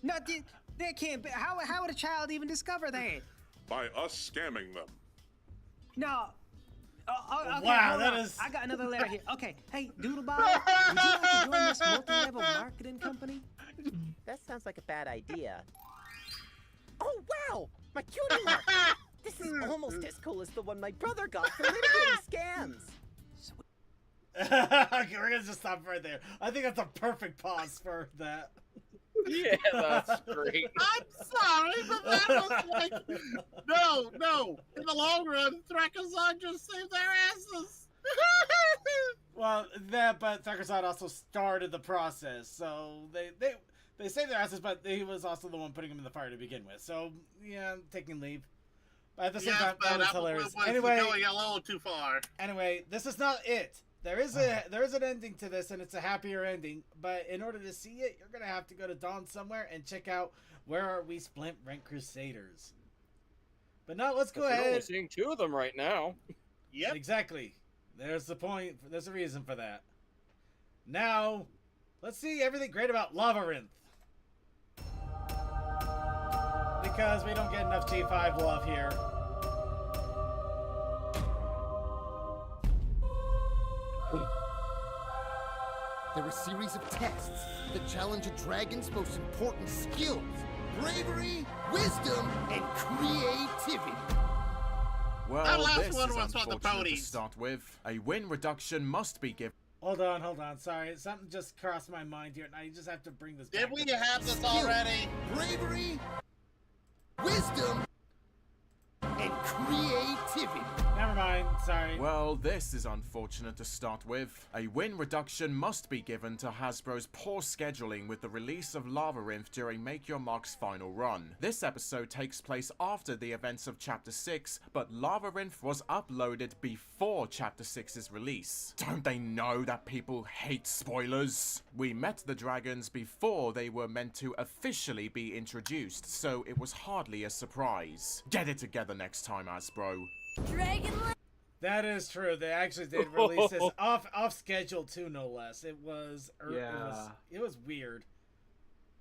No, that can't be. How would a child even discover that? By us scamming them. No. Okay, Wow, hold that on. is- I got another letter here. Okay, hey, Doodlebottom, would you like to join this multi-level marketing company? That sounds like a bad idea. Oh, wow! My cutie mark! This is almost as cool as the one my brother got for litigating scams! Okay, we're gonna just stop right there. I think that's a perfect pause for that. Yeah, that's great. I'm sorry, but that was like, no. In the long run, Thrackazon just saved their asses. Well, but Thrackazon also started the process, so they saved their asses, but he was also the one putting them in the fire to begin with. So yeah, I'm taking leave. But at the same time, that was hilarious. Anyway, going a little too far. Anyway, this is not it. There is an ending to this, and it's a happier ending. But in order to see it, you're gonna have to go to Dawn somewhere and check out Where Are We Split Rank Crusaders. But now let's go You're only ahead. seeing 2 of them right now. Yep. Exactly. There's the point. There's a reason for that. Now, let's see everything great about Lavarinth. Because we don't get enough G5 love here. They're a series of tests that challenge a dragon's most important skills: bravery, wisdom, and creativity. Well, That last this one is was for the unfortunate to ponies. start with. A win reduction must be given. Hold on. Sorry, something just crossed my mind here, and I just have to bring this Did back. we to have this Skill, already? bravery, wisdom, and creativity. Now Never mind, sorry. Well, this is unfortunate to start with. A win reduction must be given to Hasbro's poor scheduling with the release of Labyrinth during Make Your Mark's final run. This episode takes place after the events of Chapter 6, but Labyrinth was uploaded before Chapter 6's release. Don't they know that people hate spoilers? We met the dragons before they were meant to officially be introduced, so it was hardly a surprise. Get it together next time, Hasbro. That is true. They actually did release this off schedule too, no less. It was it was weird.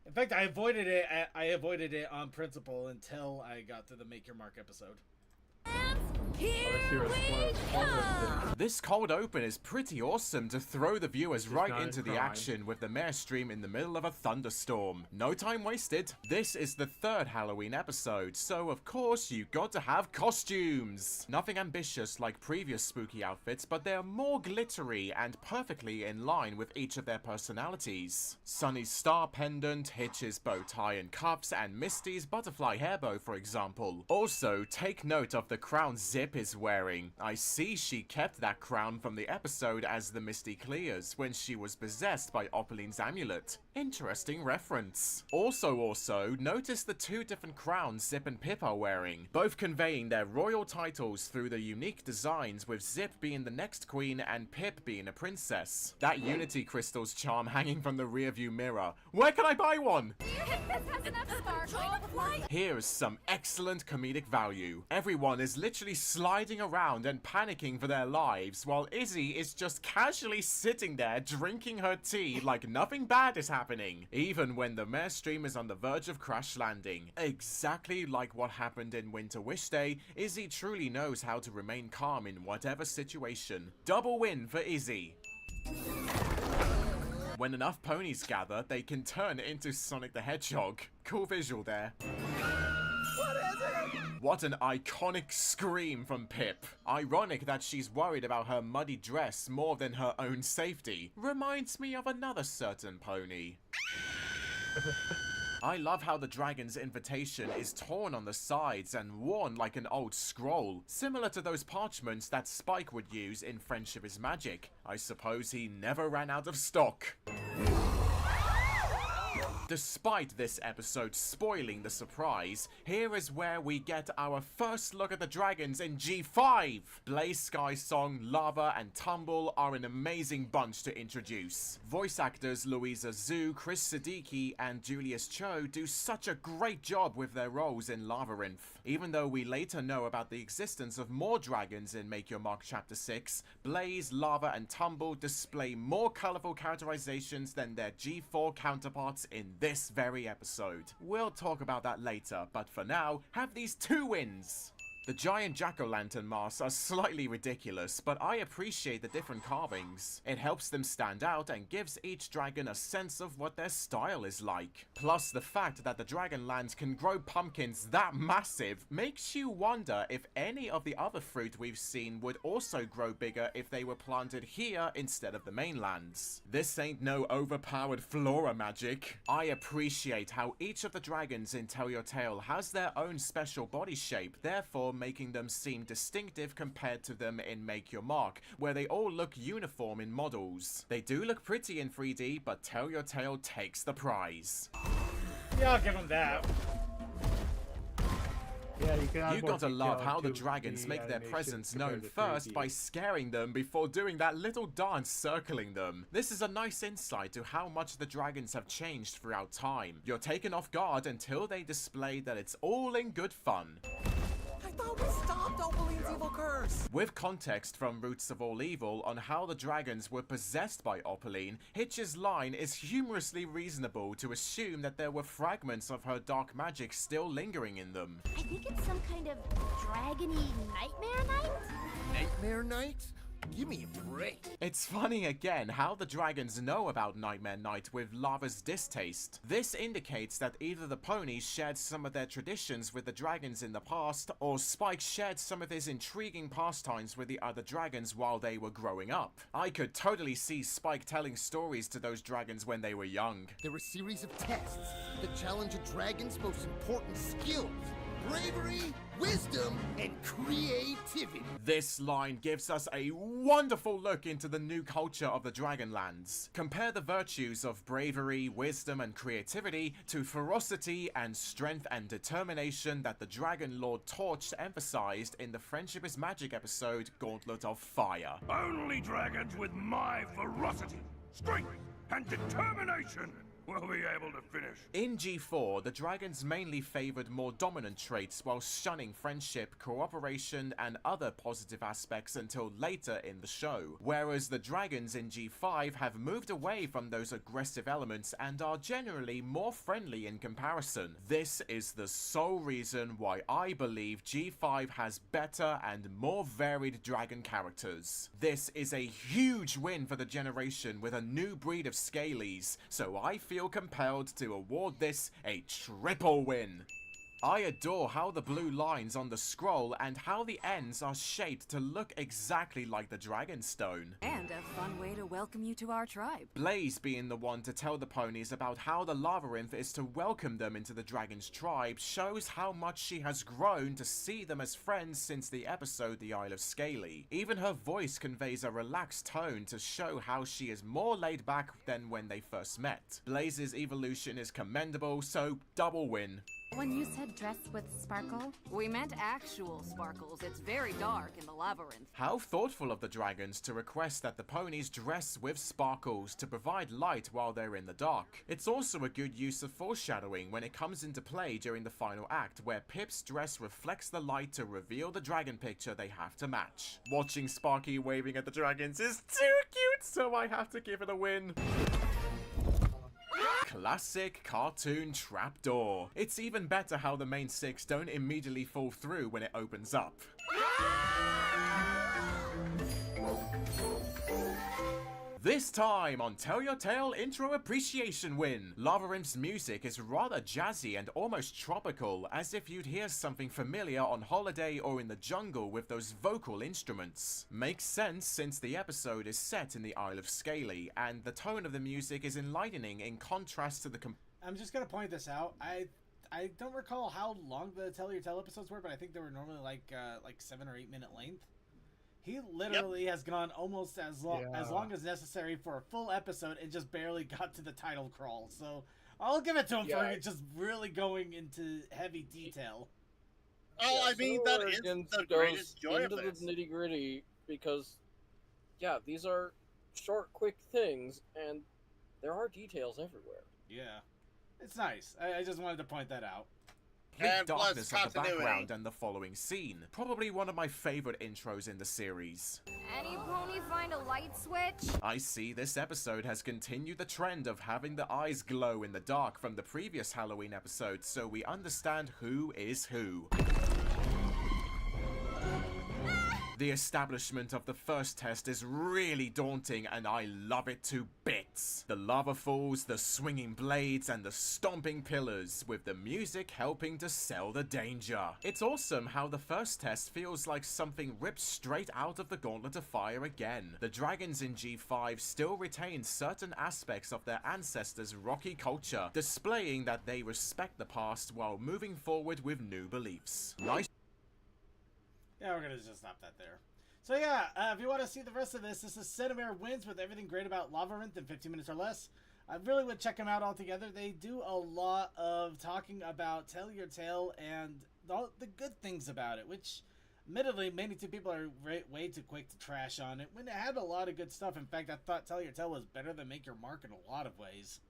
In fact, I avoided it on principle until I got to the Make Your Mark episode. This cold open is pretty awesome to throw the viewers right into the crime. action with the mayor stream in the middle of a thunderstorm. No time wasted. This is the third Halloween episode, so of course you got to have costumes. Nothing ambitious like previous spooky outfits, but they're more glittery and perfectly in line with each of their personalities. Sunny's star pendant, Hitch's bow tie and cuffs, and Misty's butterfly hairbow, for example. Also, take note of the crown Zip is wearing. I see she kept that crown from the episode as the Misty clears when she was possessed by Opaline's amulet. Interesting reference. Also, notice the two different crowns Zip and Pip are wearing, both conveying their royal titles through the unique designs, with Zip being the next queen and Pip being a princess. That Unity Crystal's charm hanging from the rearview mirror. Where can I buy one? Here's some excellent comedic value. Everyone is literally sliding around and panicking for their lives, while Izzy is just casually sitting there drinking her tea like nothing bad is happening, even when the mayor stream is on the verge of crash landing. Exactly like what happened in Winter Wish Day, Izzy truly knows how to remain calm in whatever situation. Double win for Izzy. When enough ponies gather, they can turn into Sonic the Hedgehog. Cool visual there. What an iconic scream from Pip. Ironic that she's worried about her muddy dress more than her own safety. Reminds me of another certain pony. I love how the dragon's invitation is torn on the sides and worn like an old scroll, similar to those parchments that Spike would use in Friendship is Magic. I suppose he never ran out of stock. Despite this episode spoiling the surprise, here is where we get our first look at the dragons in G5! Blaze Sky's song Lava and Tumble are an amazing bunch to introduce. Voice actors Louisa Zhu, Chris Siddiqui, and Julius Cho do such a great job with their roles in Labyrinth. Even though we later know about the existence of more dragons in Make Your Mark Chapter 6, Blaze, Lava, and Tumble display more colourful characterizations than their G4 counterparts in this very episode. We'll talk about that later, but for now, have these 2 wins! The giant jack-o'-lantern masks are slightly ridiculous, but I appreciate the different carvings. It helps them stand out and gives each dragon a sense of what their style is like. Plus, the fact that the Dragonlands can grow pumpkins that massive makes you wonder if any of the other fruit we've seen would also grow bigger if they were planted here instead of the mainlands. This ain't no overpowered flora magic. I appreciate how each of the dragons in Tell Your Tale has their own special body shape, therefore making them seem distinctive compared to them in Make Your Mark, where they all look uniform in models. They do look pretty in 3D, but Tell Your Tale takes the prize. Yeah, I'll give them that. Yeah, you gotta love how the dragons make their presence known first by scaring them before doing that little dance circling them. This is a nice insight to how much the dragons have changed throughout time. You're taken off guard until they display that it's all in good fun. I thought we stopped Opaline's evil curse! With context from Roots of All Evil on how the dragons were possessed by Opaline, Hitch's line is humorously reasonable to assume that there were fragments of her dark magic still lingering in them. I think it's some kind of dragony nightmare night? Nightmare Night? Give me a break. It's funny again how the dragons know about Nightmare Night with Lava's distaste. This indicates that either the ponies shared some of their traditions with the dragons in the past, or Spike shared some of his intriguing pastimes with the other dragons while they were growing up. I could totally see Spike telling stories to those dragons when they were young. They're a series of tests that challenge a dragon's most important skills: bravery, wisdom, and creativity. This line gives us a wonderful look into the new culture of the Dragonlands. Compare the virtues of bravery, wisdom, and creativity to ferocity and strength and determination that the Dragon Lord Torch emphasized in the Friendship is Magic episode Gauntlet of Fire. Only dragons with my ferocity, strength, and determination will be able to finish. In G4, the dragons mainly favored more dominant traits while shunning friendship, cooperation, and other positive aspects until later in the show, whereas the dragons in G5 have moved away from those aggressive elements and are generally more friendly in comparison. This is the sole reason why I believe G5 has better and more varied dragon characters. This is a huge win for the generation with a new breed of Scalies, so I feel compelled to award this a triple win. I adore how the blue lines on the scroll and how the ends are shaped to look exactly like the Dragonstone. And a fun way to welcome you to our tribe. Blaze being the one to tell the ponies about how the Labyrinth is to welcome them into the dragon's tribe shows how much she has grown to see them as friends since the episode The Isle of Scaly. Even her voice conveys a relaxed tone to show how she is more laid back than when they first met. Blaze's evolution is commendable, so double win. When you said dress with sparkle, we meant actual sparkles. It's very dark in the labyrinth. How thoughtful of the dragons to request that the ponies dress with sparkles to provide light while they're in the dark. It's also a good use of foreshadowing when it comes into play during the final act, where Pip's dress reflects the light to reveal the dragon picture they have to match. Watching Sparky waving at the dragons is too cute, so I have to give it a win. Classic cartoon trapdoor. It's even better how the main six don't immediately fall through when it opens up. This time on Tell Your Tale Intro Appreciation Win, Labyrinth's music is rather jazzy and almost tropical, as if you'd hear something familiar on holiday or in the jungle with those vocal instruments. Makes sense since the episode is set in the Isle of Scaly, and the tone of the music is enlightening in contrast to the I'm just gonna point this out. I don't recall how long the Tell Your Tale episodes were, but I think they were normally like 7 or 8 minute length. He literally has gone almost as long as necessary for a full episode and just barely got to the title crawl. So I'll give it to him for just really going into heavy detail. Oh, I mean, that is the greatest joy of this. Into the nitty gritty, because these are short, quick things, and there are details everywhere. Yeah, it's nice. I just wanted to point that out. And darkness of the background and the following scene. Probably one of my favorite intros in the series. Any pony find a light switch? I see this episode has continued the trend of having the eyes glow in the dark from the previous Halloween episode, so we understand who is who. The establishment of the first test is really daunting, and I love it to bits. The lava falls, the swinging blades, and the stomping pillars, with the music helping to sell the danger. It's awesome how the first test feels like something ripped straight out of the Gauntlet of Fire again. The dragons in G5 still retain certain aspects of their ancestors' rocky culture, displaying that they respect the past while moving forward with new beliefs. Nice. Yeah, we're gonna just stop that there. So yeah, if you want to see the rest of this is Cinemare Wins with everything great about Labyrinth in 15 minutes or less. I really would check them out altogether. They do a lot of talking about Tell Your Tale and all the good things about it, which admittedly many people are way too quick to trash on it when it had a lot of good stuff. In fact, I thought Tell Your Tale was better than Make Your Mark in a lot of ways.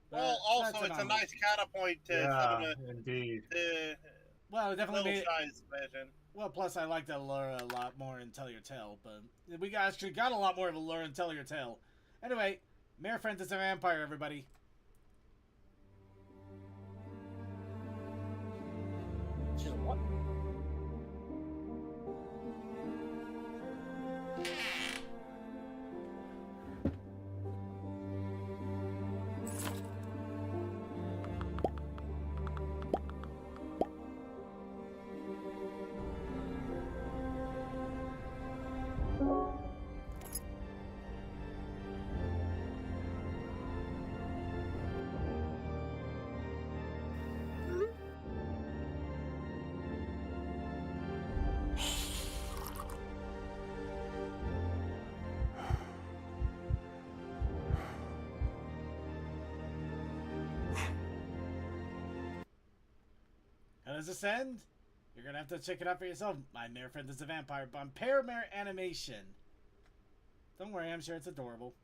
Well, also it's a nice counterpoint to some of the well, it definitely made size version. Well, plus I liked Allura a lot more in Tell Your Tale, but we actually got a lot more of Allura in Tell Your Tale. Anyway, Mayor Francis of Empire, everybody. What? How does this end? You're gonna have to check it out for yourself. My mirror friend is a vampire Paramare animation. Don't worry, I'm sure it's adorable.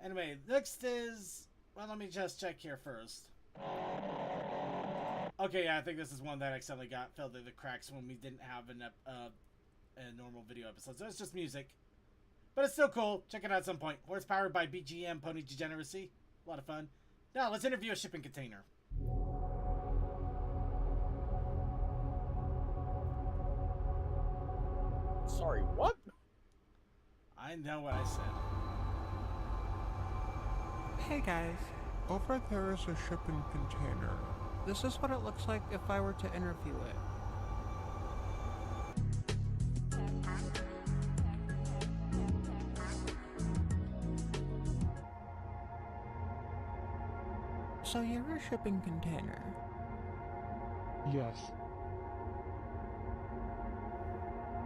Anyway, next is... Well, let me just check here first. Okay, yeah, I think this is one that accidentally fell through the cracks when we didn't have a normal video episode. So it's just music. But it's still cool. Check it out at some point. Horsepowered by BGM Pony Degeneracy. A lot of fun. Now, let's interview a shipping container. Sorry, what? I know what I said. Hey guys, over there is a shipping container. This is what it looks like if I were to interview it. So you're a shipping container? Yes.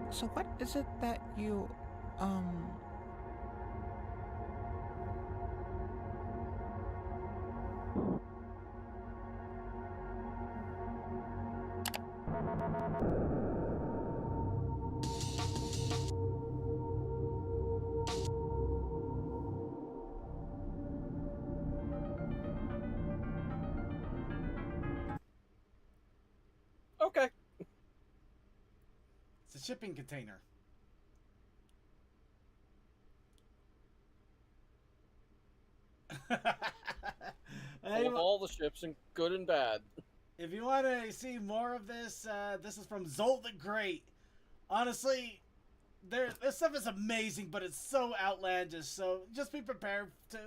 So what is it that you, Okay. It's a shipping container. Full of all the ships, and good and bad. If you want to see more of this, this is from Zol the Great. Honestly, this stuff is amazing, but it's so outlandish. So just be prepared to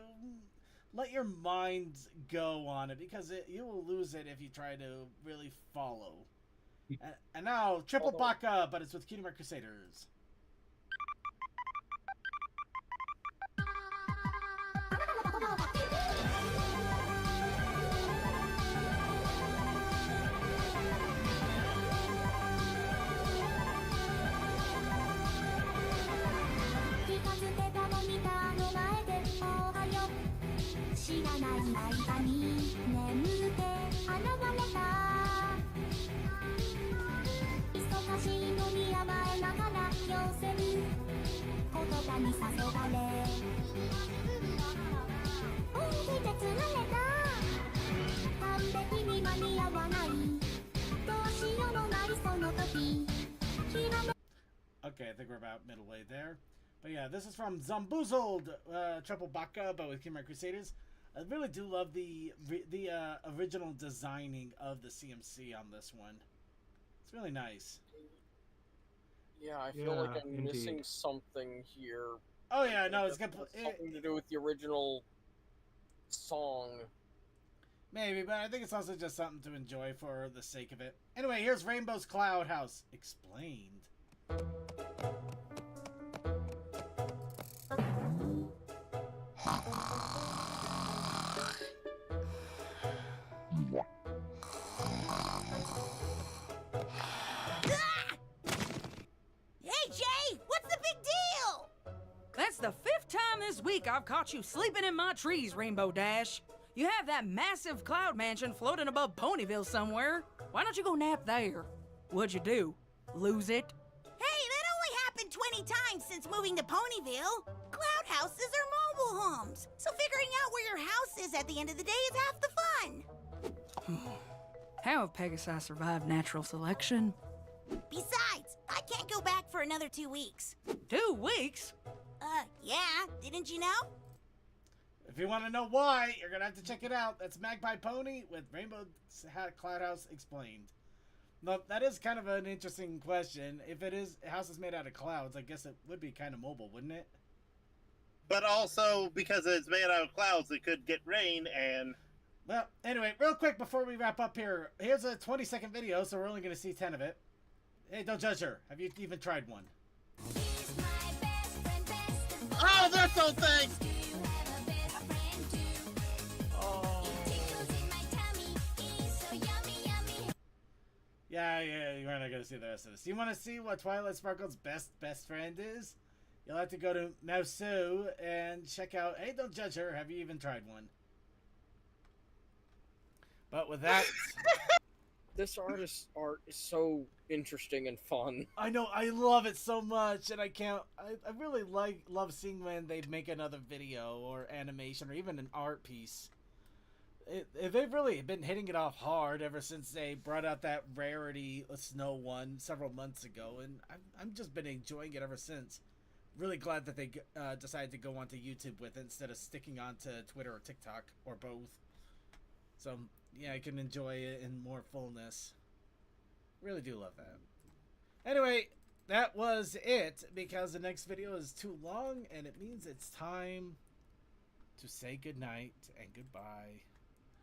let your mind go on it, because you will lose it if you try to really follow. And now, Triple Baka, but it's with Cutie Mark Crusaders. Okay, I think we're about middle way there. But yeah, this is from Zamboozled, Triple Baka, but with Cutie Mark Crusaders. I really do love the original designing of the CMC on this one. It's really nice. Yeah, I feel like I'm missing something here. Oh yeah, no, it's something to do with the original song. Maybe, but I think it's also just something to enjoy for the sake of it. Anyway, here's Rainbow's Cloud House explained. Hey, Jay! What's the big deal? That's the 5th time this week I've caught you sleeping in my trees, Rainbow Dash. You have that massive cloud mansion floating above Ponyville somewhere. Why don't you go nap there? What'd you do? Lose it? Hey, that only happened 20 times since moving to Ponyville. Cloud houses are mobile homes, so figuring out where your house is at the end of the day is half the fun. How have Pegasi survived natural selection? Besides, I can't go back for another 2 weeks. 2 weeks? Yeah, didn't you know? If you want to know why, you're gonna have to check it out. That's Magpie Pony with Rainbow Cloud House explained. No, that is kind of an interesting question. If it is a house is made out of clouds, I guess it would be kind of mobile, wouldn't it? But also, because it's made out of clouds, it could get rain and... Well, anyway, real quick before we wrap up here, here's a 20-second video, so we're only going to see 10 of it. Hey, don't judge her. Have you even tried one? Oh, this old thing! Yeah, you're not going to see the rest of this. You want to see what Twilight Sparkle's best friend is? You'll have to go to Mausu and check out... Hey, don't judge her. Have you even tried one? But with that... this artist's art is so interesting and fun. I know, I love it so much, and I really love seeing when they make another video or animation or even an art piece. They've really been hitting it off hard ever since they brought out that Rarity Snow one several months ago, and I've just been enjoying it ever since. Really glad that they decided to go onto YouTube with it instead of sticking onto Twitter or TikTok or both. So yeah, I can enjoy it in more fullness. Really do love that. Anyway, that was it, because the next video is too long, and it means it's time to say goodnight and goodbye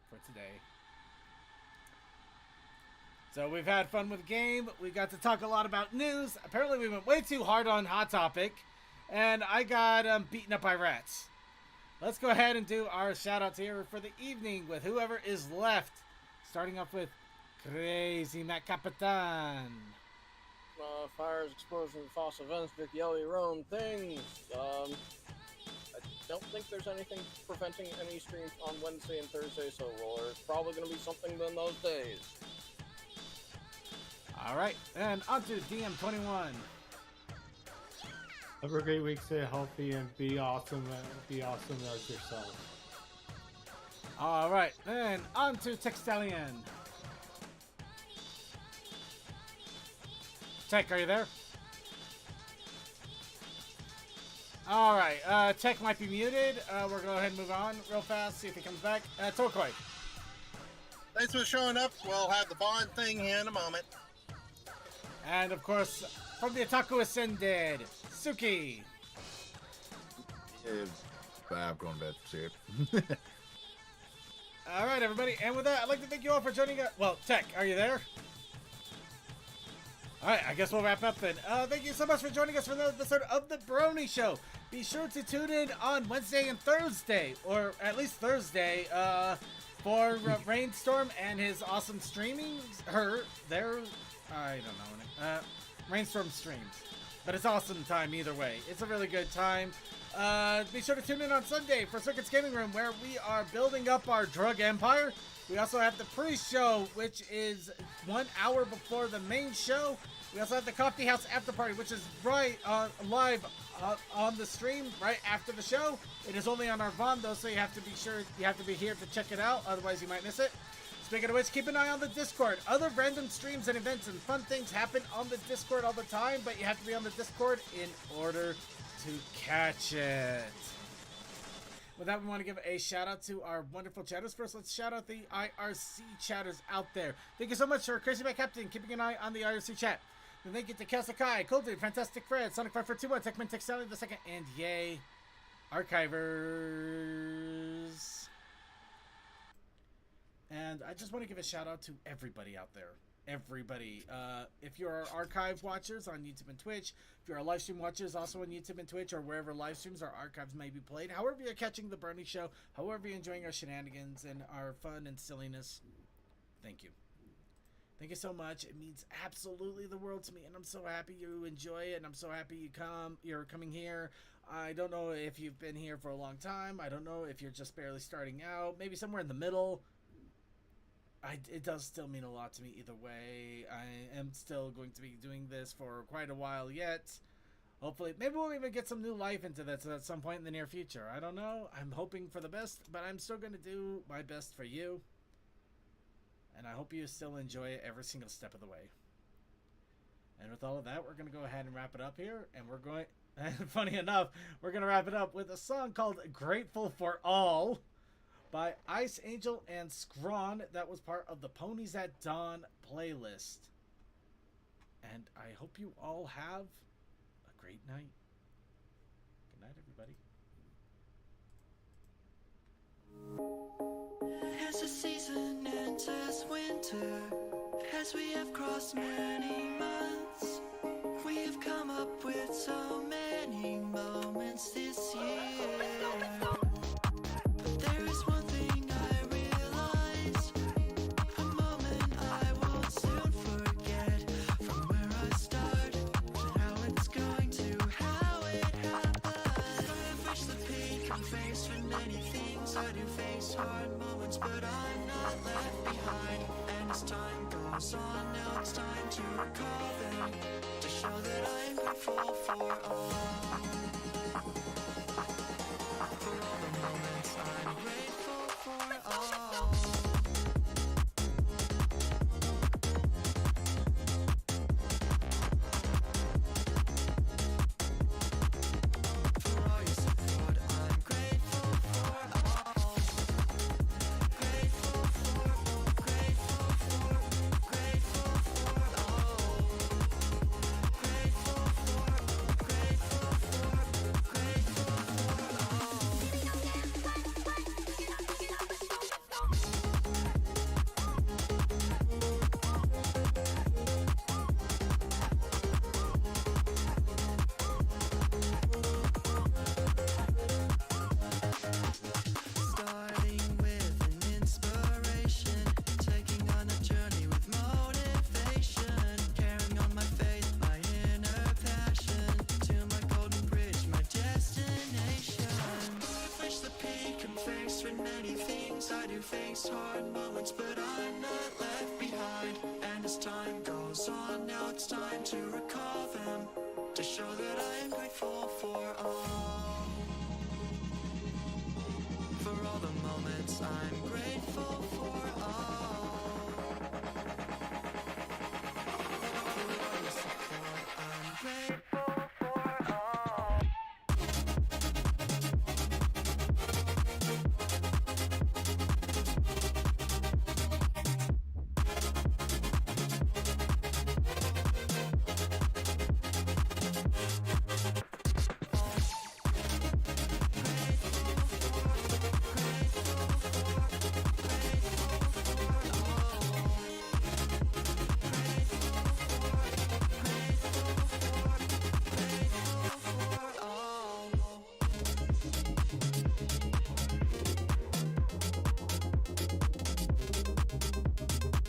for today. So we've had fun with the game. We got to talk a lot about news. Apparently we went way too hard on Hot Topic, and I got beaten up by rats. Let's go ahead and do our shout-outs here for the evening with whoever is left. Starting off with Crazy Matt Capitan. Fires, explosions, false events, Dick Yelly, Rome, things. I don't think there's anything preventing any streams on Wednesday and Thursday, so there's probably going to be something in those days. Alright, and on to DM21. Have a great week, stay healthy, and be awesome as yourself. Alright, then on to Textalian. Tech, are you there? Alright, Tech might be muted. We're going to go ahead and move on real fast, see if he comes back. Torquay. Thanks for showing up. We'll have the bond thing here in a moment. And of course, from the Otaku Ascended, Suki. I'm going to bed. See you. Alright, everybody, and with that, I'd like to thank you all for joining us. Well, Tech, are you there? Alright, I guess we'll wrap up then. Thank you so much for joining us for another episode of The Brony Show. Be sure to tune in on Wednesday and Thursday, or at least Thursday, for Rainstorm and his awesome streaming. I don't know. Rainstorm streams. But it's awesome time either way. It's a really good time. Be sure to tune in on Sunday for Circuit's Gaming Room, where we are building up our drug empire. We also have the pre-show, which is 1 hour before the main show. We also have the Coffee House After Party, which is right live on the stream right after the show. It is only on our VOD, though, so you have to be sure you have to be here to check it out. Otherwise, you might miss it. Speaking of which, keep an eye on the Discord. Other random streams and events and fun things happen on the Discord all the time, but you have to be on the Discord in order to catch it. With that, we want to give a shout out to our wonderful chatters. First, let's shout out the IRC chatters out there. Thank you so much for Crazy Matt Captain keeping an eye on the IRC chat. And thank you to Kasakai, Cold Dude, Fantastic Fred, Sonic 541, Techman, Tech Sally the Second, and Yay Archivers. And I just want to give a shout out to everybody out there. Everybody. If you're archive watchers on YouTube and Twitch, if you're live stream watchers also on YouTube and Twitch, or wherever live streams or archives may be played, however you're catching the Brony Show, however you're enjoying our shenanigans and our fun and silliness, thank you. Thank you so much. It means absolutely the world to me, and I'm so happy you enjoy it, and I'm so happy you're coming here. I don't know if you've been here for a long time. I don't know if you're just barely starting out. Maybe somewhere in the middle. It does still mean a lot to me either way. I am still going to be doing this for quite a while yet. Hopefully, maybe we'll even get some new life into this at some point in the near future. I don't know. I'm hoping for the best, but I'm still going to do my best for you. And I hope you still enjoy it every single step of the way. And with all of that, we're going to go ahead and wrap it up here. And we're going, funny enough, we're going to wrap it up with a song called Grateful for All by Ice Angel and Scrawn. That was part of the Ponies at Dawn playlist. And I hope you all have a great night. Good night, everybody. As the season enters winter, as we have crossed many months, we have come up with so many moments this year. But there is one thing I realized, a moment I won't soon forget. From where I started to how it's going to how it happened. I've reached the peak, I'm faced with many things. I do face hard moments, but I'm not left behind. And as time goes goes on, now it's time to recall them, to show that I'm grateful for all. For all the moments I'm grateful for all. For all your support, I'm grateful for all. Grateful for, grateful for, grateful for all. Grateful for, grateful for, grateful for starting with an inspiration, taking on a journey with motivation, carrying on my faith, my inner passion, to my golden bridge, my destination. I've reached the peak and faced with many things. I do face hard moments, but I'm not left behind. And as time goes on, now it's time to recall them, to show that I am grateful for all. For all the moments I'm grateful for all. For all your support, I'm grateful for all.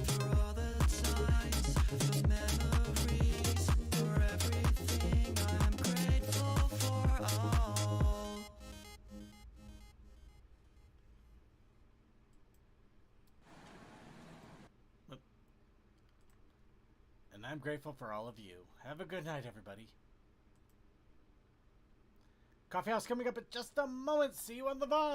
For all the times, for memories, for everything, I'm grateful for all. And I'm grateful for all of you. Have a good night, everybody. Coffee House coming up in just a moment. See you on the Vine.